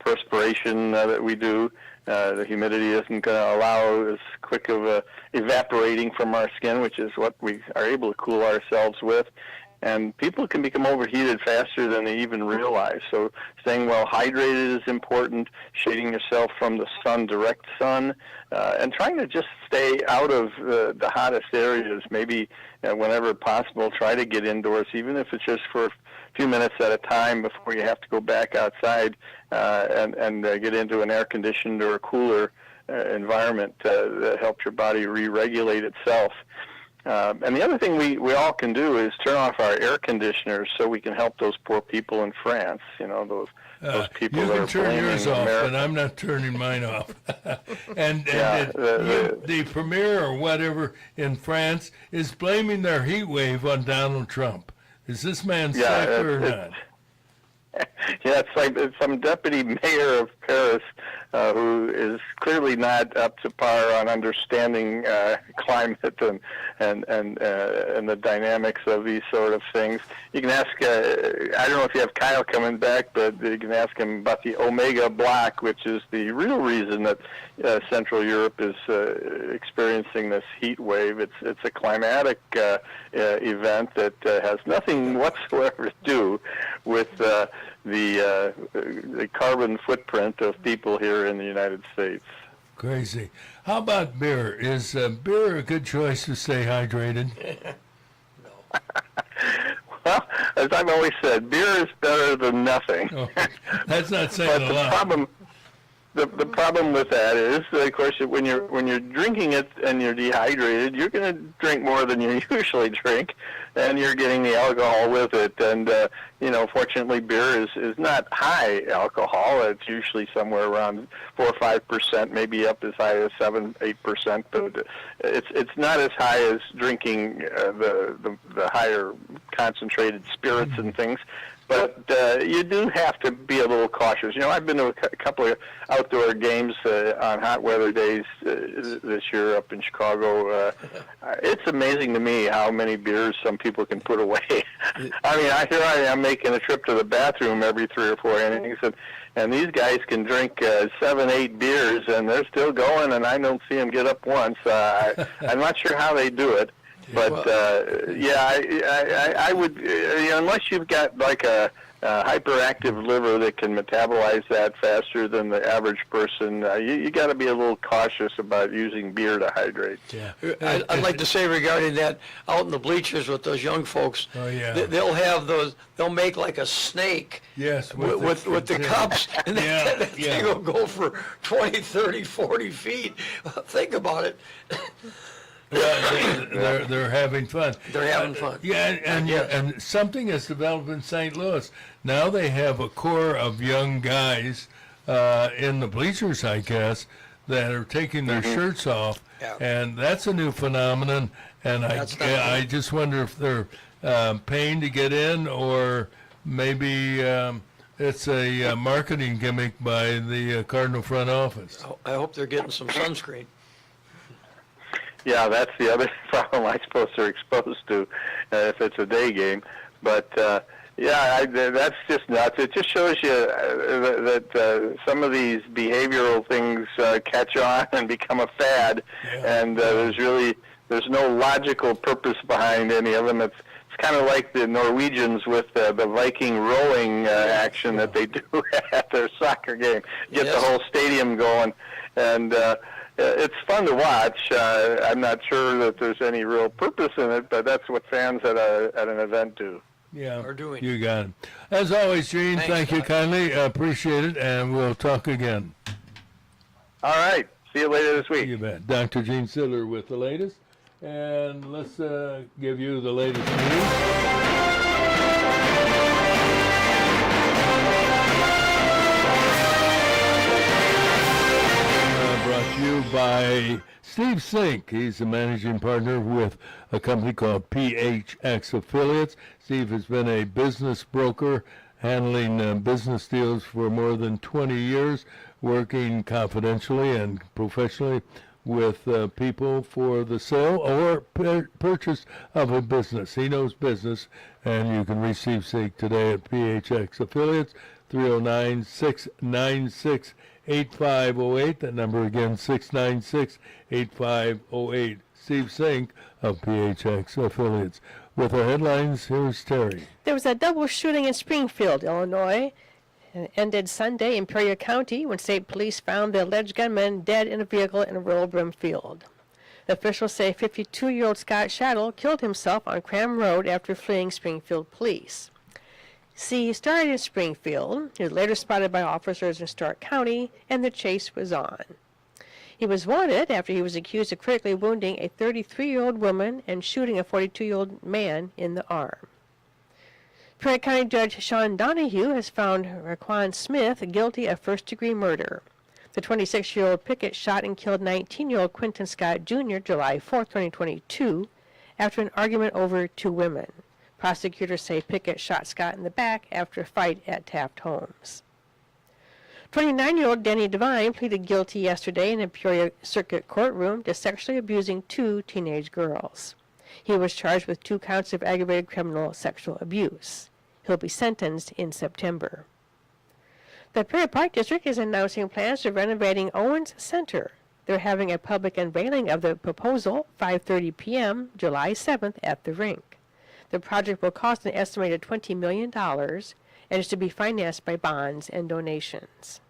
perspiration that we do. The humidity isn't going to allow as quick of evaporating from our skin, which is what we are able to cool ourselves with. And people can become overheated faster than they even realize. So staying well hydrated is important, shading yourself from the sun, direct sun, and trying to just stay out of the hottest areas. Maybe whenever possible, try to get indoors, even if it's just for a few minutes at a time before you have to go back outside and get into an air-conditioned or a cooler environment that helps your body re-regulate itself. And the other thing we all can do is turn off our air conditioners so we can help those poor people in France. You know, those people that are blaming You can turn yours off, America. but I'm not turning mine off. and Yeah, the premier or whatever in France is blaming their heat wave on Donald Trump. Is this man sick or not? Yeah, it's like some deputy mayor of Paris who is clearly not up to par on understanding climate and the dynamics of these sort of things. You can ask, I don't know if you have Kyle coming back, but you can ask him about the Omega Block, which is the real reason that Central Europe is experiencing this heat wave. It's a climatic event that has nothing whatsoever to do with the carbon footprint of people here in the United States. Crazy. How about beer? Is beer a good choice to stay hydrated? Well, as I've always said, beer is better than nothing. Oh, that's not saying But a lot. the problem with that is, of course, when you're drinking it and you're dehydrated, you're going to drink more than you usually drink, and you're getting the alcohol with it. And fortunately, beer is not high alcohol. It's usually somewhere around 4 or 5%, maybe up as high as 7-8%. But it's not as high as drinking the higher concentrated spirits and things. But you do have to be a little cautious. I've been to a couple of outdoor games on hot weather days this year up in Chicago. It's amazing to me how many beers some people can put away. I mean, here I am making a trip to the bathroom every 3 or 4 innings, and these guys can drink 7, 8 beers, and they're still going, and I don't see them get up once. I'm not sure how they do it. But I would, unless you've got like a hyperactive liver that can metabolize that faster than the average person. You got to be a little cautious about using beer to hydrate. Yeah. I'd like to say regarding that, out in the bleachers with those young folks, Oh, yeah. they'll have those, they'll make like a snake Yes, with the cups, and Yeah, that yeah. thing will go for 20, 30, 40 feet. Think about it. Well, they're having fun. They're having fun. Yeah, and something has developed in St. Louis. Now they have a core of young guys in the bleachers, I guess, that are taking their shirts off, Yeah. and that's a new phenomenon. And That's not I just wonder if they're paying to get in, or maybe it's a marketing gimmick by the Cardinal front office. I hope they're getting some sunscreen. Yeah, that's the other problem I suppose they're exposed to if it's a day game. But that's just nuts. It just shows you that some of these behavioral things catch on and become a fad, and there's no logical purpose behind any of them. It's kind of like the Norwegians with the Viking rowing action that they do at their soccer game. Get the whole stadium going, and it's fun to watch. I'm not sure that there's any real purpose in it, but that's what fans at an event do. Yeah, Are doing. you got it. As always, Gene, Thanks, thank you Doc. kindly. Appreciate it, and we'll talk again. All right. See you later this week. You bet. Dr. Gene Sidler with the latest. And let's give you the latest news. Brought to you by Steve Sink. He's the managing partner with a company called PHX Affiliates. Steve has been a business broker handling business deals for more than 20 years, working confidentially and professionally with people for the sale or purchase of a business. He knows business, and you can receive Sink today at PHX Affiliates, 309-696-8508. That number again, 696-8508. Steve Sink of PHX Affiliates. With our headlines, here's Terry. There was a double shooting in Springfield, Illinois. It ended Sunday in Peoria County when state police found the alleged gunman dead in a vehicle in rural Brimfield. Officials say 52-year-old Scott Shaddle killed himself on Cram Road after fleeing Springfield police. He started in Springfield. He was later spotted by officers in Stark County, and the chase was on. He was wanted after he was accused of critically wounding a 33-year-old woman and shooting a 42-year-old man in the arm. Peoria County Judge Sean Donahue has found Raquan Smith guilty of first-degree murder. The 26-year-old Pickett shot and killed 19-year-old Quentin Scott Jr. July 4, 2022, after an argument over two women. Prosecutors say Pickett shot Scott in the back after a fight at Taft Homes. 29-year-old Danny Devine pleaded guilty yesterday in a Peoria Circuit courtroom to sexually abusing two teenage girls. He was charged with 2 counts of aggravated criminal sexual abuse. He'll be sentenced in September. The Peoria Park District is announcing plans for renovating Owens Center. They're having a public unveiling of the proposal 5:30 p.m. July 7th at the rink. The project will cost an estimated $20 million and is to be financed by bonds and donations.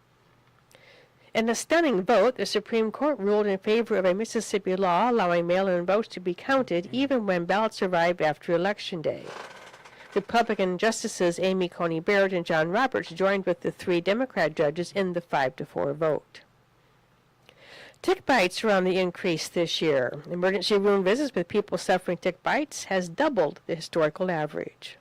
In a stunning vote, the Supreme Court ruled in favor of a Mississippi law allowing mail-in votes to be counted even when ballots arrive after Election Day. Republican Justices Amy Coney Barrett and John Roberts joined with the 3 Democrat judges in the 5-4 vote. Tick bites are on the increase this year. Emergency room visits with people suffering tick bites has doubled the historical average.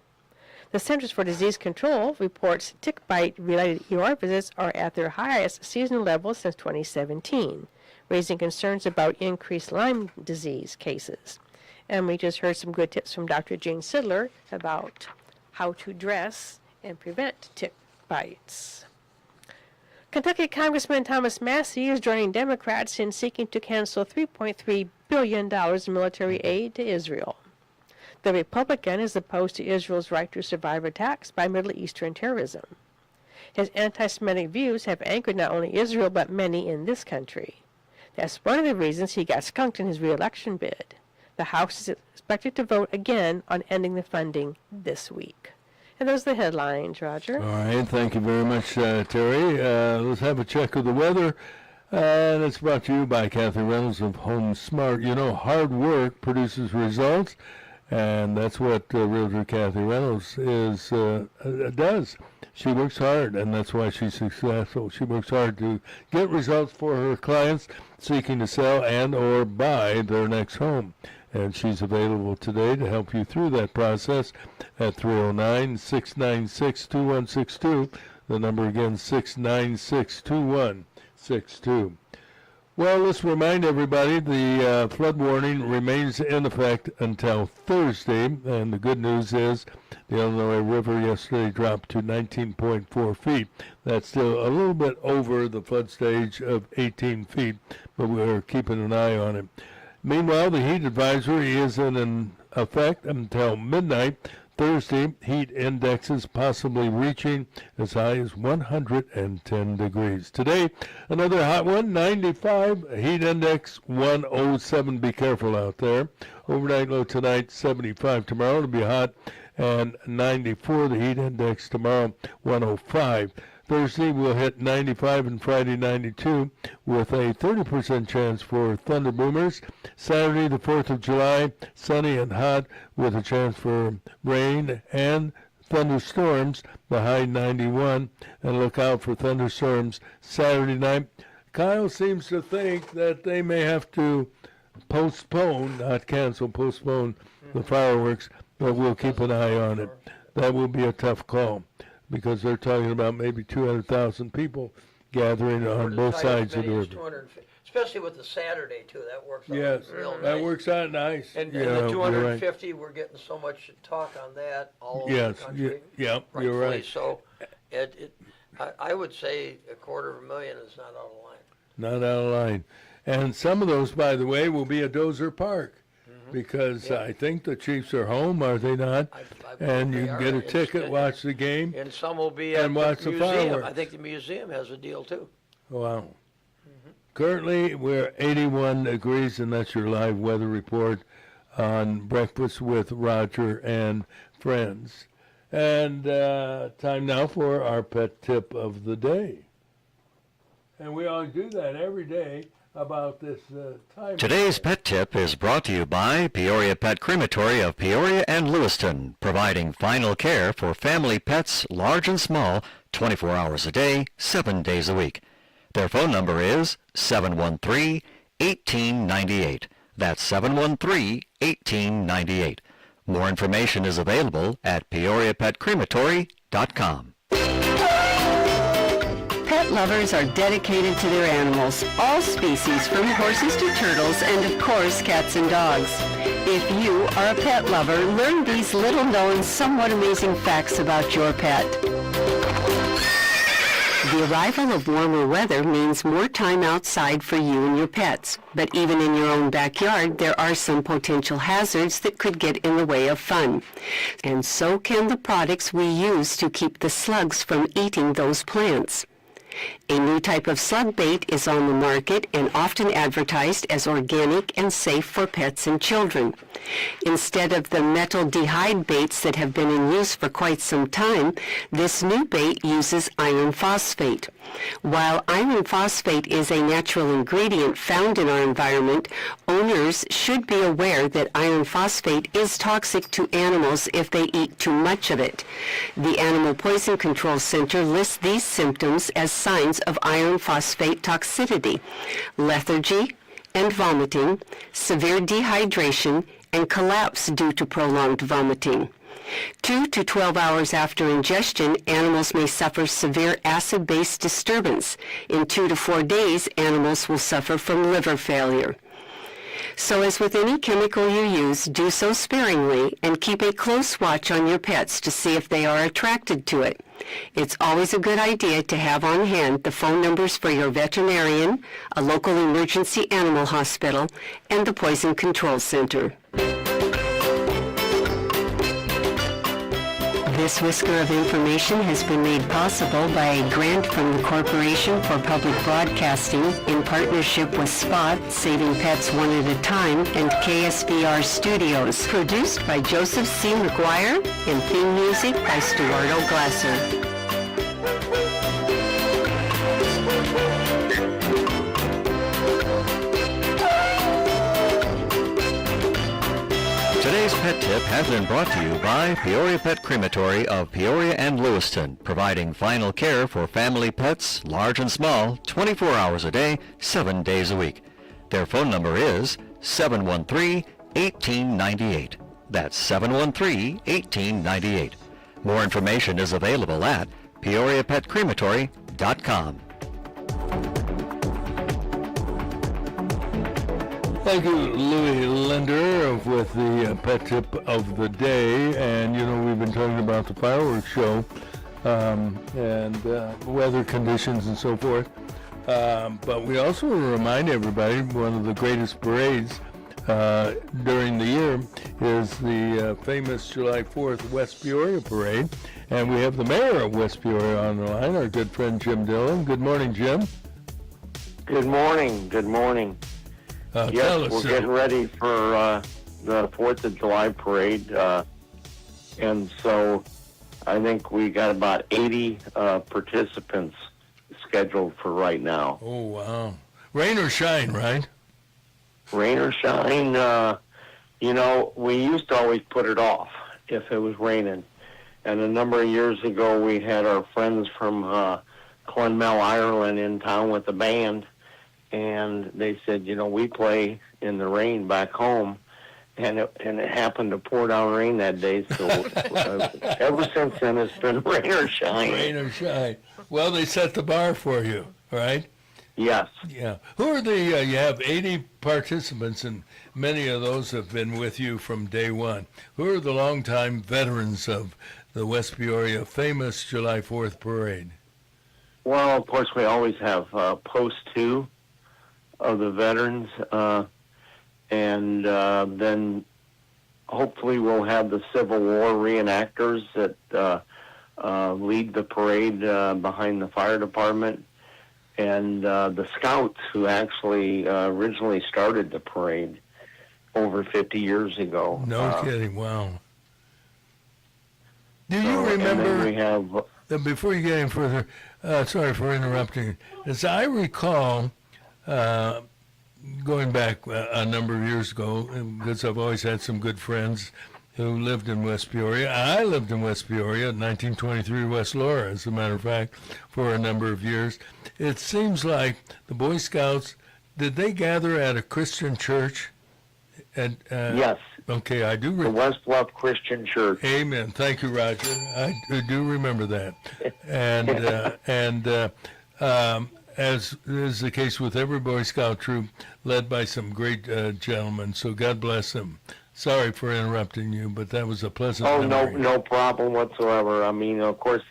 The Centers for Disease Control reports tick bite-related ER visits are at their highest seasonal level since 2017, raising concerns about increased Lyme disease cases. And we just heard some good tips from Dr. Gene Sidler about how to dress and prevent tick bites. Kentucky Congressman Thomas Massey is joining Democrats in seeking to cancel $3.3 billion in military aid to Israel. The Republican is opposed to Israel's right to survive attacks by Middle Eastern terrorism. His anti-Semitic views have angered not only Israel but many in this country. That's one of the reasons he got skunked in his re-election bid. The House is expected to vote again on ending the funding this week. And those are the headlines, Roger. All right, thank you very much, Terry. Let's have a check of the weather. And it's brought to you by Kathy Reynolds of Home Smart. You know, hard work produces results, and that's what Realtor Kathy Reynolds does. She works hard, and that's why she's successful. She works hard to get results for her clients seeking to sell and or buy their next home. And she's available today to help you through that process at 309-696-2162. The number again, 696-2162. Well, let's remind everybody the flood warning remains in effect until Thursday. And the good news is the Illinois River yesterday dropped to 19.4 feet. That's still a little bit over the flood stage of 18 feet, but we're keeping an eye on it. Meanwhile, the heat advisory is in effect until midnight. Thursday, heat indexes possibly reaching as high as 110 degrees. Today, another hot one, 95, heat index 107. Be careful out there. Overnight low tonight, 75. Tomorrow it'll be hot and 94. The heat index tomorrow, 105. Thursday we'll hit 95 and Friday 92 with a 30% chance for thunder boomers. Saturday the 4th of July, sunny and hot with a chance for rain and thunderstorms, the high 91. And look out for thunderstorms Saturday night. Kyle seems to think that they may have to postpone, not cancel, postpone the fireworks, but we'll keep an eye on it. That will be a tough call, because they're talking about maybe 200,000 people gathering on both sides of the river. Especially with the Saturday, too. That works out real nice. That works out nice. And yeah, the 250, right. we're getting so much talk on that all over the country. Yeah, you're right. So I would say 250,000 is not out of line. Not out of line. And some of those, by the way, will be at Dozer Park. Because I think the Chiefs are home, are they not? And you can get a ticket, watch the game. And some will be at watch the the museum. fireworks. I think the museum has a deal, too. Wow. Currently, we're 81 degrees, and that's your live weather report on Breakfast with Roger and Friends. And time now for our pet tip of the day. And we always do that every day about this time. Today's pet tip is brought to you by Peoria Pet Crematory of Peoria and Lewiston, providing final care for family pets, large and small, 24 hours a day, 7 days a week. Their phone number is 713-1898. That's 713-1898. More information is available at peoriapetcrematory.com. Pet lovers are dedicated to their animals, all species from horses to turtles and of course cats and dogs. If you are a pet lover, learn these little known, somewhat amazing facts about your pet. The arrival of warmer weather means more time outside for you and your pets. But even in your own backyard, there are some potential hazards that could get in the way of fun. And so can the products we use to keep the slugs from eating those plants. A new type of slug bait is on the market and often advertised as organic and safe for pets and children. Instead of the metal dehyde baits that have been in use for quite some time, this new bait uses iron phosphate. While iron phosphate is a natural ingredient found in our environment, owners should be aware that iron phosphate is toxic to animals if they eat too much of it. The Animal Poison Control Center lists these symptoms as signs of iron phosphate toxicity: lethargy and vomiting, severe dehydration, and collapse due to prolonged vomiting. 2 to 12 hours after ingestion, animals may suffer severe acid-base disturbance. In 2 to 4 days, animals will suffer from liver failure. So as with any chemical you use, do so sparingly and keep a close watch on your pets to see if they are attracted to it. It's always a good idea to have on hand the phone numbers for your veterinarian, a local emergency animal hospital, and the Poison Control Center. This whisker of information has been made possible by a grant from the Corporation for Public Broadcasting in partnership with Spot, Saving Pets One at a Time, and KSBR Studios. Produced by Joseph C. McGuire and theme music by Stuardo Glasser. Today's Pet Tip has been brought to you by Peoria Pet Crematory of Peoria and Lewiston, providing final care for family pets, large and small, 24 hours a day, 7 days a week. Their phone number is 713-1898. That's 713-1898. More information is available at peoriapetcrematory.com. Thank you, Louis Linder, with the pet tip of the day. And, you know, we've been talking about the fireworks show and weather conditions and so forth. But we also remind everybody one of the greatest parades during the year is the famous July 4th West Peoria Parade. And we have the mayor of West Peoria on the line, our good friend Jim Dillon. Good morning, Jim. Good morning. Good morning. Yes, we're getting ready for the 4th of July parade, and so I think we got about 80 participants scheduled for right now. Oh, wow. Rain or shine, right? Rain or shine, you know, we used to always put it off if it was raining, and a number of years ago we had our friends from Clonmel, Ireland in town with the band, and they said, you know, we play in the rain back home, and it happened to pour down rain that day. So ever since then, it's been rain or shine. Rain or shine. Well, they set the bar for you, right? Yes. Yeah. Who are the? You have 80 participants, and many of those have been with you from day one. Who are the longtime veterans of the West Peoria famous July 4th parade? Well, of course, we always have Post 2. Of the veterans, and then hopefully we'll have the Civil War reenactors that lead the parade behind the fire department, and the Scouts who actually originally started the parade over 50 years ago. No kidding, wow. Do you remember, we have, before you get any further, sorry for interrupting, as I recall, going back a number of years ago, because I've always had some good friends who lived in West Peoria. I lived in West Peoria at 1923 West Laura, as a matter of fact, for a number of years. It seems like the Boy Scouts, did they gather at a Christian church? Yes. Okay, I do the West Bluff Christian Church. Amen. Thank you, Roger. I do remember that. As is the case with every Boy Scout troop, led by some great gentlemen. So God bless them. Sorry for interrupting you, but that was a pleasant memory. No problem whatsoever. I mean, of course,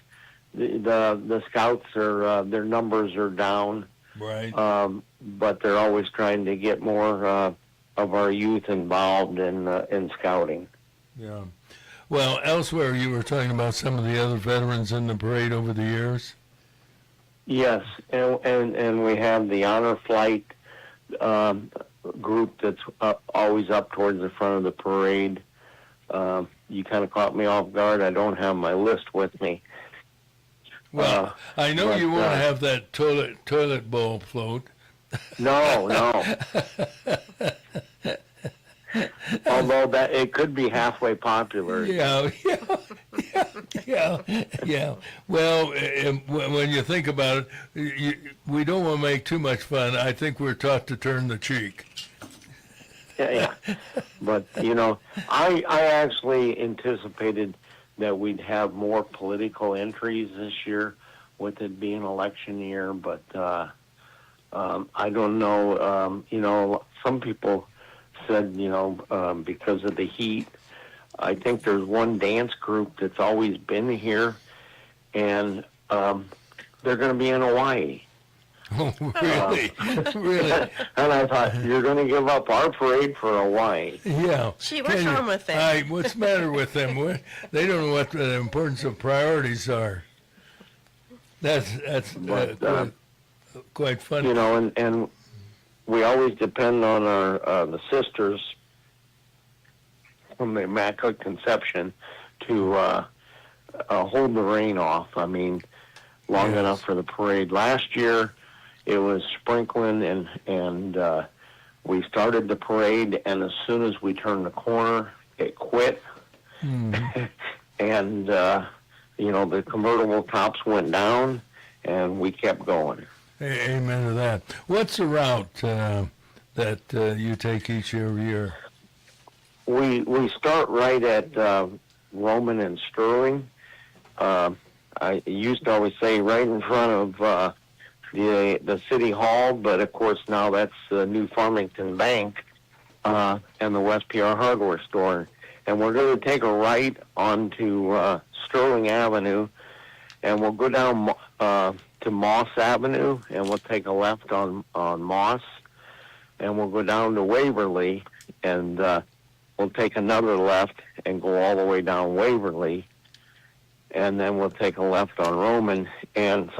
the Scouts are their numbers are down, right? But they're always trying to get more of our youth involved in scouting. Yeah. Well, elsewhere you were talking about some of the other veterans in the parade over the years. Yes, and we have the honor flight group that's always up towards the front of the parade. You kind of caught me off guard. I don't have my list with me. Well, I know you want to have that toilet bowl float. No. Although that it could be halfway popular. Yeah. Well, when you think about it, we don't want to make too much fun. I think we're taught to turn the cheek. Yeah. But, you know, I actually anticipated that we'd have more political entries this year with it being election year, but I don't know. You know, some people said, you know, because of the heat. I think there's one dance group that's always been here, and they're going to be in Hawaii. Oh, really? Really? And I thought, you're going to give up our parade for a wine? Yeah. Gee, what's Can you- wrong with that? What's the matter with them? They don't know what the importance of priorities are. That's quite funny. You know, and we always depend on the sisters from the Immaculate Conception to hold the rain off. I mean, long Yes. enough for the parade. Last year, it was sprinkling, and we started the parade, and as soon as we turned the corner, it quit. And, you know, the convertible tops went down, and we kept going. Amen to that. What's the route that you take each every year? We start right at Roman and Sterling. I used to always say right in front of the city hall, but of course now that's the new Farmington Bank and the West PR hardware store. And we're going to take a right onto Sterling Avenue, and we'll go down to Moss Avenue, and we'll take a left on Moss, and we'll go down to Waverly, and we'll take another left and go all the way down Waverly, and then we'll take a left on Roman. And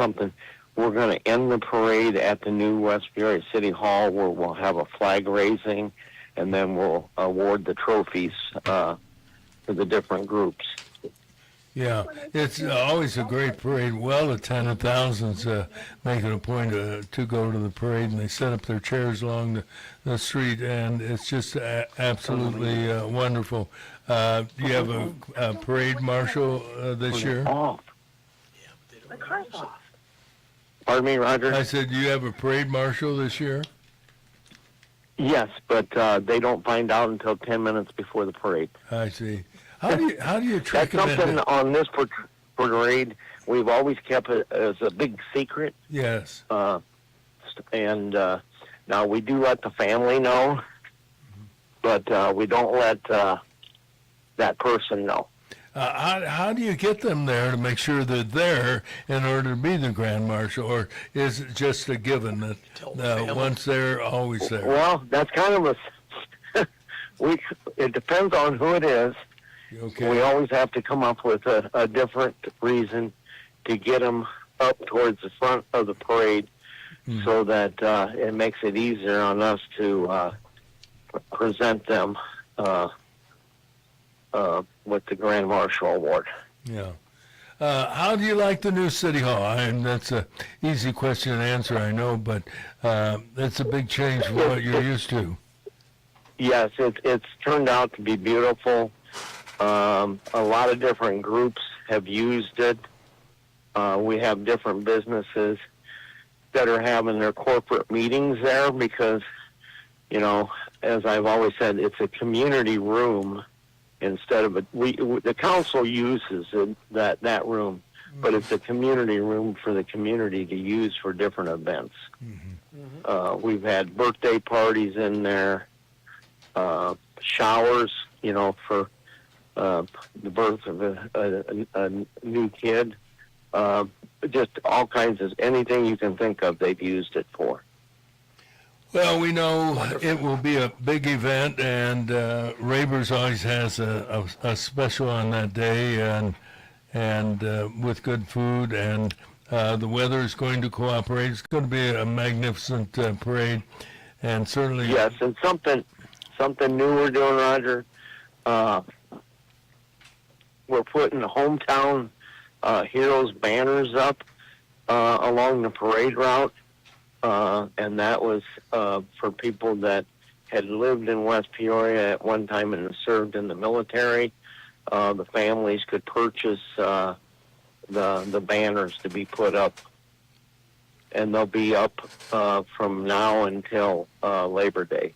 we're going to end the parade at the new West Peoria City Hall, where we'll have a flag raising, and then we'll award the trophies to the different groups. Yeah, it's always a great parade. Well attended, thousands make it a point to go to the parade, and they set up their chairs along the street, and it's just absolutely wonderful. Do you have a parade marshal this year? Off. Pardon me, Roger? I said, do you have a parade marshal this year? Yes, but they don't find out until 10 minutes before the parade. I see. How do you trick That's them something into? on this parade we've always kept it as a big secret. Yes. And now we do let the family know, but we don't let that person know. How do you get them there to make sure they're there in order to be the Grand Marshal, or is it just a given that once there, always there? Well, that's kind of it depends on who it is. Okay. We always have to come up with a different reason to get them up towards the front of the parade, so that it makes it easier on us to present them with the Grand Marshal Award. Yeah. How do you like the new City Hall? And that's an easy question to answer, I know, but it's a big change from what you're used to. Yes, it's turned out to be beautiful. A lot of different groups have used it. We have different businesses that are having their corporate meetings there because, you know, as I've always said, it's a community room instead of the council uses that room, but it's a community room for the community to use for different events. We've had birthday parties in there, showers, you know, for the birth of a new kid, just all kinds of anything you can think of, they've used it for. Well, we know it will be a big event, and Raber's always has a special on that day, and with good food, and the weather is going to cooperate. It's going to be a magnificent parade, and certainly... Yes, and something new we're doing, Roger. We're putting hometown heroes banners up along the parade route. And that was for people that had lived in West Peoria at one time and served in the military. The families could purchase the banners to be put up, and they'll be up from now until Labor Day.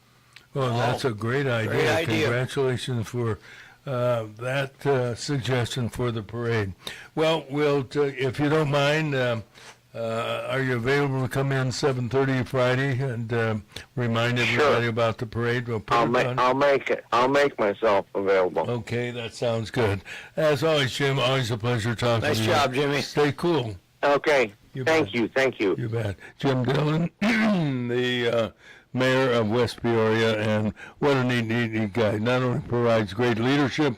Well, that's a great idea. Great idea. Congratulations for that suggestion for the parade. Well, if you don't mind, are you available to come in 7:30 Friday and remind everybody about the parade? We'll put it on. I'll make myself available. Okay, that sounds good. As always, Jim, always a pleasure talking Nice to you. job, Jimmy. Stay cool. Okay. You Thank you. You bet. Jim Dillon, the mayor of West Peoria, and what a neat guy. Not only provides great leadership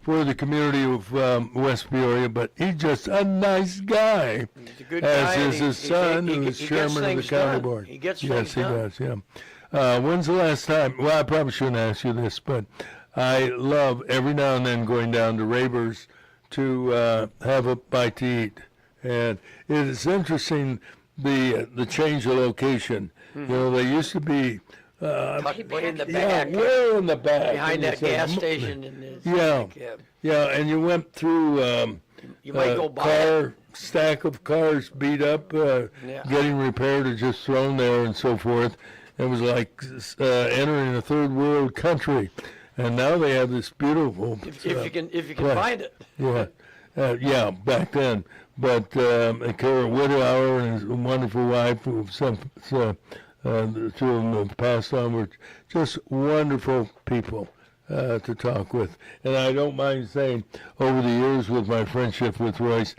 for the community of West Peoria, but he's just a nice guy. He's a good As guy. is his son, who is he gets chairman of the things county done. board. He gets yes, things he done. does, yeah. When's the last time? Well, I probably shouldn't ask you this, but I love every now and then going down to Raber's to have a bite to eat. And it is interesting, the change of location. You know, they used to be Tucked way in the back, way in the back. behind and you that say, gas station. And it's Yeah. like, Yeah, and you went through you might go by it. stack of cars beat up, getting repaired or just thrown there and so forth. It was like entering a third world country. And now they have this beautiful If you can place. find it. Yeah, back then. But Kara Widowhour and his wonderful wife, who the two of them have passed on, were just wonderful people to talk with. And I don't mind saying, over the years with my friendship with Royce,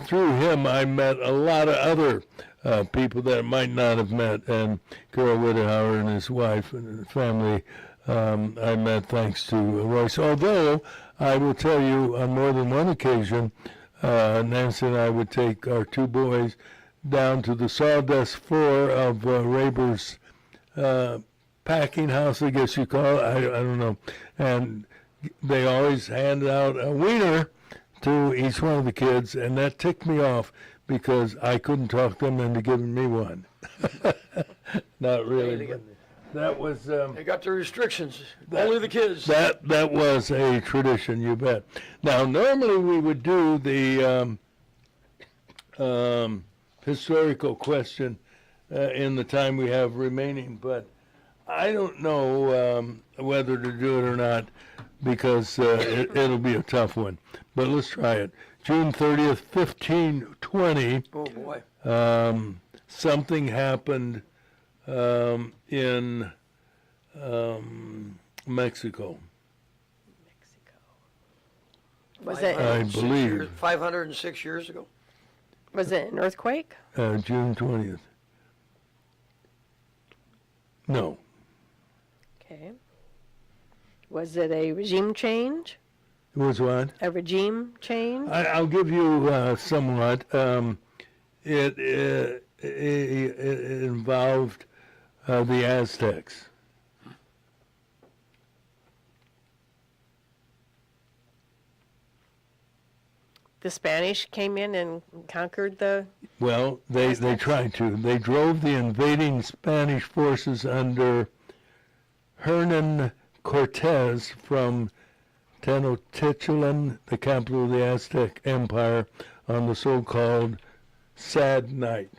through him I met a lot of other people that I might not have met. And Kara Widowhour and his wife and his family, I met thanks to Royce. Although I will tell you, on more than one occasion, Nancy and I would take our two boys down to the sawdust floor of Raber's packing house, I guess you call it. I don't know. And they always handed out a wiener to each one of the kids, and that ticked me off because I couldn't talk them into giving me one. Not really. But that was They got the restrictions. Only the kids. that was a tradition, you bet. Now, normally we would do the historical question in the time we have remaining, but I don't know whether to do it or not because it'll be a tough one. But let's try it. June 30th, 1520. Oh boy. Something happened in Mexico. Was it? I believe 506 years ago. Was it an earthquake? June 20th. No. Okay. Was it a regime change? It was what? A regime change? I'll give you somewhat. It involved the Aztecs. The Spanish came in and conquered the... Well, they tried to. They drove the invading Spanish forces under Hernan Cortez from Tenochtitlan, the capital of the Aztec Empire, on the so-called Sad Night.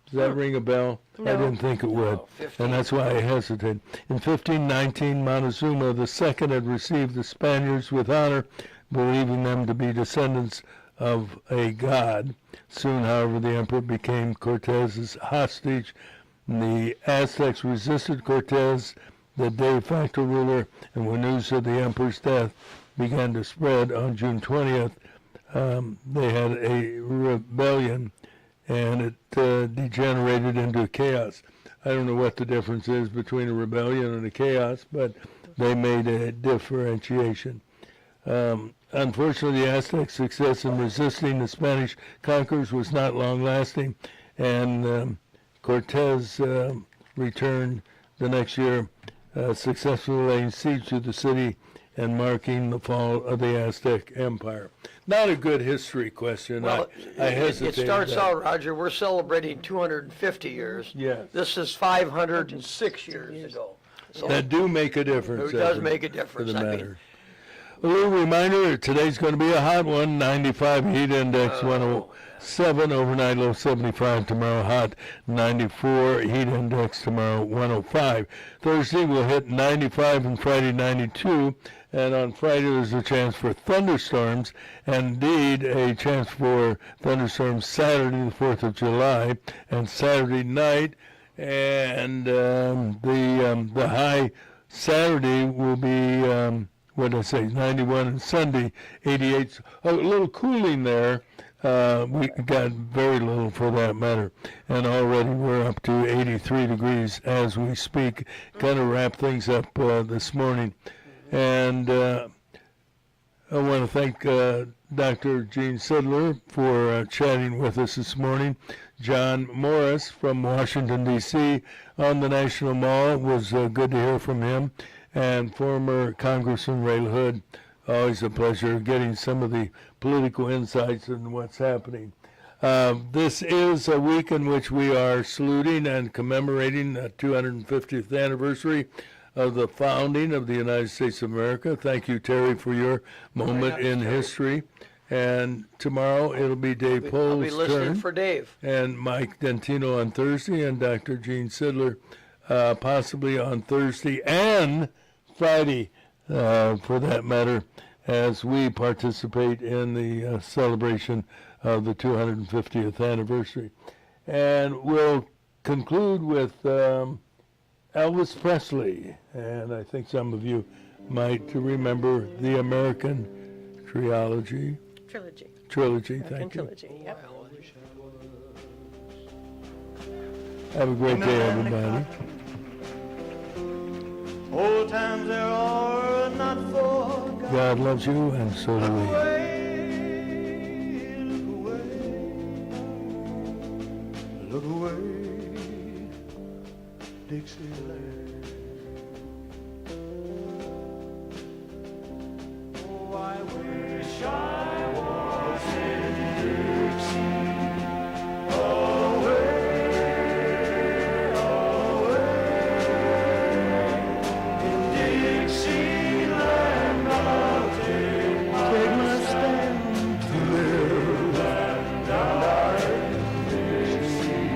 Does that ring a bell? No. I didn't think it would, and that's why I hesitated. In 1519, Montezuma II had received the Spaniards with honor, believing them to be descendants of a god. Soon, however, the emperor became Cortez's hostage. The Aztecs resisted Cortez, the de facto ruler, and when news of the emperor's death began to spread on June 20th, they had a rebellion, and it degenerated into chaos. I don't know what the difference is between a rebellion and a chaos, but they made a differentiation. Unfortunately, the Aztec success in resisting the Spanish conquerors was not long-lasting, and Cortez returned the next year, successfully laying siege to the city and marking the fall of the Aztec Empire. Not a good history question. Well, I it hesitated. starts out, Roger, we're celebrating 250 years. Yes. This is 506 years ago. So That do make a difference. it does Evan, make a for difference. the I mean, matter. A little reminder, today's going to be a hot one, 95 heat index, 107, overnight low 75, tomorrow hot, 94 heat index, tomorrow 105. Thursday we'll hit 95 and Friday 92, and on Friday there's a chance for thunderstorms, and indeed a chance for thunderstorms Saturday the 4th of July, and Saturday night, and the high Saturday will be, what did I say, 91, and Sunday 88. A little cooling there We got very little for that matter. And already we're up to 83 degrees as we speak. Kind of wrap things up this morning. And I want to thank Dr. Gene Sidler for chatting with us this morning. John Morris from Washington, D.C. on the National Mall. It was good to hear from him. And former Congressman Ray LaHood. Always a pleasure getting some of the political insights and what's happening. This is a week in which we are saluting and commemorating the 250th anniversary of the founding of the United States of America. Thank you, Teri, for your moment in history. And tomorrow it'll be Dave I'll Pohl's be listening turn, for Dave. and Mike Dentino on Thursday, and Dr. Gene Sidler possibly on Thursday and Friday, for that matter, as we participate in the celebration of the 250th anniversary. And we'll conclude with Elvis Presley, and I think some of you might remember the American Trilogy. Trilogy. Thank you. Trilogy, yep. Have a great day, everybody. Old times there are not forgotten. God loves you, and so do we. Look away, look away, Dixieland. Oh, I wish I was in Dixie. Away, away, in Dixieland I'll take my stand to live and die in Dixie.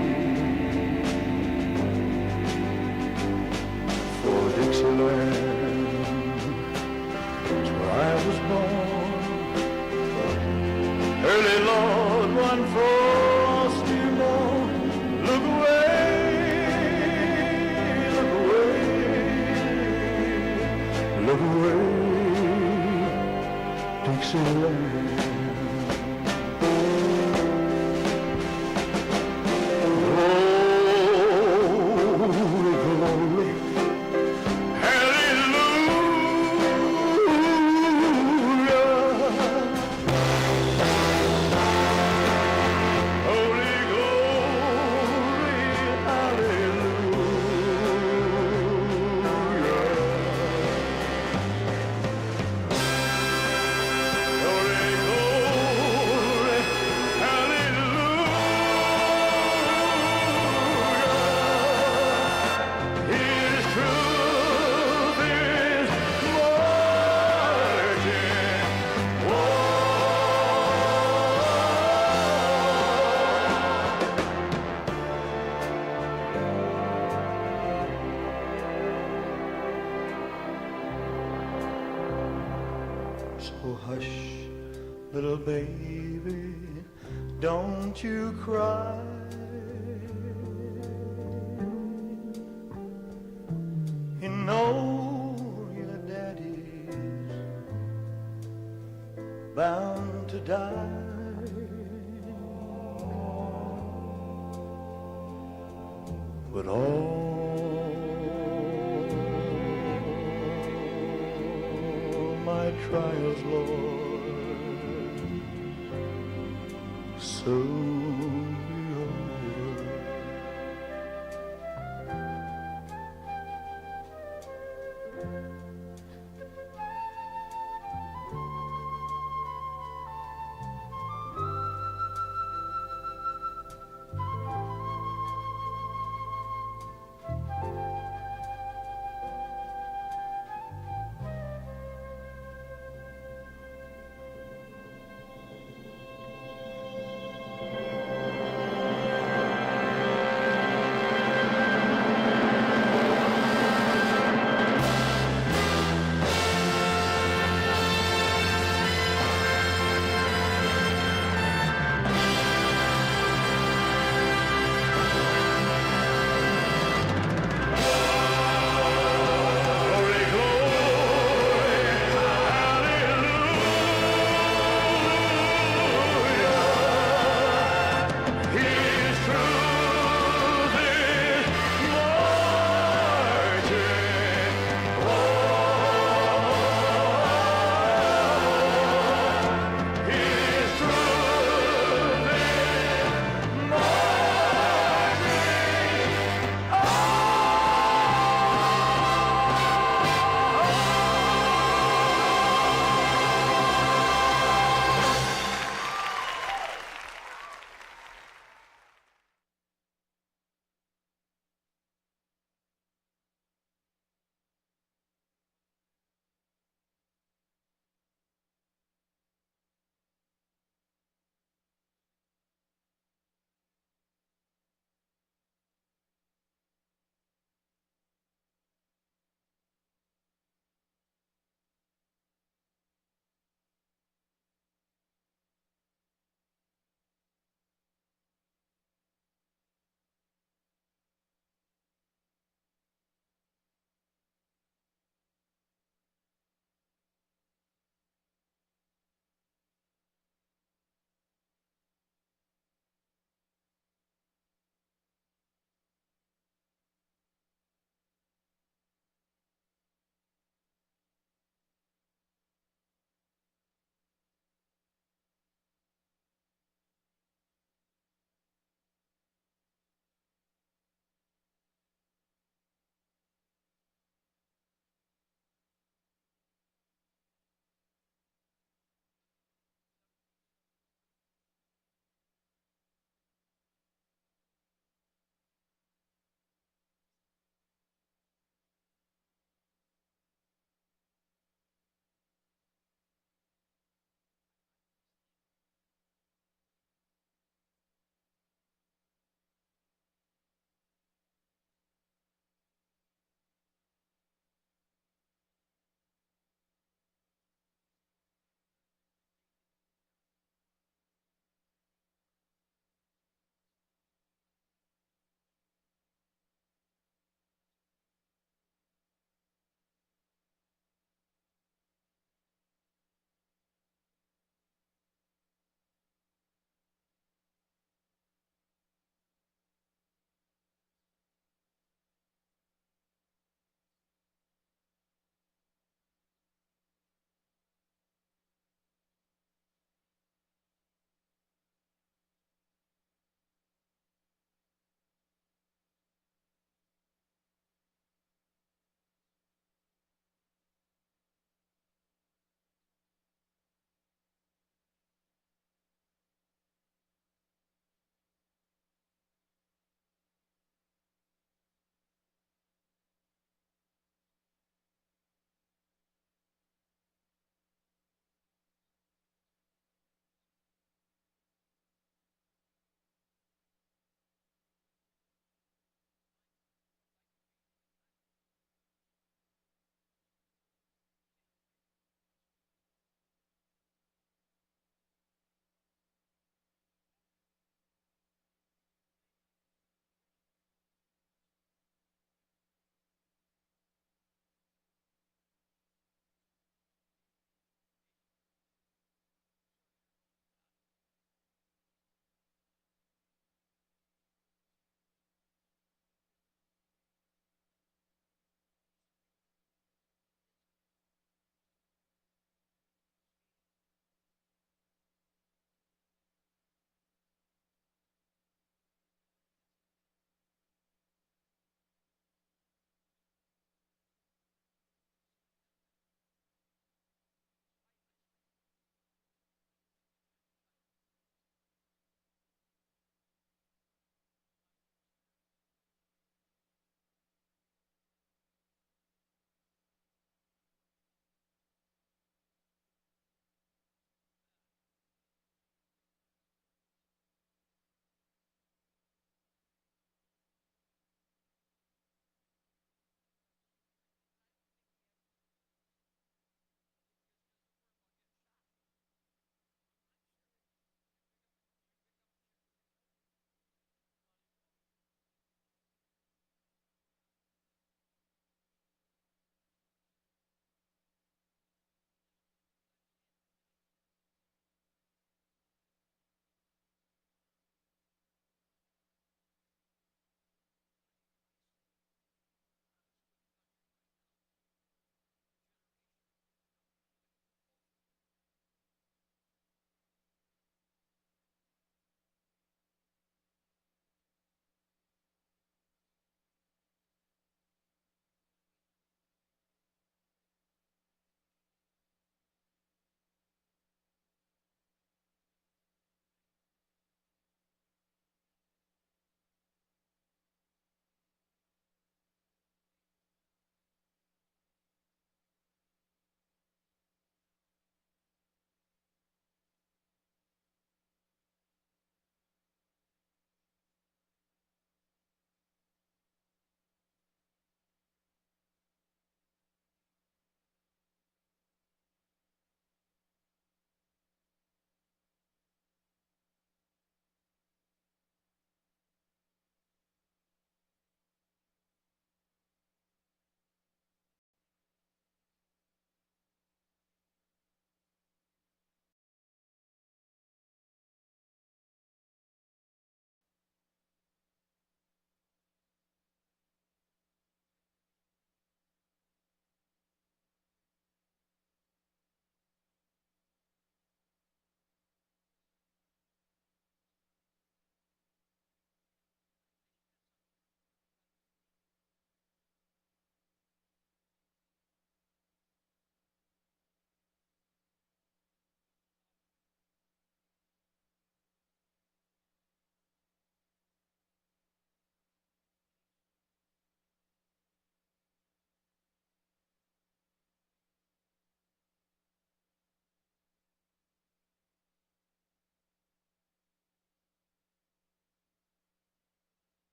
For Dixieland is where I was born. Early Lord, one frosty morn. Look away, look away, Dixieland. Glory, glory, hallelujah. Holy glory, hallelujah. Holy glory, hallelujah. His truth is marching So hush, little baby, don't you cry. You know your daddy's bound to die. But all my trials, Lord, so